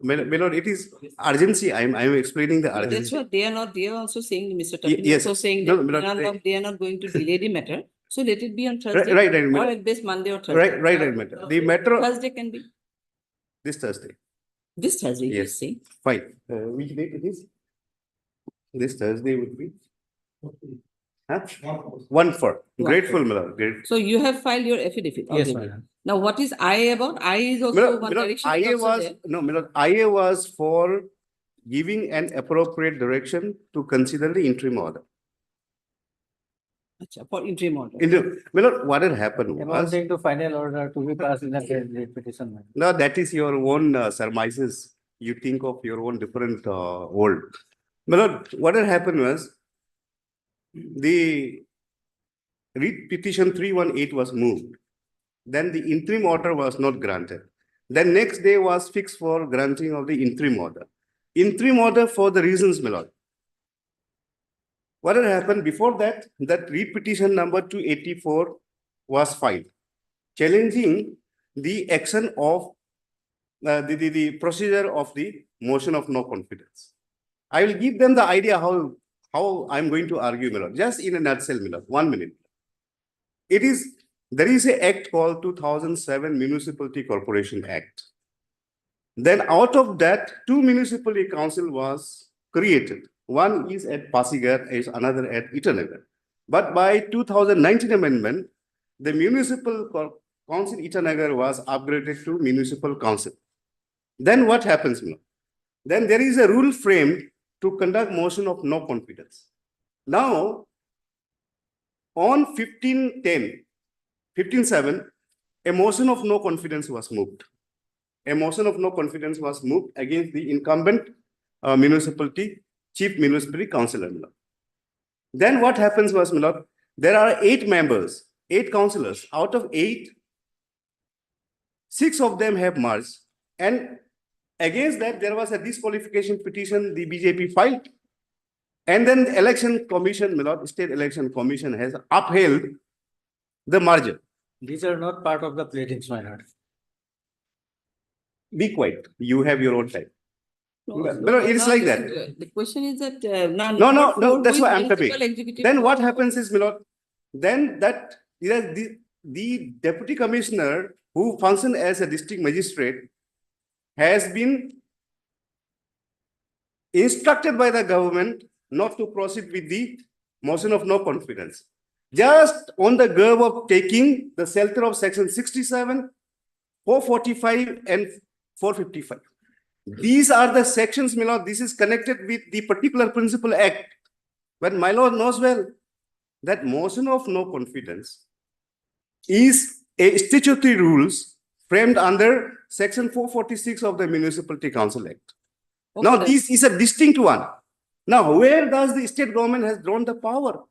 My lord, it is urgency. I am explaining the That's urgency. what they are not, they are also saying, Mr. Tapin is yes. also saying No, that my lord, they are not going to delay the matter. So let it be on Thursday. Right, my Or lord. at best Monday or Thursday. Right, matter. The matter of Thursday can be. this Thursday. This Thursday, you Yes. see. Fine. Which date it is? This Thursday would be? Huh? 1/4. Grateful, my lord. Grateful. So you have filed your affidavit Yes, already. madam. Now what is I about? I is My also lord, one my lord, direction. IA also was, there. no, my lord, IA was for giving an appropriate direction to consider the interim order. For interim order. My lord, what had happened was, Amounting to final order to be passed in the writ petition. My lord. now that is your own surmises. You think of your own different world. My lord, what had happened was, the writ petition 318 was moved. Then the interim order was not granted. Then next day was fixed for granting of the interim order. Interim order for the reasons, my lord. What had happened before that, that writ petition number 284 was filed, challenging the action of the procedure of the motion of no confidence. I will give them the idea how I'm going to argue, my lord. Just in a nutshell, my lord, 1 minute. There is an act called 2007 Municipality Corporation Act. Then out of that, 2 municipality council was created. One is at Pasigar, is another at Itanagar. But by 2019 amendment, the municipal council Itanagar was upgraded to municipal council. Then what happens? Then there is a rule framed to conduct motion of no confidence. Now, on 15/7, a motion of no confidence was moved. A motion of no confidence was moved against the incumbent chief municipality councillor. Then what happens was, my lord, there are 8 members, 8 councillors. Out of 8, 6 of them have merged. And against that, there was a disqualification petition the BJP filed. And then the election commission, my lord, state election commission has upheld the merger. These are not part of the pleadings, my lord. Be quiet. You have your own time. No, It is now like you- that. The question is that. No, that's why I'm coming. coming. Then what happens is, my lord, then that the deputy commissioner who functioned as a district magistrate has been instructed by the government not to proceed with the motion of no confidence. Just on the curve of taking the shelter of section 67, 445 and 455. These are the sections, my lord. This is connected with the particular principal act. But my lord knows well that motion of no confidence is a statutory rules framed under section 446 of the Municipality Council Act. Now, this is a distinct one. Now, where does the state government has drawn the power?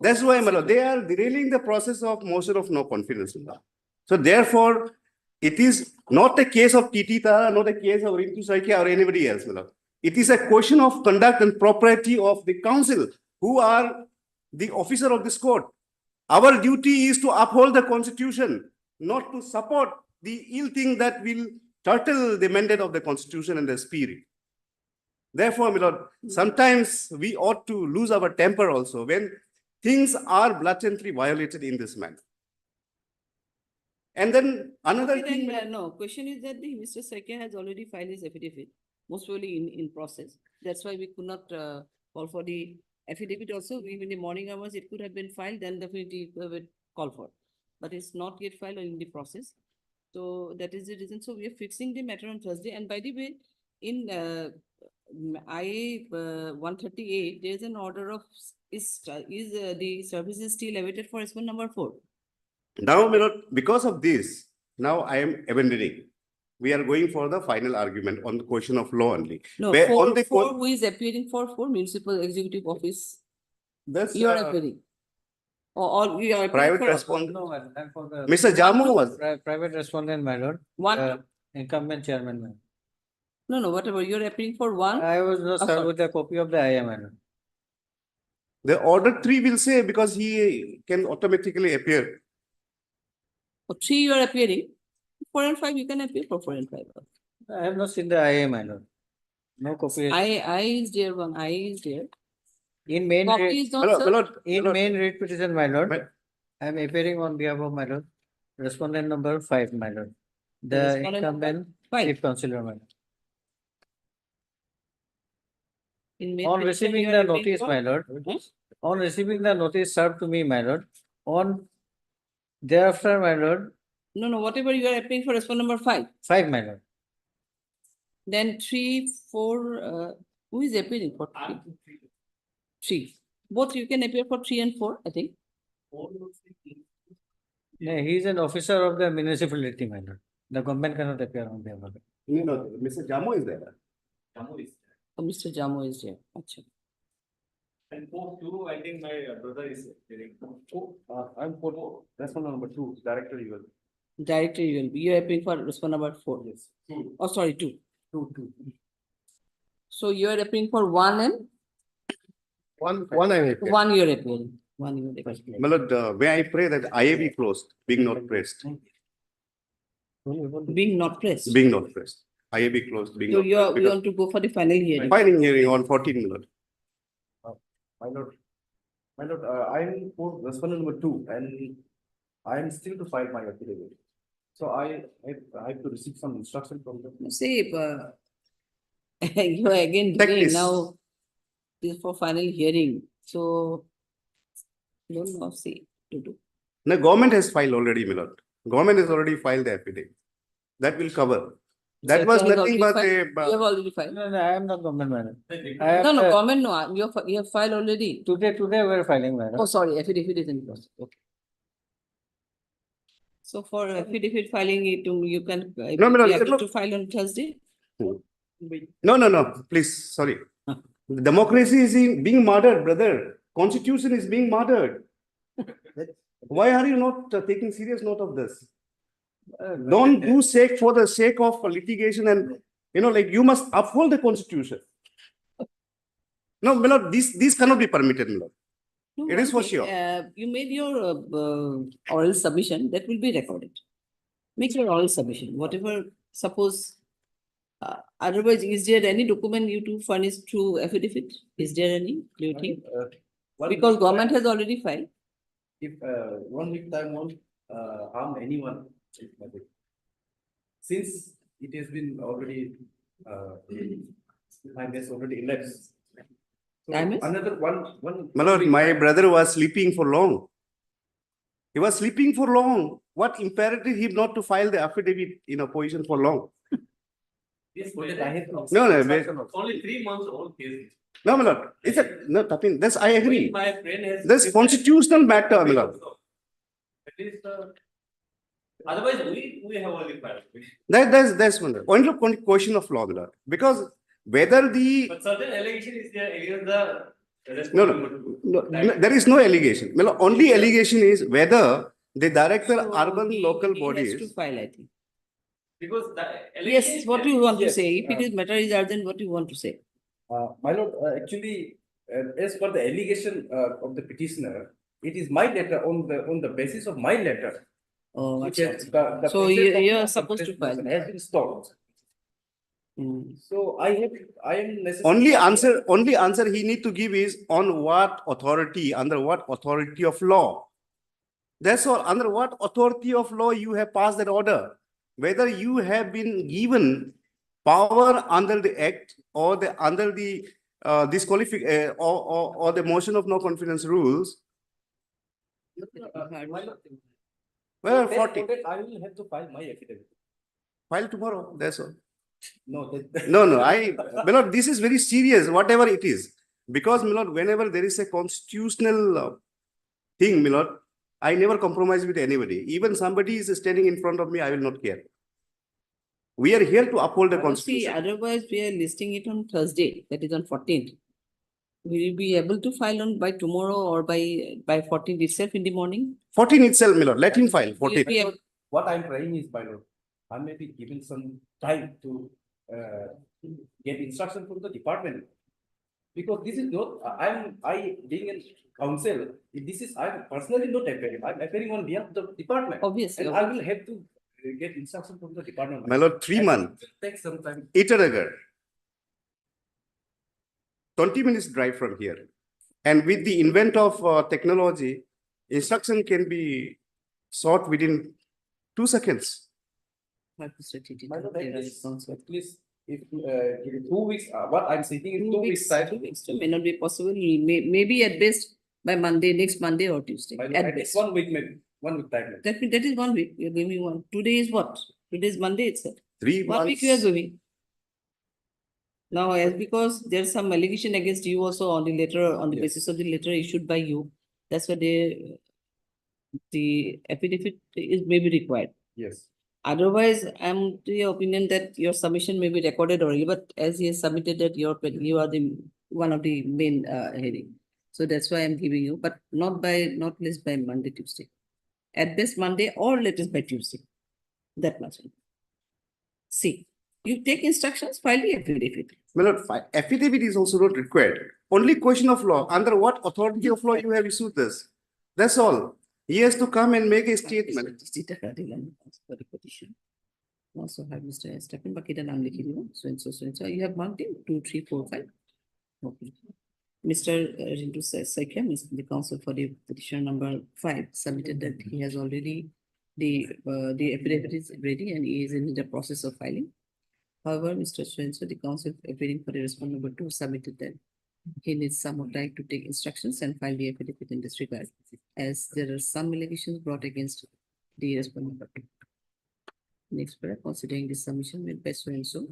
That's why, my lord, they are derailing the process of motion of no confidence. So therefore, it is not a case of Titi Tara, not a case of Rintu Saikia or anybody else, my lord. It is a question of conduct and propriety of the council, who are the officer of this court. Our duty is to uphold the constitution, not to support the ill thing that will turtle the mandate of the constitution and the spirit. Therefore, my lord, sometimes we ought to lose our temper also when things are blatantly violated in this manner. And then another thing. No, question is that Mr. Sakia has already filed his affidavit, most probably in process. That's why we could not call for the affidavit also. Even in the morning hours, it could have been filed, then definitely we would call for. But it's not yet filed or in the process. So that is the reason. So we are fixing the matter on Thursday. And by the way, in IA 138, there is an order of is the services still awaited for response number 4. Now, my lord, because of this, now I am abandoning. We are going for the final argument on the question of law only. No, Where four, on the four who is appearing for municipal executive office. That's You are appearing. Or you are private for- respondent. No, madam, I'm for the. Mr. Jamu was. Private respondent, my lord. One. Incumbent chairman, madam. No, whatever. You're appearing for one. I was not Oh, served sorry. with a copy of the IA, madam. The order 3 will say because he can automatically appear. For 3 you are appearing. 4 and 5 you can appear for 4 and 5. I have not seen the IA, my lord. No copy. I is there one. I is there. In main Copy rate, is not, sir. in main rate petition, my lord, I am appearing on behalf of my lord, respondent number 5, my lord. The Respondent number incumbent 5. chief councillor, my lord. In main On petition receiving you the are appearing notice, for- my lord, Hmm? on receiving the notice served to me, my lord, on thereafter, my lord, No, whatever you are appearing for response number 5. 5, my lord. Then 3, 4, who is appearing for 3? 3. Both you can appear for 3 and 4, I think. No, he is an officer of the municipality, my lord. The government cannot appear on behalf of it. No, Mr. Jamo is there. Oh, Mr. Jamo is there. Achha. And for two, I think my brother is hearing. I'm for respondent number 2, director you will. Directly you will be. You are appearing for respondent number 4. Yes. Oh, sorry, 2. 2. So you are appearing for 1 and One I am. 1 you are appearing. 1 you are appearing. My lord, may I pray that IAB closed, being not pressed, Being not pressed. being not pressed. IAB closed, being So not you are, pressed. we want to go for the final hearing. Final hearing on 14, my lord. My lord, I'm for respondent number 2 and I am still to file my affidavit. So I have to receive some instruction from them. See, you are again Take delaying this. now. This is for final hearing. So don't know, see to do. The government has filed already, my lord. Government has already filed the affidavit. That will cover. That was So has nothing already but filed? You have already filed. No, I am not government, madam. I am, No, government, no, you have filed already. Today we are filing, madam. Oh, sorry, affidavit is in process. Okay. So for affidavit filing, you can No, be madam, able look. to file on Thursday? No, please, sorry. Democracy is being murdered, brother. Constitution is being murdered. Why are you not taking serious note of this? Don't do sake for the sake of litigation and, like you must uphold the constitution. No, my lord, these cannot be permitted, my lord. No, It is one for thing, sure. you made your oral submission, that will be recorded. Make your oral submission, whatever, suppose. Otherwise, is there any document you to furnish through affidavit? Is there any, do you think? Because government has already filed. If 1 week time won't harm anyone. Since it has been already time has already elapsed. So Time is? another one. My lord, my brother was sleeping for long. He was sleeping for long. What imperative him not to file the affidavit in opposition for long? Yes, No, wait. only 3 months old case. No, my lord. It's no, Tapin, this I agree. My friend has. This constitutional matter, my lord. At least, otherwise, we have only filed. That's one. Only question of law, my lord. Because whether the But certain allegation is there against the. no, there is no allegation. My lord, only allegation is whether the director So urban local he has to bodies. file, I think. Because the. Yes, what do you want to Yes, say? If it is matter is urgent, what do you want to say? My lord, actually, as per the allegation of the petitioner, it is my letter on the basis of my letter. Oh, which achha, has- achha. the So process you of are the supposed to file. contestation has been stopped. So I am necessary. Only answer he need to give is on what authority, under what authority of law. That's all. Under what authority of law you have passed that order? Whether you have been given power under the act or under the or the motion of no confidence rules. Well, 40. I will have to file my affidavit. File tomorrow. That's all. No, No, my lord, this is very serious, whatever it is. Because, my lord, whenever there is a constitutional thing, my lord, I never compromise with anybody. Even somebody is standing in front of me, I will not care. We are here to uphold the See, constitution. otherwise we are listing it on Thursday, that is on 14th. Will you be able to file on by tomorrow or by 14th itself in the morning? 14 itself, my lord, let him file, 14. Will you be What I'm trying is, my lord, I may be given some time to get instruction from the department. Because this is not, I being a counsel, this is, I'm personally not appearing, I'm appearing on behalf of the department. Obviously. And I will have to get instruction from the department. My lord, 3 months. It will take some time. Iteragar. 20 minutes drive from here. And with the invent of technology, instruction can be sought within 2 seconds. My lord, at least if 2 weeks, what I'm saying is 2 weeks time. 2 weeks may not be possible, maybe at best by Monday, next Monday or Tuesday. My lord, At at least best. 1 week maybe, 1 week time. That is 1 week, you're giving one. Today is what? Today is Monday itself. 3 1 week months. you are giving. Now, as because there's some allegation against you also on the letter, on the basis of the letter issued by you, that's why the affidavit is maybe required. Yes. Otherwise, I'm to your opinion that your submission may be recorded already, but as he has submitted that you are the one of the main heading. So that's why I'm giving you, but not least by Monday, Tuesday. At best Monday or latest by Tuesday. That much. See, you take instructions, file the affidavit. My lord, affidavit is also not required. Only question of law. Under what authority of law you have issued this? That's all. He has to come and make a statement. For the petition. Also have Mr. Stephen Bakita naam likhi diyo. So and so. You have marked it 2, 3, 4, 5. Okay. Mr. Rintu Saikia, the counsel for the petition number 5, submitted that he has already the affidavit is ready and he is in the process of filing. However, Mr. Swenso, the counsel appearing for the respondent number 2, submitted that he needs some more time to take instructions and file the affidavit in this regard, as there are some allegations brought against the respondent number 2. Next paragraph, considering this submission made by so-and-so,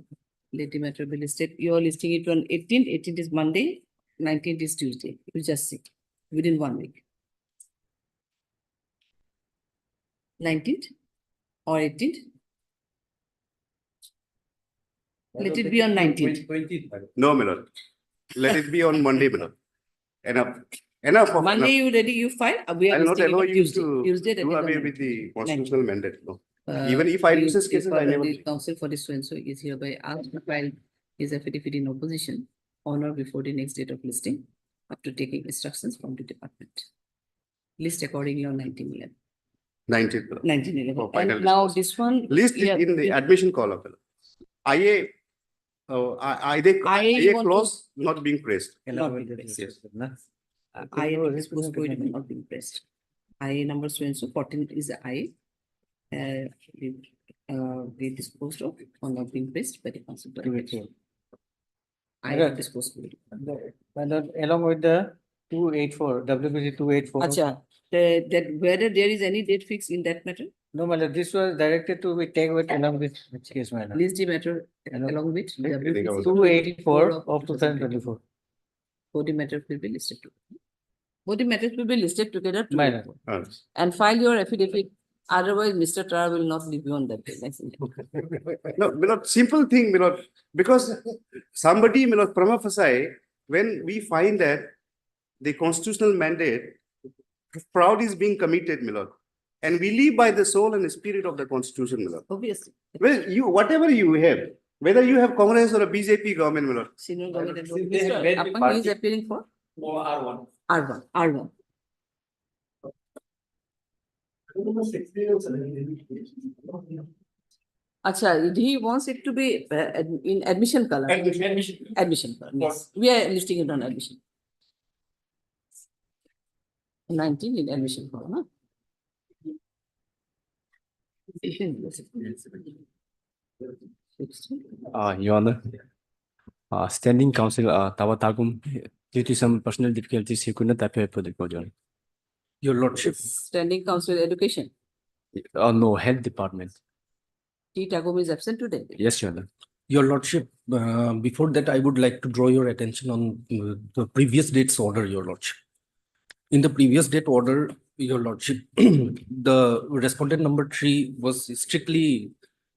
let the matter be listed. You are listing it on 18th. 18th is Monday, 19th is Tuesday. You just see within 1 week. 19th or 18th? Let it be on 19th. No, my lord. Let it be on Monday, my lord. Enough. Enough of Monday you ready, you file. We are I'll not listing it allow on you Tuesday. to Tuesday, that do is on away 19th. with the constitutional mandate. No. Uh, Even if I lose the- this cases, the I never. the counsel for this so-and-so is hereby asked to file his affidavit in opposition on or before the next date of listing, after taking instructions from the department. List accordingly on 1911. 19th. 1911. For final And now disposal. this one. List yeah, is in the this- admission column. IA, you IA want to- clause not being pressed. Not being pressed. I disposed for it not being pressed. I number so-and-so 14 is I. We disposed of or not being pressed by the council. I have disposed of it. Along with the 284, WBC 284. Acha, that whether there is any date fixed in that matter, No, madam, this was directed to be taken with along with which case, madam. list the matter along with WPC 284 of 2024. both the matters will be listed together. Both the matters will be listed together. Madam. And file your affidavit. Otherwise, Mr. Tra will not leave you on that day. No, Milord, simple thing, Milord, because somebody, Milord, prima facie, when we find that the constitutional mandate, fraud is being committed, Milord, and we live by the soul and the spirit of the constitution, Milord. Obviously. Well, whatever you have, whether you have Congress or a BJP government, Milord. Senior government. They have made the Appan, he party- is appearing for R1. R1. Acha, he wants it to be in admission color. Admission color, yes. We are listing it on admission. 19 in admission color, huh? Your Honor, Standing Counsel Tawatagum, due to some personal difficulties, he could not appear for the court, Your Honor. Your Lordship. Standing Council Education. No, Health Department. T. Tagum is absent today. Yes, Your Honor. Your Lordship, before that, I would like to draw your attention on the previous date's order, Your Lordship. In the previous date order, Your Lordship, the respondent number 3 was strictly,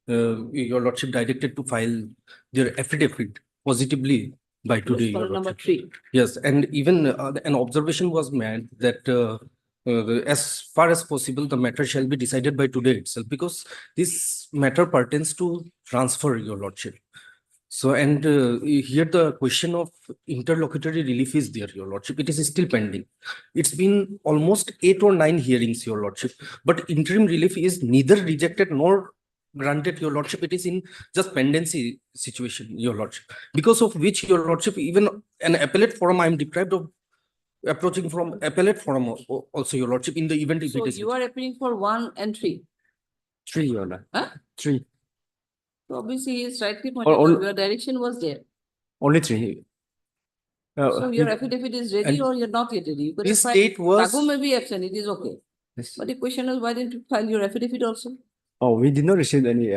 Your Lordship, directed to file their affidavit positively by today. Your Respondent number Lordship. 3. Yes, and even an observation was made that as far as possible, the matter shall be decided by today itself, because this matter pertains to transfer, Your Lordship. So, and here the question of interlocutory relief is there, Your Lordship. It is still pending. It's been almost 8 or 9 hearings, Your Lordship, but interim relief is neither rejected nor granted, Your Lordship. It is in just pendency situation, Your Lordship, because of which, Your Lordship, even an appellate forum, I am deprived of approaching from appellate forum also, Your Lordship, in the event if So it is you are appealing for 1 and 3. 3, Your Honor. Huh? 3. So obviously, he is rightly pointed Or- out, your direction was there. Only 3. So your affidavit is ready and or you're not yet ready? You could this have date was- Tagum may be absent, it is okay. Yes. But the question is, why didn't you file your affidavit also? Oh, we did not receive any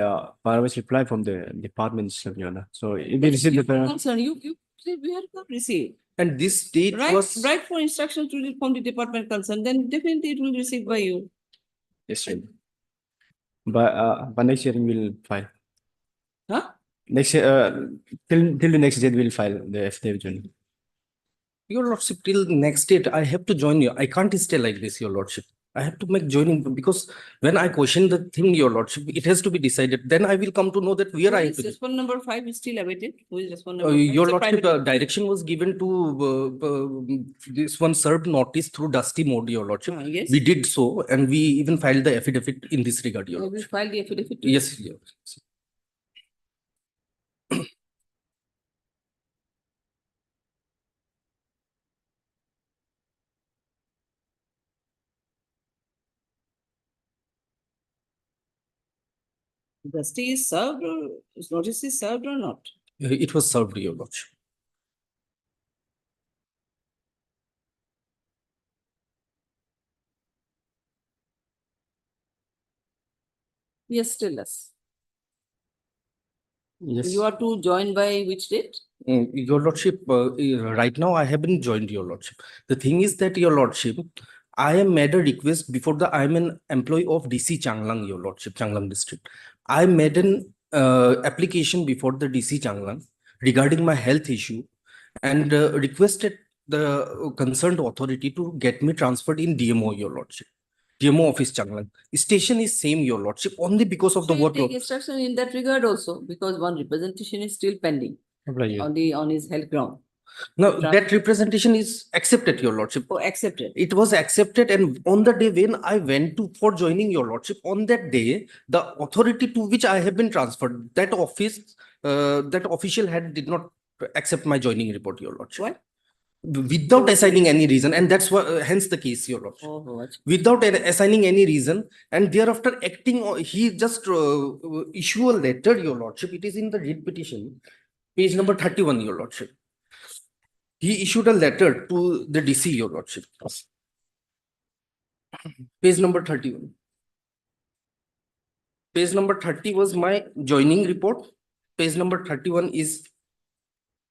private reply from the department itself, Your Honor. So if we That's receive your the concern, you say we have not received. And this date Right, was. right for instruction from the department concerned, then definitely it will be received by you. yes, sir. But next year we'll file. Huh? Next year, till the next date we'll file the affidavit. Your Honor. Your lordship, till next date, I have to join you. I can't stay like this, your lordship. I have to make joining because when I question the thing, your lordship, it has to be decided. Then I will come to know that where Who I is have to. Respond number 5 is still awaited. Who is respond number 5? Your It's a lordship, private- direction was given to this one served notice through dusty mode, your lordship. Yes. We did so, and we even filed the affidavit in this regard, your Have you lordship. filed the affidavit? Yes, your lordship. Dusty is served or notice is served or not? It was served, your lordship. Yes, tell us. Yes. You are to join by which date? Your lordship, right now I haven't joined your lordship. The thing is that your lordship, I am made a request before I am an employee of DC Changlang, your lordship, Changlang district. I made an application before the DC Changlang regarding my health issue and requested the concerned authority to get me transferred in DMO, your lordship. DMO office Changlang. Station is same, your lordship, only because of So the you workload. take instruction in that regard also, because one representation is still pending on his health ground. Now, that representation is accepted, your lordship. Oh, accepted. It was accepted, and on the day when I went to for joining your lordship, on that day, the authority to which I have been transferred, that office, that official head did not accept my joining report, your lordship. Why? Without assigning any reason, and that's why, hence the case, your lordship. Oh, Without assigning any reason, and thereafter acting, he just issue a letter, your lordship. It is in the read petition, page number 31, your lordship. He issued a letter to the DC, your lordship. Page number 31. Page number 30 was my joining report. Page number 31 is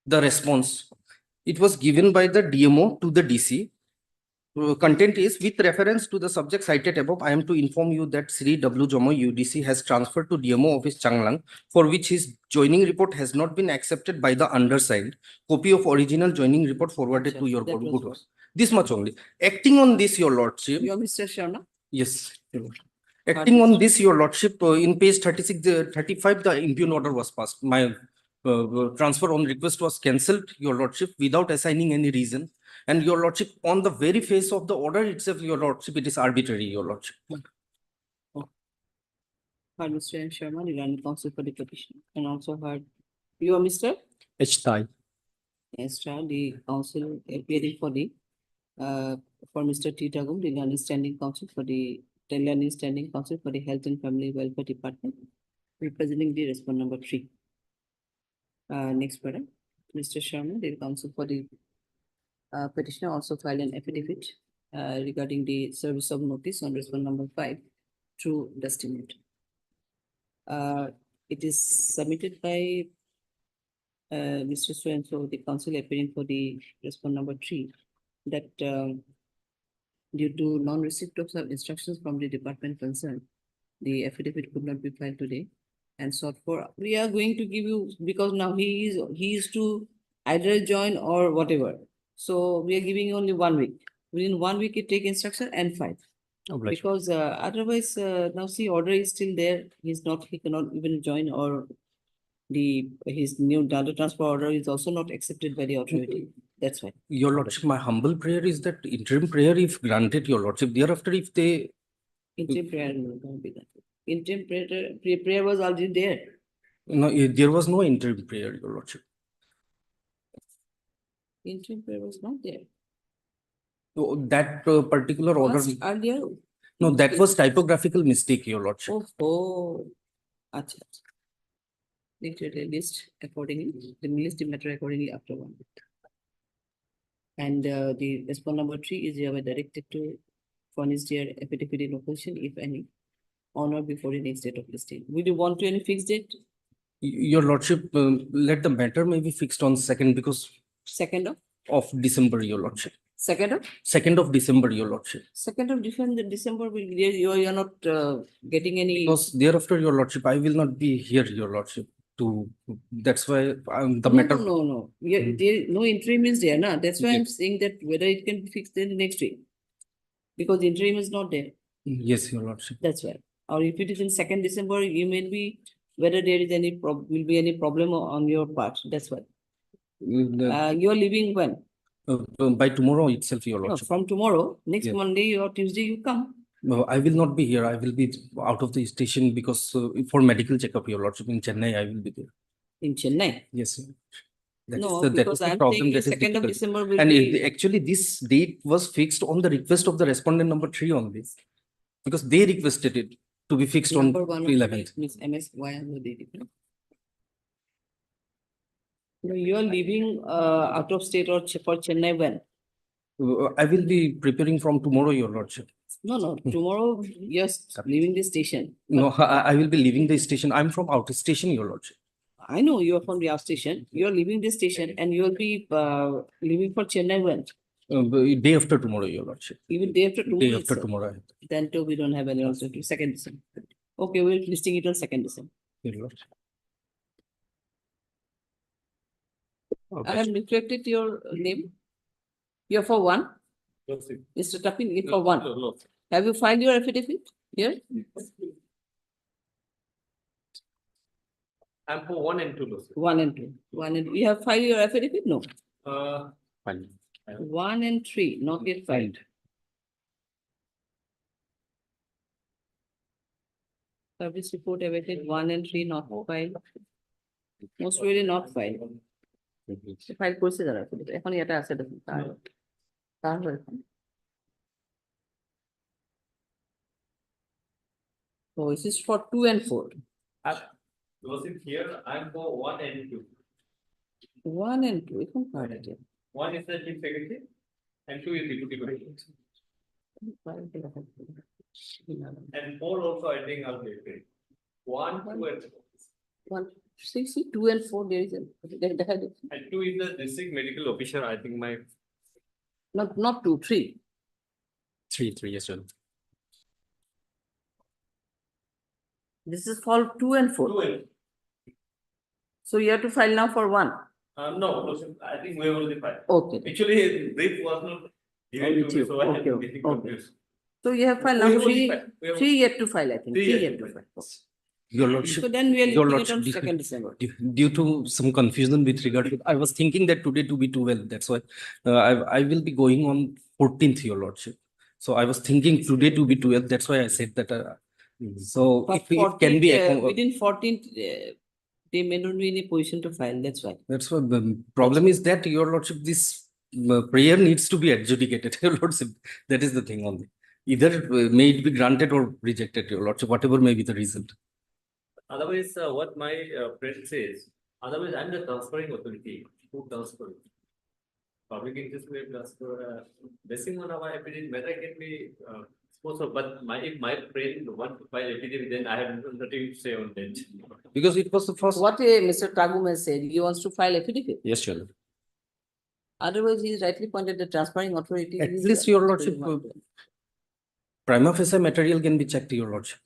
the response. It was given by the DMO to the DC. Content is with reference to the subject cited above, I am to inform you that Sri W. Jomo UDC has transferred to DMO office Changlang, for which his joining report has not been accepted by the undersigned. Copy of original joining report forwarded to your that was good. what? This much only. Acting on this, your lordship. You are Mr. Sharma? Yes. Acting on this, your lordship, in page 36, 35, the impugn order was passed. My transfer on request was cancelled, your lordship, without assigning any reason. And your lordship, on the very face of the order itself, your lordship, it is arbitrary, your lordship. Heard Mr. M. Sharma, the Learned Counsel for the petition, and also heard you are Mr. H. Tai. Esther, the counsel appearing for the for Mr. T. Tagum, the Learned Standing Counsel for the Learned Standing Counsel for the Health and Family Welfare Department, representing the respondent number 3. Next paragraph, Mr. Sharma, the counsel for the petitioner, also filed an affidavit regarding the service of notice on respondent number 5 through Destinate. It is submitted by Mr. So-and-so, the counsel appearing for the respondent number 3, that due to non-receipt of some instructions from the department concerned, the affidavit could not be filed today and sought for. We are going to give you, because now he is to either join or whatever. So we are giving only 1 week. Within 1 week, you take instruction and file. Because otherwise, now see, order is still there. He cannot even join, or his new data transfer order is also not accepted by the authority. That's why. Your lordship, my humble prayer is that interim prayer, if granted, your lordship, thereafter, if they. Interim prayer will not be that. Interim prayer was already there. No, there was no interim prayer, your lordship. Interim prayer was not there. So that particular order. Was earlier. No, that was typographical mistake, your lordship. Oh, acha. List accordingly, the list the matter accordingly after 1 week. And the respondent number 3 is hereby directed to furnish their affidavit in opposition, if any, on or before the next date of listing. Would you want to any fixed date? Your lordship, let the matter may be fixed on second because Second of December, your lordship. of? 2nd of December, your lordship. 2nd of December, will you're not getting any. Because thereafter, your lordship, I will not be here, your lordship, to, that's why the No, matter. No. Yeah, there, no interim is there, na? That's why I'm saying that whether it can be fixed in the next week. Because interim is not there, Yes, your lordship. that's why. Or if it is in 2nd December, you may be, whether there is any will be any problem on your part, that's why. You're leaving when? By tomorrow itself, your No, lordship. from tomorrow, next Yes. Monday or Tuesday you come. No, I will not be here. I will be out of the station because for medical checkup, your lordship, in Chennai, I will be there. In Chennai? Yes, sir. That No, is the because I'm problem saying that is 2nd of difficult. December will And be. actually, this date was fixed on the request of the respondent number 3 on this. Because they requested it to be fixed on Number 1 of 11th. Miss MS, why am I dating? No, you are leaving out of state or for Chennai when? I will be preparing from tomorrow, your lordship. No, tomorrow you're leaving the station. No, I will be leaving the station. I'm from outer station, your lordship. I know you are from the station. You're leaving the station and you'll be leaving for Chennai when? Day after tomorrow, your lordship. Even day after tomorrow. Day after itself. tomorrow, Then too, we don't have any also to 2nd December. Okay, we're listing it on 2nd December. your lordship. I have reflected your name. You're for 1. Mr. Tapping, you're for 1. Have you filed your affidavit here? I'm for 1 and 2. 1 and 2. 1 and you have filed your affidavit? No. Fine. 1 and 3, not yet filed. Service report awaited 1 and 3 not filed. Most really not filed. File করছে যারা এখন এটা আছে দেখুন তার So this is for 2 and 4. Here, I'm for 1 and 2. 1 and 2, এখন part it. 1 is the chief secretary and 2 is deputy secretary. And 4 also, I think I'll be paid. 1, 2 and 1, see, 2 and 4, there is a, and 2 is the district medical officer, I think my. not 2, 3. 3, yes, sir. This is for 2 and 4. 2 and. So you have to file now for 1. No, I think we have already filed. Okay. Actually, brief was not given to me, so I Okay, am getting confused. So you have filed We now have already 3, filed. We have- 3 yet to file, I think. 3 3 yet yet to to file. file. Your lordship. So then we are Your looking at on lordship, 2nd December. Due to some confusion with regard to, I was thinking that today to be 12. That's why I will be going on 14th, your lordship. So I was thinking today to be 12. That's why I said that. So But if it can be 14th, within 14th, they may not be in a position to file, that's why. That's why the problem is that, your lordship, this prayer needs to be adjudicated, your lordship. That is the thing only. Either may it be granted or rejected, your lordship, whatever may be the result. Otherwise, what my friend says, otherwise I'm the transferring authority who transfer. Public interest may transfer, basing on our affidavit, matter can be sponsored, but if my friend want to file affidavit, then I have nothing to say on that. Because it was the first. What Mr. Tagum has said, he wants to file affidavit. Yes, your lord. Otherwise, he is rightly pointed the transferring authority. At is, least, your lordship, prima facie material can be checked, your lordship.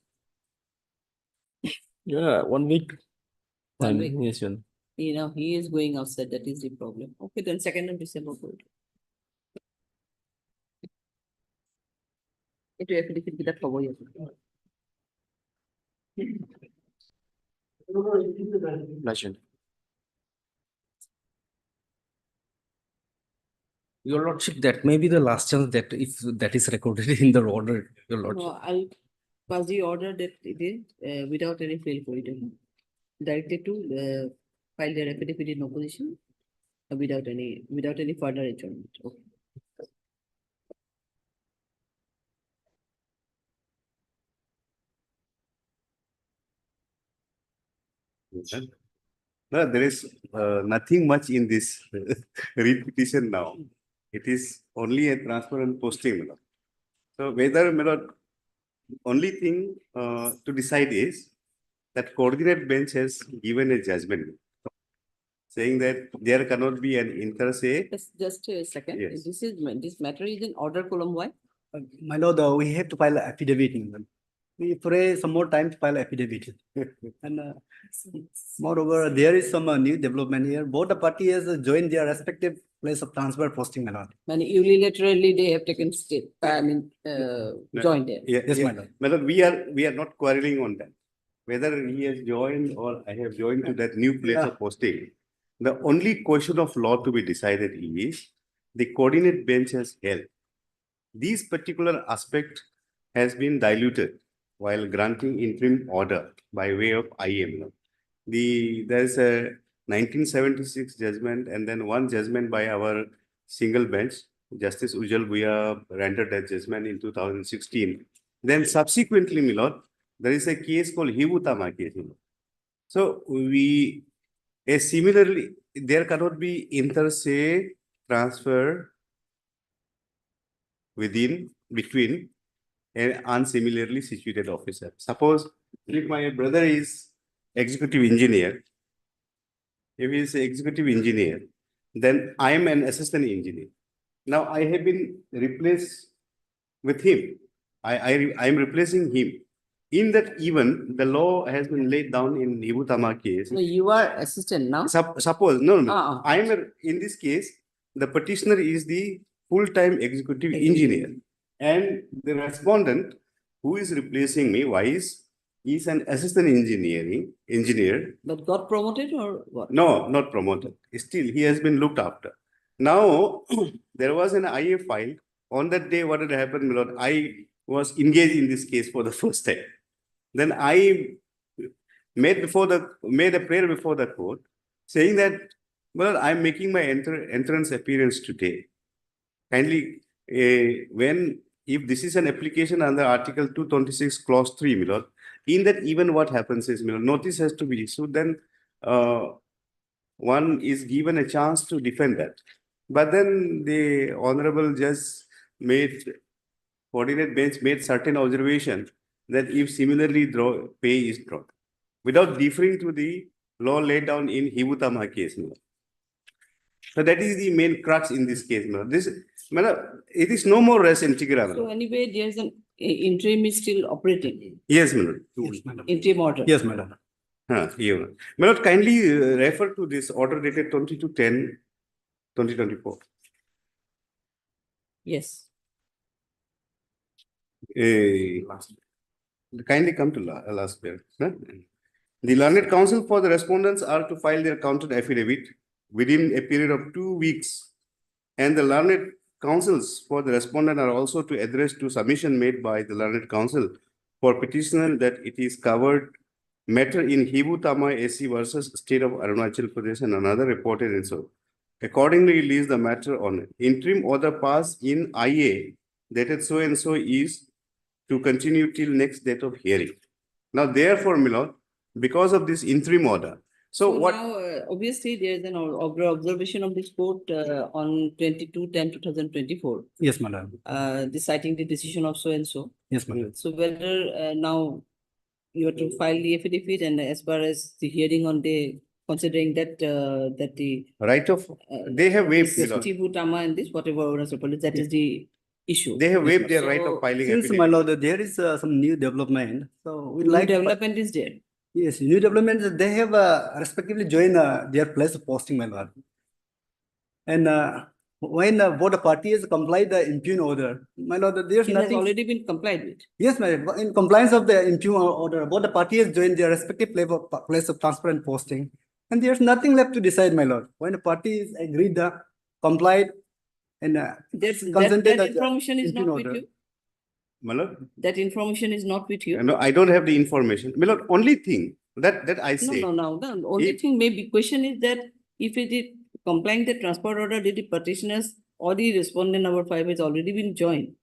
Yeah, 1 week. 1 week. Yes, sir. You know, he is going outside, that is the problem. Okay, then 2nd of December. Good. It will affidavit with that for you. Legend. Your lordship, that may be the last chance that if that is recorded in the order, your lordship. No, I'll pass the order that it is without any fail for it. Directed to file their affidavit in opposition without any further adjournment. Okay. No, there is nothing much in this read petition now. It is only a transfer and posting. So whether only thing to decide is that coordinate bench has given a judgment saying that there cannot be an inter se. Just a second. Yes. This matter is in order column Y. My lord, we have to file an affidavit. We pray some more time to file affidavit. And moreover, there is some new development here. Both the parties has joined their respective place of transfer posting, my lord. And unilaterally they have taken step, joined there. Yes, my lord. My lord, we are not quarreling on that. Whether he has joined or I have joined to that new place of posting. The only question of law to be decided is the coordinate bench has held. This particular aspect has been diluted while granting interim order by way of IM. There's a 1976 judgment and then one judgment by our single bench. Justice Ujjal Bhuya rendered that judgment in 2016. Then subsequently, my lord, there is a case called Hibutama case. So similarly, there cannot be inter se transfer between an unsimilarly situated officer. Suppose if my brother is executive engineer, if he is executive engineer, then I am an assistant engineer. Now I have been replaced with him. I am replacing him. In that even the law has been laid down in Hibutama case. So you are assistant now? Suppose no. I am in this case, the petitioner is the full-time executive engineer. And the respondent who is replacing me, is an assistant engineer. But got promoted or what? No, not promoted. Still, he has been looked after. Now, there was an IA filed. On that day, what had happened, my lord? I was engaged in this case for the first time. Then I made a prayer before the court, saying that, well, I'm making my entrance appearance today. Kindly, if this is an application under Article 226, Clause 3, my lord, in that even what happens is, my lord, notice has to be issued, then one is given a chance to defend that. But then the honorable judge coordinate bench made certain observation that if similarly pay is drawn, without deferring to the law laid down in Hibutama case. So that is the main crux in this case. It is no more res integra. So anyway, there's an interim is still operating. Yes, madam. Interim order. Yes, madam. Madam, kindly refer to this order dated 22/10/2024. Yes. Kindly come to last bill. The learned counsel for the respondents are to file their counter affidavit within a period of 2 weeks, and the learned counsels for the respondent are also to address to submission made by the learned counsel for petitioner that it is covered matter in Hibutama AC versus State of Arunachal Pradesh and another reported and so. Accordingly, release the matter on interim order pass in IA dated so and so is to continue till next date of hearing. Now, therefore, my lord, because of this interim order. So what? Now, obviously, there is an observation of this court on 22/10/2024. Yes, madam. Citing the decision of so and so. Yes, madam. So whether now you have to file the affidavit, and as far as the hearing on the considering that the right of they have waived Hibutama and this whatever that is the issue. They have waived their right of filing Since, affidavit. my lord, there is some new development. So we New like development is there. Yes, new development. They have respectively joined their place of posting, my lord. And when both parties complied the impugn order, my lord, there's It has nothing. already been complied with. Yes, madam. In compliance of the impugn order, both the parties joined their respective place of transfer and posting, and there's nothing left to decide, my lord. When the parties agreed, complied, and consented, that information is impugn not with order. you. My lord, That information is not with you. no, I don't have the information. My lord, only thing that I say. No. The only thing maybe question is that if it is complying the transport order, did the petitioners or the respondent number 5 has already been joined?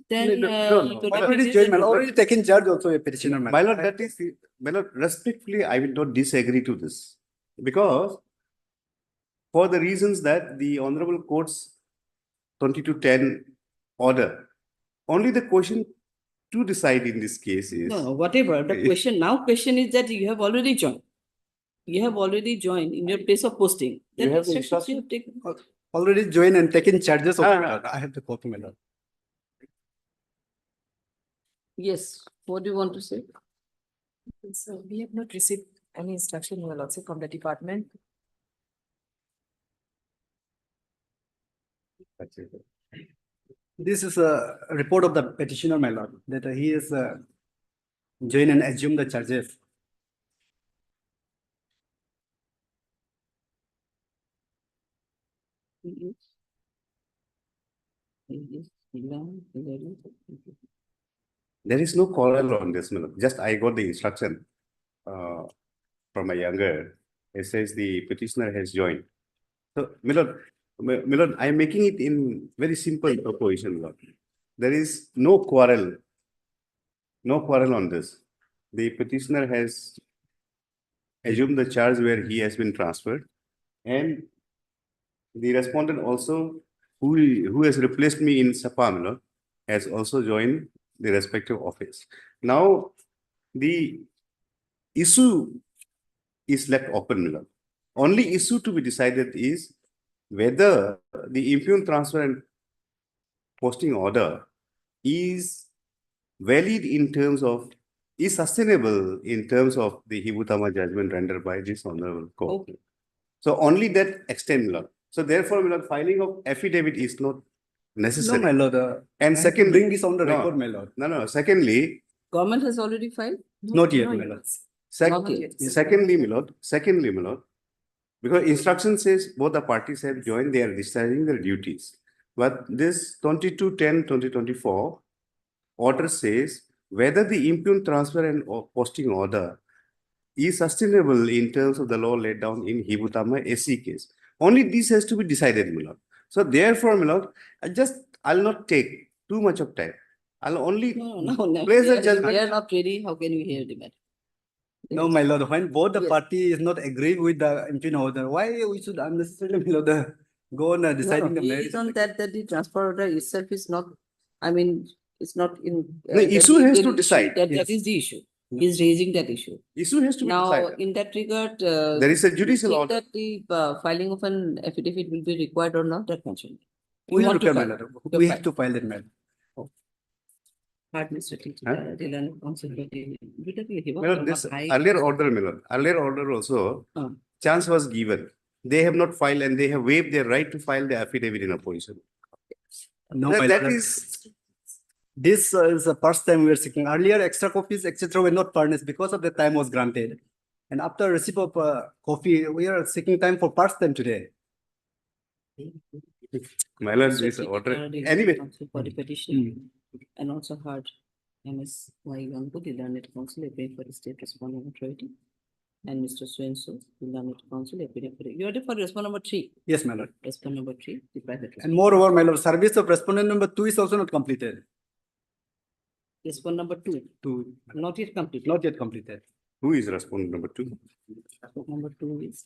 Then No. Already joined, my lord. Already taken charge also a petitioner, My lord, that is, my lord, respectfully, I will not disagree to this because for the reasons that the Honorable Court's 22/10 order, only the question to decide in this case is. No, whatever, the question is that you have already joined. You have already joined in your place of posting. You Then have the instructions you instruction? have taken. Already joined and taken charges of, Ah. I have the copy, my lord. Yes, what do you want to say? So we have not received any instruction, Your Lordship, from the department. This is a report of the petitioner, my lord, that he is joined and assumed the charges. There is no quarrel on this, Milord. Just I got the instruction from a younger. It says the petitioner has joined. So, Milord, I am making it in very simple proposition, Milord. There is no quarrel on this. The petitioner has assumed the charge where he has been transferred, and the respondent also, who has replaced me in SAPA, Milord, has also joined the respective office. Now, the issue is left open, Milord. Only issue to be decided is whether the impugned transfer and posting order is valid in terms of, is sustainable in terms of the Hibutama judgment rendered by this honorable court. Okay. So only that extent, Milord. So therefore, Milord, filing of affidavit is not necessary. No, my lord. And I have to secondly, bring this on the no, record, my lord. No. Secondly, Government has already filed? Not yet, my lord. Not yet. Secondly, Milord, because instruction says both the parties have joined, they are discharging their duties. But this 22/10/2024 order says whether the impugned transfer and posting order is sustainable in terms of the law laid down in Hibutama SC case. Only this has to be decided, Milord. So therefore, Milord, I'll not take too much of time. I'll only No. place the They judgment. are not ready. How can we hear the matter? No, my lord, when both the Yes. party is not agree with the impugned order, why we should unnecessarily, my lord, go on deciding the He merits? is on that the transfer order itself is not, I mean, it's not in. The issue has to decide. That is the issue. He's raising that issue. Issue has to be Now, decided. in that regard. There is a judicial think order. that the filing of an affidavit will be required or not, that mentioned. We want to require, my file. lord. We have to file that, matter. Administrative, Huh? Milord, Milord, this earlier order also, chance was given. They have not filed and they have waived their right to file the affidavit in opposition. No, my That lord. is, This is the first time we are seeking. Earlier, extra copies, etc., were not furnished because of the time was granted. And after receipt of copy, we are seeking time for first time today. my lord, this order. Anyway, For the petition and also heard MSY Yonko, the learned counsel, appearing for the state respondent authority. And Mr. Swenso, the learned counsel, appearing for, you are for respondent number 3. Yes, my lord. Respondent number 3, the private. And moreover, my lord, service of respondent number 2 is also not completed. Respondent number 2, not yet completed. Not yet completed. who is respondent number 2? Respondent number 2 is.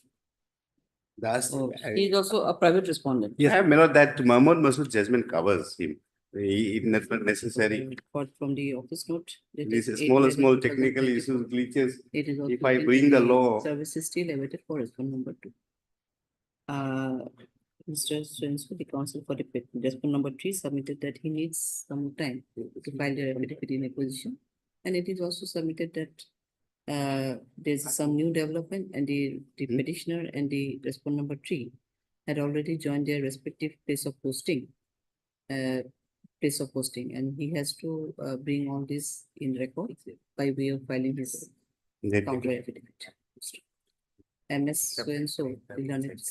That's, He is also a private respondent. yes, my lord, that Mahmoud Masood judgment covers him. It is not necessary. But from the office note. These small technical issues, glitches. It is also If I bring the law. Services still awaited for respondent number 2. Mr. Swenson, the counsel for the respondent number 3 submitted that he needs some time to file the affidavit in opposition. And it is also submitted that there's some new development and the petitioner and the respondent number 3 had already joined their respective place of posting. And he has to bring all this in record by way of filing his counter affidavit. MS so the learned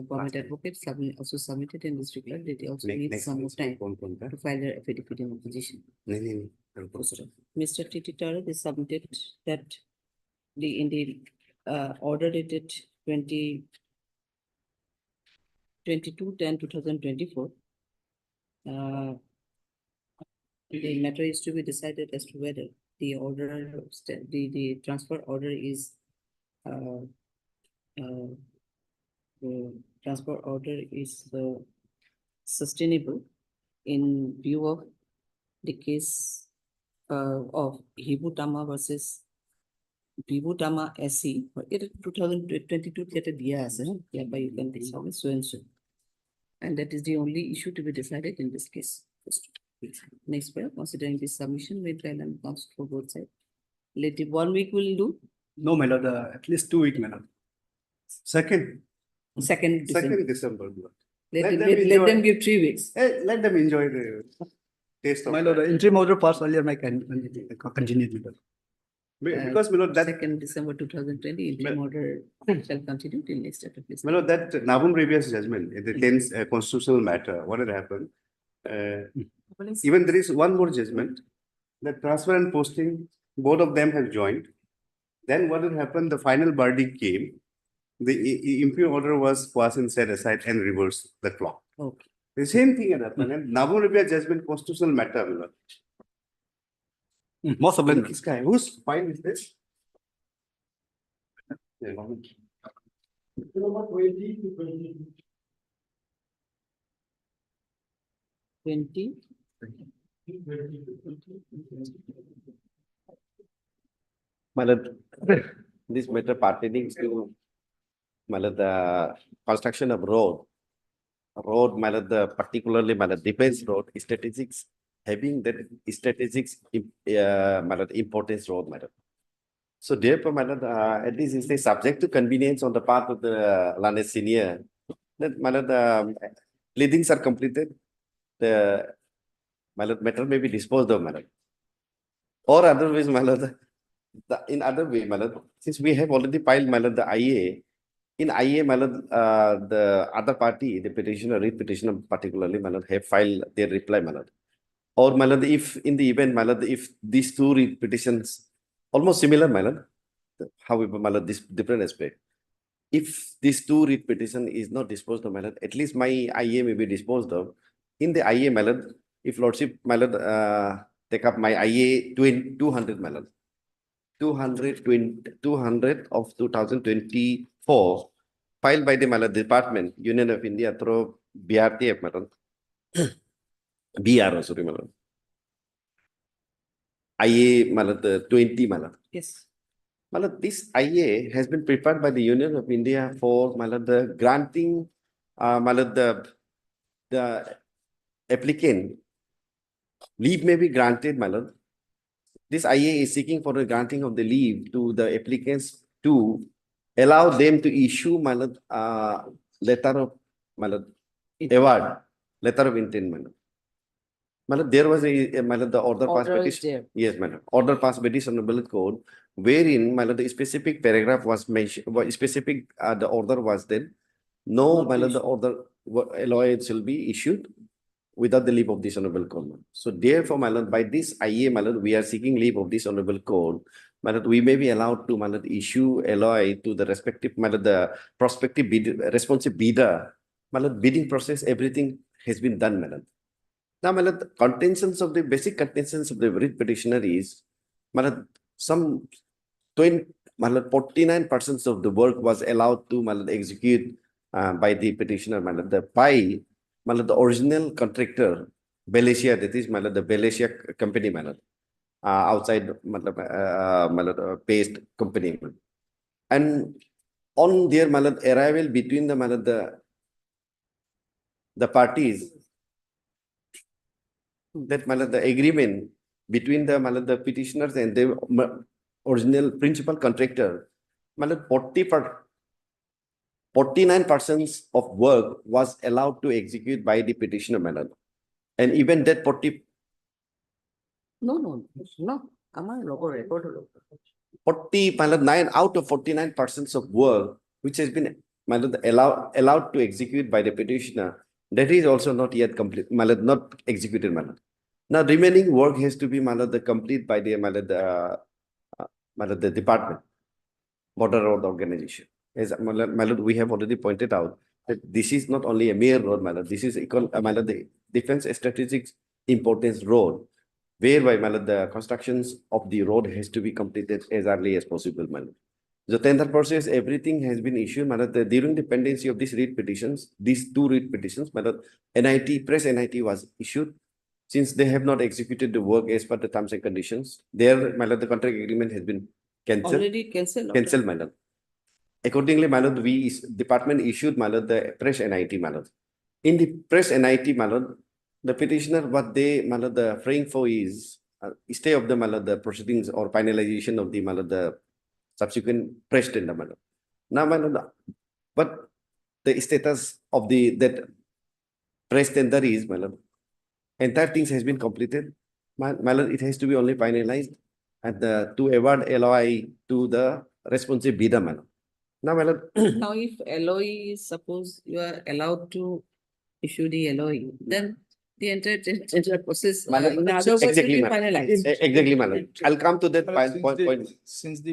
government advocate also submitted in this regard that they also need some more time to file their affidavit in opposition. Mr. Titi Tara, they submitted that in the order dated 22/10/2024. The matter is to be decided as to whether the order, the transfer order is the transfer order is sustainable in view of the case of Hibutama versus Bibutama SC, it 2022 theater dia ase, hereby you can decide so and so. And that is the only issue to be decided in this case. Next pair, considering this submission made by land council for both sides. Let it 1 week will do. No, my lord, at least 2 weeks, my lord. Second, Second December. second December. Let them them enjoy- give 3 weeks. Let them enjoy the taste of. My lord, that. interim order passed earlier, my continue, my lord. Because, my lord, that, 2nd December 2020, interim order shall continue till next chapter, please. my lord, that Navum previous judgment, in the tenth constitutional matter, what had happened? Even there is one more judgment, the transfer and posting, both of them have joined. Then what had happened, the final verdict came, the impugn order was set aside and reversed the clock. Okay. The same thing had happened, and Navum repair judgment constitutional matter, my lord. Most of them. Who's fine with this? Yeah. 20. My lord, this matter pertaining to my lord, the construction of road. My lord, particularly my lord, defense road, statistics, having that statistics, my lord, importance road, my lord. So therefore, my lord, at least is subject to convenience on the part of the landed senior. That my lord, pleadings are completed. The my lord, matter may be disposed of, my lord. Or otherwise, my lord, in other way, my lord, since we have already filed, my lord, the IA, in IA, my lord, the other party, the petitioner, read petitioner particularly, my lord, have filed their reply, my lord. Or, my lord, if in the event, my lord, if these two read petitions, almost similar, my lord, however, my lord, this different aspect. If this two read petition is not disposed of, my lord, at least my IA may be disposed of. In the IA, my lord, if lordship, my lord, take up my IA 200, my lord. 200 of 2024, filed by the Malad Department, Union of India through BRTF, madam. BR, sorry, madam. IA, Malad 20, madam. Yes. Malad, this IA has been prepared by the Union of India for Malad the granting, Malad the applicant leave may be granted, Malad. This IA is seeking for the granting of the leave to the applicants to allow them to issue letter of award, letter of intent. There was the order passed by this. Yes, madam. Order passed by this honorable code, wherein the specific paragraph was mentioned, specific the order was then no the order LOI shall be issued without the leave of this honorable court. So therefore, my lord, by this IA, my lord, we are seeking leave of this honorable court. My lord, we may be allowed to, my lord, issue LOI to the respective, my lord, the prospective responsive bidder. My lord, bidding process, everything has been done, my lord. Now, my lord, contentions of the basic contentions of the writ petitioner is, my lord, some 49% of the work was allowed to, my lord, execute by the petitioner, my lord, the original contractor, Belasia, that is the Belasia company, outside based company. And on their arrival between the parties, that the agreement between the petitioners and the original principal contractor, 49% of work was allowed to execute by the petitioner, madam. And even that 40. No. Amar record. 9 out of 49% of work which has been allowed to execute by the petitioner, that is also not yet complete, not executed, madam. Now remaining work has to be complete by the the department, border road organization. As we have already pointed out that this is not only a mere road, this is the defense strategic importance road, whereby the constructions of the road has to be completed as early as possible. The tender process, everything has been issued. During the pendency of these writ petitions, these two writ petitions, NIT, press NIT was issued. since they have not executed the work as per the terms and conditions, their, my lord, the contract agreement has been cancelled. Already cancelled. or- Cancelled, my lord. Accordingly, my lord, department issued, my lord, the fresh NIT, my lord. In the fresh NIT, my lord, the petitioner, what they, my lord, the praying for is stay of the, my lord, the proceedings or finalization of the, my lord, the subsequent fresh tender, my lord. Now, my lord, but the status of that fresh tender is, my lord, entire things has been completed. My lord, it has to be only finalized and to award LOI to the responsive bidder, my lord. Now, my lord, Now, if LOE, suppose you are allowed to issue the LOE, then the entire tender process, My lord, in other words, will exactly, be my lord. finalized. Exactly, my lord. I'll come to that point. Since the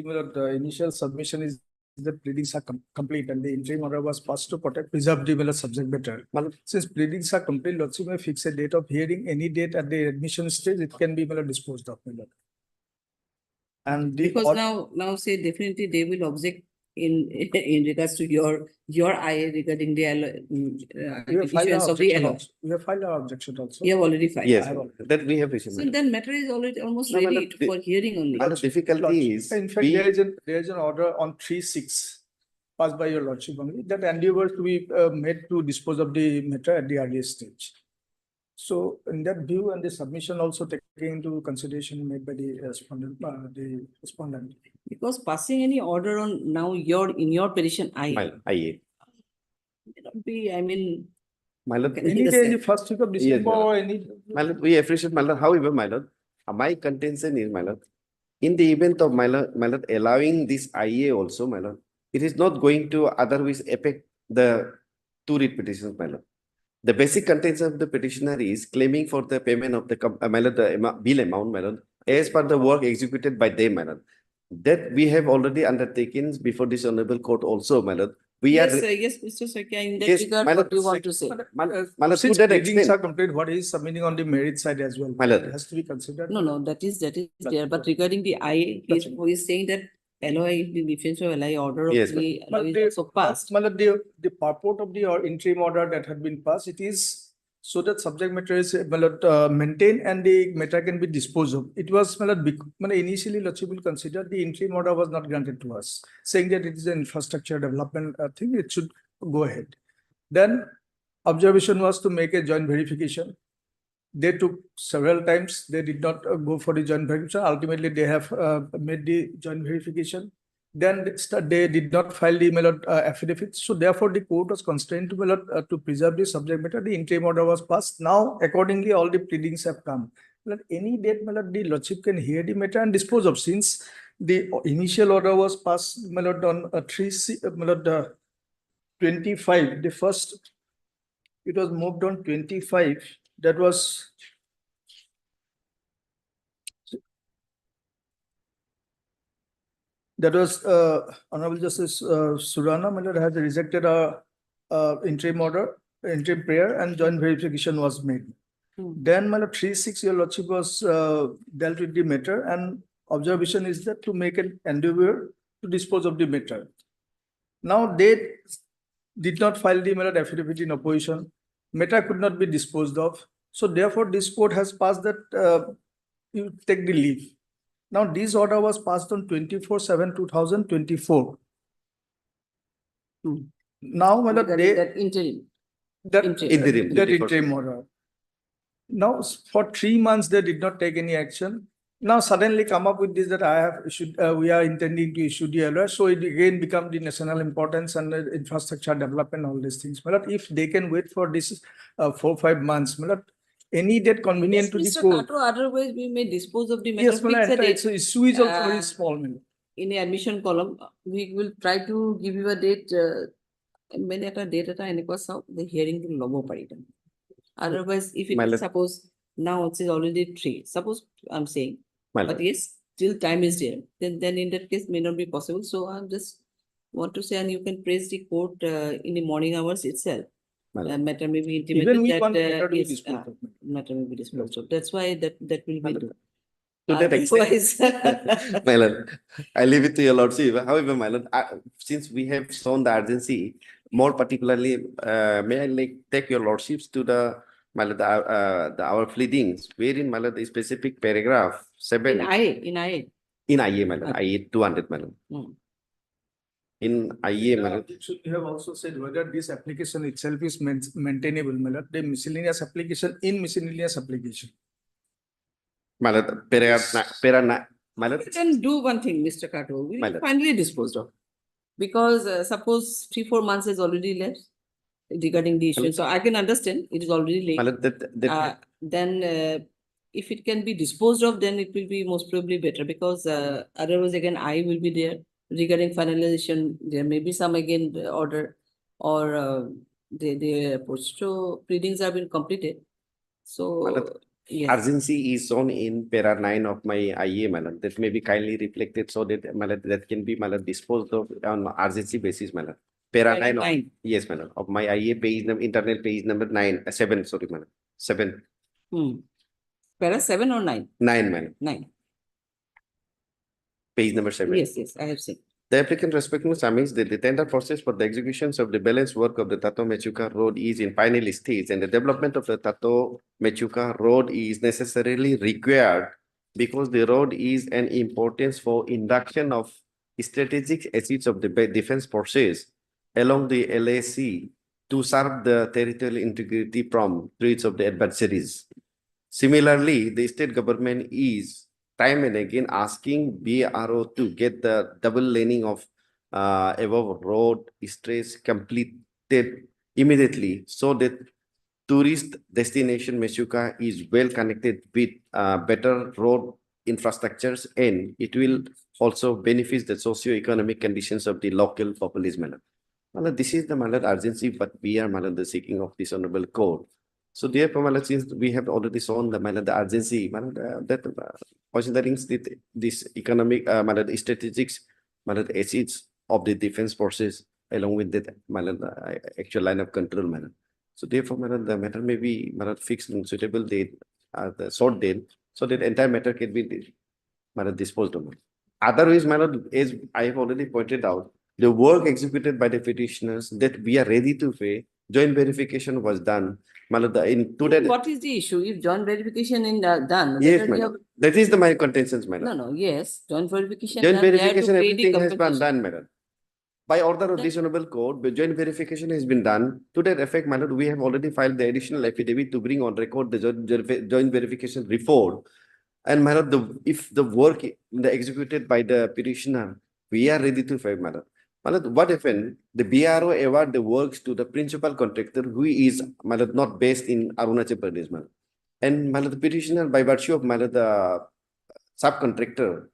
initial submission is the pleadings are complete and the interim order was passed to protect, preserve the subject matter. Since pleadings are complete, Lordship may fix a date of hearing, any date at the admission stage, it can be disposed of. And the Because now say definitely they will object in in regards to your IA regarding the we have filed issuance our of the objection LOE. also. We have filed our objection also. You have already filed. Yes, I have already- that we have received. So then matter is already almost No, ready madam, for hearing only. My lord, difficulty is, In fact, there is an order on 3/6 passed by your Lordship only that endeavors to be made to dispose of the matter at the earliest stage. So in that view and the submission also taking into consideration made by the respondent. Because passing any order on now in your petition my IA lord, IA. may not be, I mean, My lord, Can I Any day in the understand? first week of Yes, December my or lord. any. My lord, we appreciate, my lord. However, my lord, my contention is, my lord, in the event of my lord, allowing this IA also, my lord, it is not going to otherwise affect the two writ petitions, my lord. The basic contention of the petitioner is claiming for the payment of the my lord, the bill amount, my lord, as per the work executed by them, my lord. That we have already undertaken before this honorable court also, my lord. We yes, are yes, Mr. Sakya, in that Yes, regard, my what lord, do you want to say? my lord, Since to that pleadings extent, are complete, what is submitting on the merit side as well? My lord. It has to be considered. No, that is there, but regarding the IA, he is saying that LOI, the defense of LOI order of Yes, the But LOI the, is also passed. the purport of the interim order that had been passed, it is so that subject matter is maintained and the matter can be disposed of. It was initially Lordship will consider the interim order was not granted to us, saying that it is an infrastructure development thing, it should go ahead. Then observation was to make a joint verification. They took several times, they did not go for the joint verification. Ultimately, they have made the joint verification. Then they did not file the affidavit. So therefore, the court was constrained to preserve the subject matter. The interim order was passed. Now, accordingly, all the pleadings have come. Any date, the Lordship can hear the matter and dispose of. Since the initial order was passed on 25, the first, it was moved on 25. That was Honorable Justice Surana has rejected a interim order, interim prayer, and joint verification was made. Then 3/6, your Lordship was dealt with the matter, and observation is that to make an endeavor to dispose of the matter. Now they did not file the affidavit in opposition. Matter could not be disposed of. So therefore, this court has passed that you take the leave. Now, this order was passed on 24/7/2024. Now, That interim. that Interim, that 24/7. interim order. Now, for 3 months, they did not take any action. Now, suddenly come up with this that I have issued, we are intending to issue the alert. So it again becomes the national importance and infrastructure development, all these things. But if they can wait for this 4 or 5 months, any date convenient Yes, to the Mr. court. Kato, otherwise we may dispose of the matter. Yes, fix a date. its issue is also very small. In the admission column, we will try to give you a date. When at a date at the hearing will logo paritan. Otherwise, if My it lord. suppose now it is already 3, suppose I'm saying, My but lord. yes, still time is there. Then in that case may not be possible. So I'm just want to say, and you can praise the court in the morning hours itself. My lord. Matter may be intimated Even we that want matter to be yes, disposed of. matter may be disposed of. That's why that will be done. To that extent, Otherwise, my lord, I leave it to your lordship. However, my lord, since we have shown the urgency, more particularly, may I take your lordships to the my lord, our pleadings, wherein, my lord, the specific paragraph 7. In IA. In IA, my lord, IA 200, my lord. Hmm. In IA, my lord. You have also said whether this application itself is maintainable, my lord, the miscellaneous application in miscellaneous application. My lord, my lord. We can do one thing, Mr. Kato, we My will lord. finally dispose of. Because suppose 3-4 months is already left regarding the issue, so I can understand it is already late. My lord, Then if it can be disposed of, then it will be most probably better because otherwise again I will be there regarding finalization. There may be some again order or the post pleadings have been completed. So yes. urgency is shown in para 9 of my IA, my lord. That may be kindly reflected so that, my lord, that can be, my lord, disposed of on urgency basis, my lord. Para 9 of, yes, my lord, of my IA page number, internal page number 7, sorry, my lord. 7. Para 7 or 9? 9, my lord. 9. Page number 7. Yes, I have seen. The applicant respectively submits that the tender process for the executions of the balance work of the Tato Mechuka Road is in final stage, and the development of the Tato Mechuka Road is necessarily required because the road is an importance for induction of strategic assets of the defense forces along the LAC to serve the territorial integrity from threats of the adversaries. Similarly, the state government is time and again asking BRO to get the double laning of above road stretch completed immediately so that tourist destination Mechuka is well connected with better road infrastructures, and it will also benefit the socio-economic conditions of the local population. This is the urgency, but we are the seeking of this honorable court. So therefore, since we have already shown the urgency, that considering this economic strategics, assets of the defense forces along with the actual line of control. So therefore, the matter may be fixed in suitable date, the short date, so that entire matter can be disposed of. Otherwise, as I have already pointed out, the work executed by the petitioners that we are ready to pay, joint verification was done. In today, What is the issue? If joint verification is done, yes, whether you madam. That is my contentions, madam. No, yes, joint verification Joint done, they have to verification, pay the everything has been compensation. done, madam. By order of this honorable court, the joint verification has been done. To that effect, madam, we have already filed the additional affidavit to bring on record the joint verification report. And madam, if the work executed by the petitioner, we are ready to pay, madam. What happened? The BRO award the works to the principal contractor who is not based in Arunachal Pradesh. And the petitioner, by virtue of the subcontractor,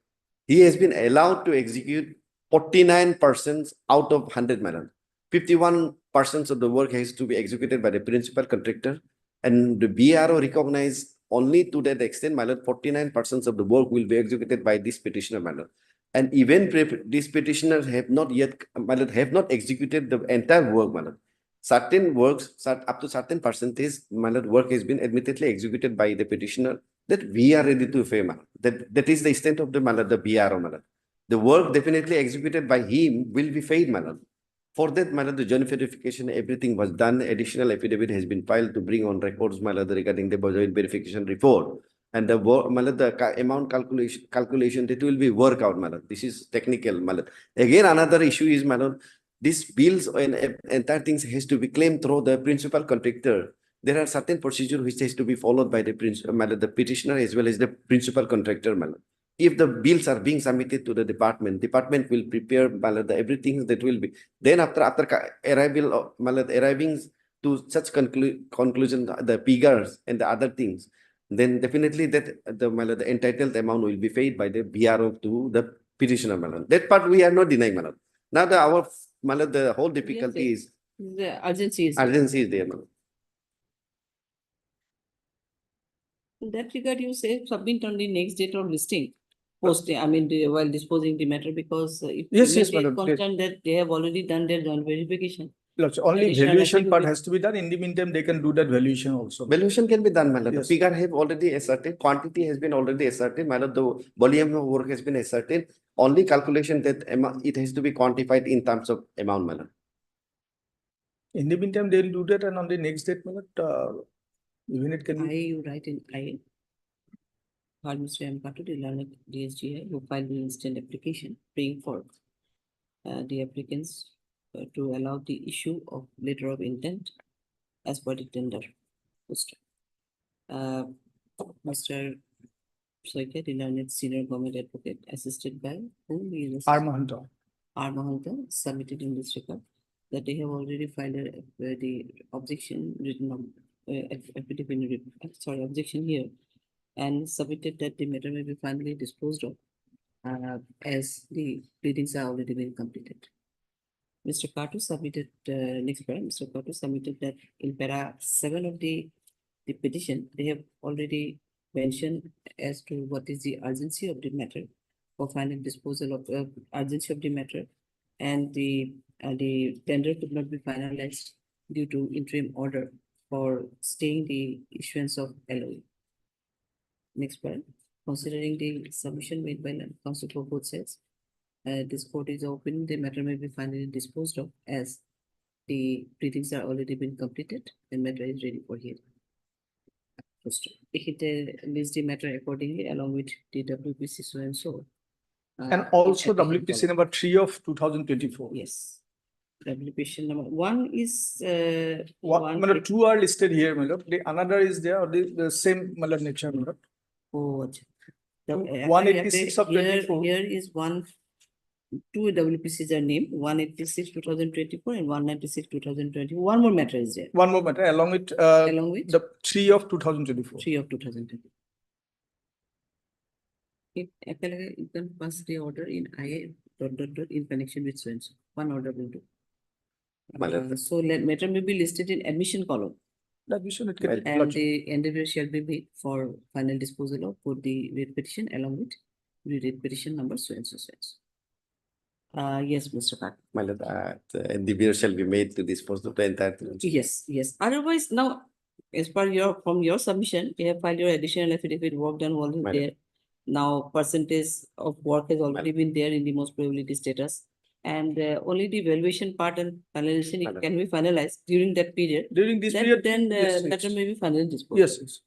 he has been allowed to execute 49% out of 100. 51% of the work has to be executed by the principal contractor, and the BRO recognized only to that extent, 49% of the work will be executed by this petitioner. And even these petitioners have not yet have not executed the entire work. Certain works, up to certain percentage, work has been admittedly executed by the petitioner that we are ready to pay. That is the extent of the BRO. The work definitely executed by him will be paid. For that, the joint verification, everything was done. Additional affidavit has been filed to bring on records regarding the joint verification report. And the amount calculation that will be worked out. This is technical. Again, another issue is these bills and entire things has to be claimed through the principal contractor. There are certain procedures which has to be followed by the petitioner as well as the principal contractor. If the bills are being submitted to the department will prepare everything that will be. Then after arriving to such conclusion, the figures and the other things, then definitely that the entitled amount will be paid by the BRO to the petitioner. That part we are not denying. Now the whole difficulty is the urgency is there. In that regard, you say submit on the next date of listing. While disposing the matter, because if Yes, madam, madam. concerned that they have already done their joint verification. Only Additional valuation part affidavit. has to be done. In the meantime, they can do that valuation also. Valuation can be done, madam. The Yes. figure have already ascertained, quantity has been already ascertained, madam. The volume of work has been ascertained. Only calculation that it has to be quantified in terms of amount, madam. In the meantime, they will do that, and on the next date, Even it can I, be, you write in I. Called Mr. M. Kato, the learned DSGI, who filed the instant application, praying for the applicants to allow the issue of letter of intent as per the tender poster. Mr. Soike, the learned senior government advocate, assisted by whom he is R. Mahanta. R. Mahanta, submitted in this record that they have already filed the objection written on affidavit, sorry, objection here, and submitted that the matter may be finally disposed of as the pleadings are already been completed. Mr. Kato submitted, next para, Mr. Kato submitted that in para 7 of the petition, they have already mentioned as to what is the urgency of the matter for final disposal of urgency of the matter, and the tender could not be finalized due to interim order for staying the issuance of LOE. Next part, considering the submission made by counsel for both sides, this court is open, the matter may be finally disposed of as the pleadings are already been completed and matter is ready for hearing. It lists the matter accordingly along with the WPC so and so. and also WPC number 3 of 2024. Yes. WPC number 1 is One, two are listed here, my lord. The another is there, or the same nature, my lord. Oh, 186 of 24. Here is two WPCs are named, 186 2024 and 196 2020. One more matter is there. One more matter along with the 3 of 2024. 3 of 2020. If you can pass the order in IA ... in connection with so and so. One order will do. So matter may be listed in admission column. Admission it can be And the endeavor shall be made for final disposal of both the writ petition along with the writ petition number so and so so and so. Yes, Mr. Pat. My lord, the endeavor shall be made to dispose of the entire thing. Yes, yes. Otherwise, now, as per from your submission, you have filed your additional affidavit, work done already Madam. there. Now, percentage of work has already been there in the most probability status. And only the valuation part and finalization it can be finalized during that period. During this Then- period, Then yes, matter yes. may be finally disposed. Yes, yes.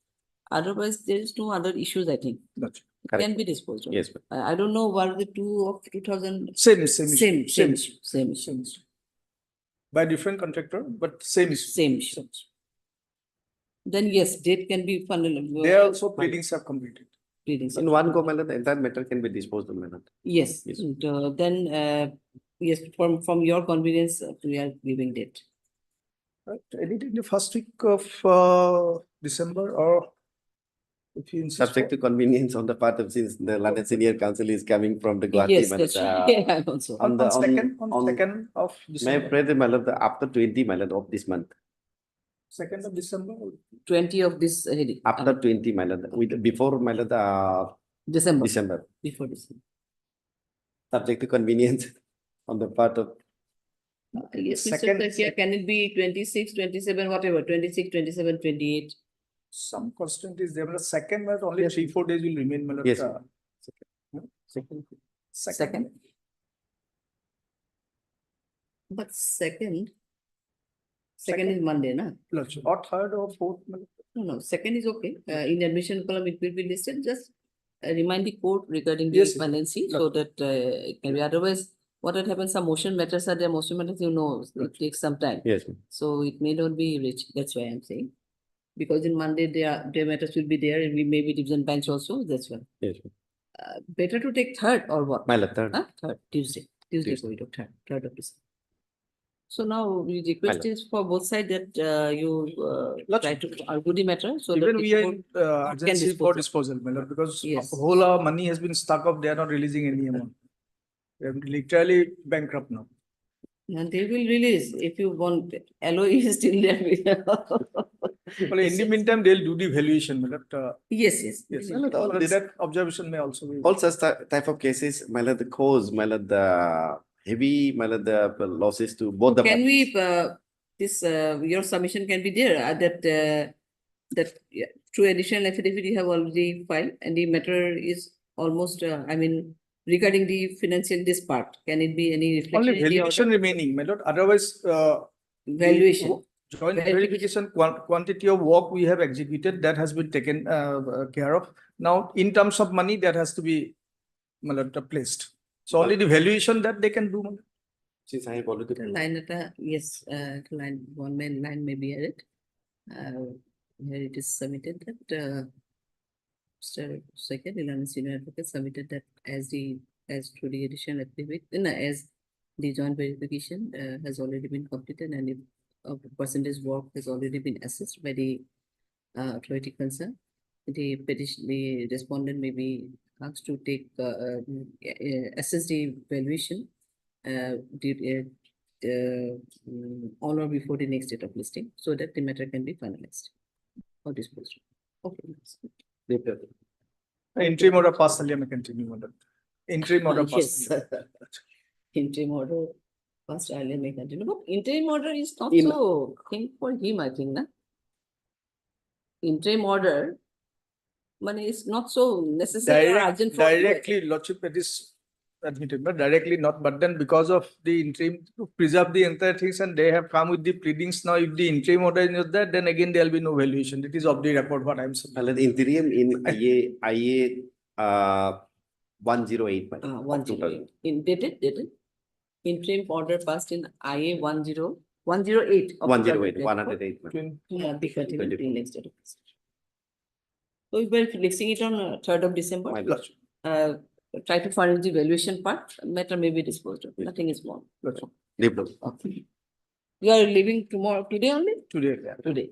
Otherwise, there is no other issues, I think. Gotcha. It can be disposed of. Yes, ma'am. I don't know what the 2 of 2000. Same Same issue. issue. By different contractor, but same issue. Same issue. Then yes, date can be final. They also pleadings have completed. Pleadings. In one go, my lord, the entire matter can be disposed of, my lord. Yes, Yes. and, then, yes, from your convenience, we are giving date. Right, anything in the first week of December, or if you insist. Subject to convenience on the part of, since the London Senior Council is coming from the Guwahati. Yes, my that's lord, right. Yeah, also. On the- second of May I December, pray the, my lord, after 20, my lord, of this month. 2nd of December, 20 of this heading. After 20, my lord, with, before, my lord, December. December. Before December. Subject to convenience on the part of. Yes, Mr. Second- Sakia, can it be 26, 27, whatever, 26, 27, 28? some constant is there, but second, but only 3-4 days will remain, my lord. Yes. Second. Second. But second is Monday, na? Lordship. Or third or fourth, my lord. No, second is okay. In admission column, it will be listed. Just remind the court regarding the Yes, yes. financing so that it can be. Otherwise, what had happened, some motion matters are there. Motion matters, it takes some time. Yes, ma'am. So it may not be reached. That's why I'm saying. Because in Monday, their matters will be there and we may be division bench also. That's why. Yes, ma'am. Better to take third or what? My lord, third. Huh? Third, Tuesday. Tuesday, Tuesday. third of December. So now the request is for both sides that you try to argue the matter. So Even that we the are court in can urgency dispose for of. disposal, my lord, because Yes. whole money has been stuck up, they are not releasing any amount. They are literally bankrupt now. And they will release if you want. LOE is still there. Well, in the meantime, they'll do the valuation, my lord. Yes, yes. Yes, My lord, all but this- that observation may also be. All such type of cases, my lord, the cause, my lord, the heavy, my lord, the losses to both the Can parties. we, your submission can be there that through additional affidavit you have already filed and the matter is almost, regarding the financial this part, can it be any reflection Only in the valuation order? remaining, my lord, otherwise. Valuation. Joint Verification. verification quantity of work we have executed, that has been taken care of. Now, in terms of money, that has to be placed. So only the valuation that they can do. Since I have already. Line at yes, line one man line may be added. Where it is submitted that Mr. Second, Ilan Senior Advocate submitted that as through the additional affidavit, as the joint verification has already been completed and if a percentage work has already been assessed by the authority concerned, the petition, the respondent may be asked to take assess the valuation on or before the next date of listing, so that the matter can be finalized or disposed of. Okay. Interim order passed, I may continue on that. Interim order passed. Yes. Interim order passed, I may continue, but interim order is not In- so thing for him, I think, na? Interim order, money is not so necessary or urgent for him, I think. Directly, Lordship, it is admitted, but directly not. But then because of the interim to preserve the entire things, and they have come with the pleadings now. If the interim order is not there, then again there will be no valuation. It is of the record what I am saying. The interim in IA 108. 108. Dated. Interim order passed in IA 108. of 108, 2024. 108. Be continued till next date of this. So we were fixing it on 3rd of December. My lordship. Try to furnish the valuation part, matter may be disposed of, nothing is more. Leave them. Okay. You are leaving today only? Today, yeah. Today.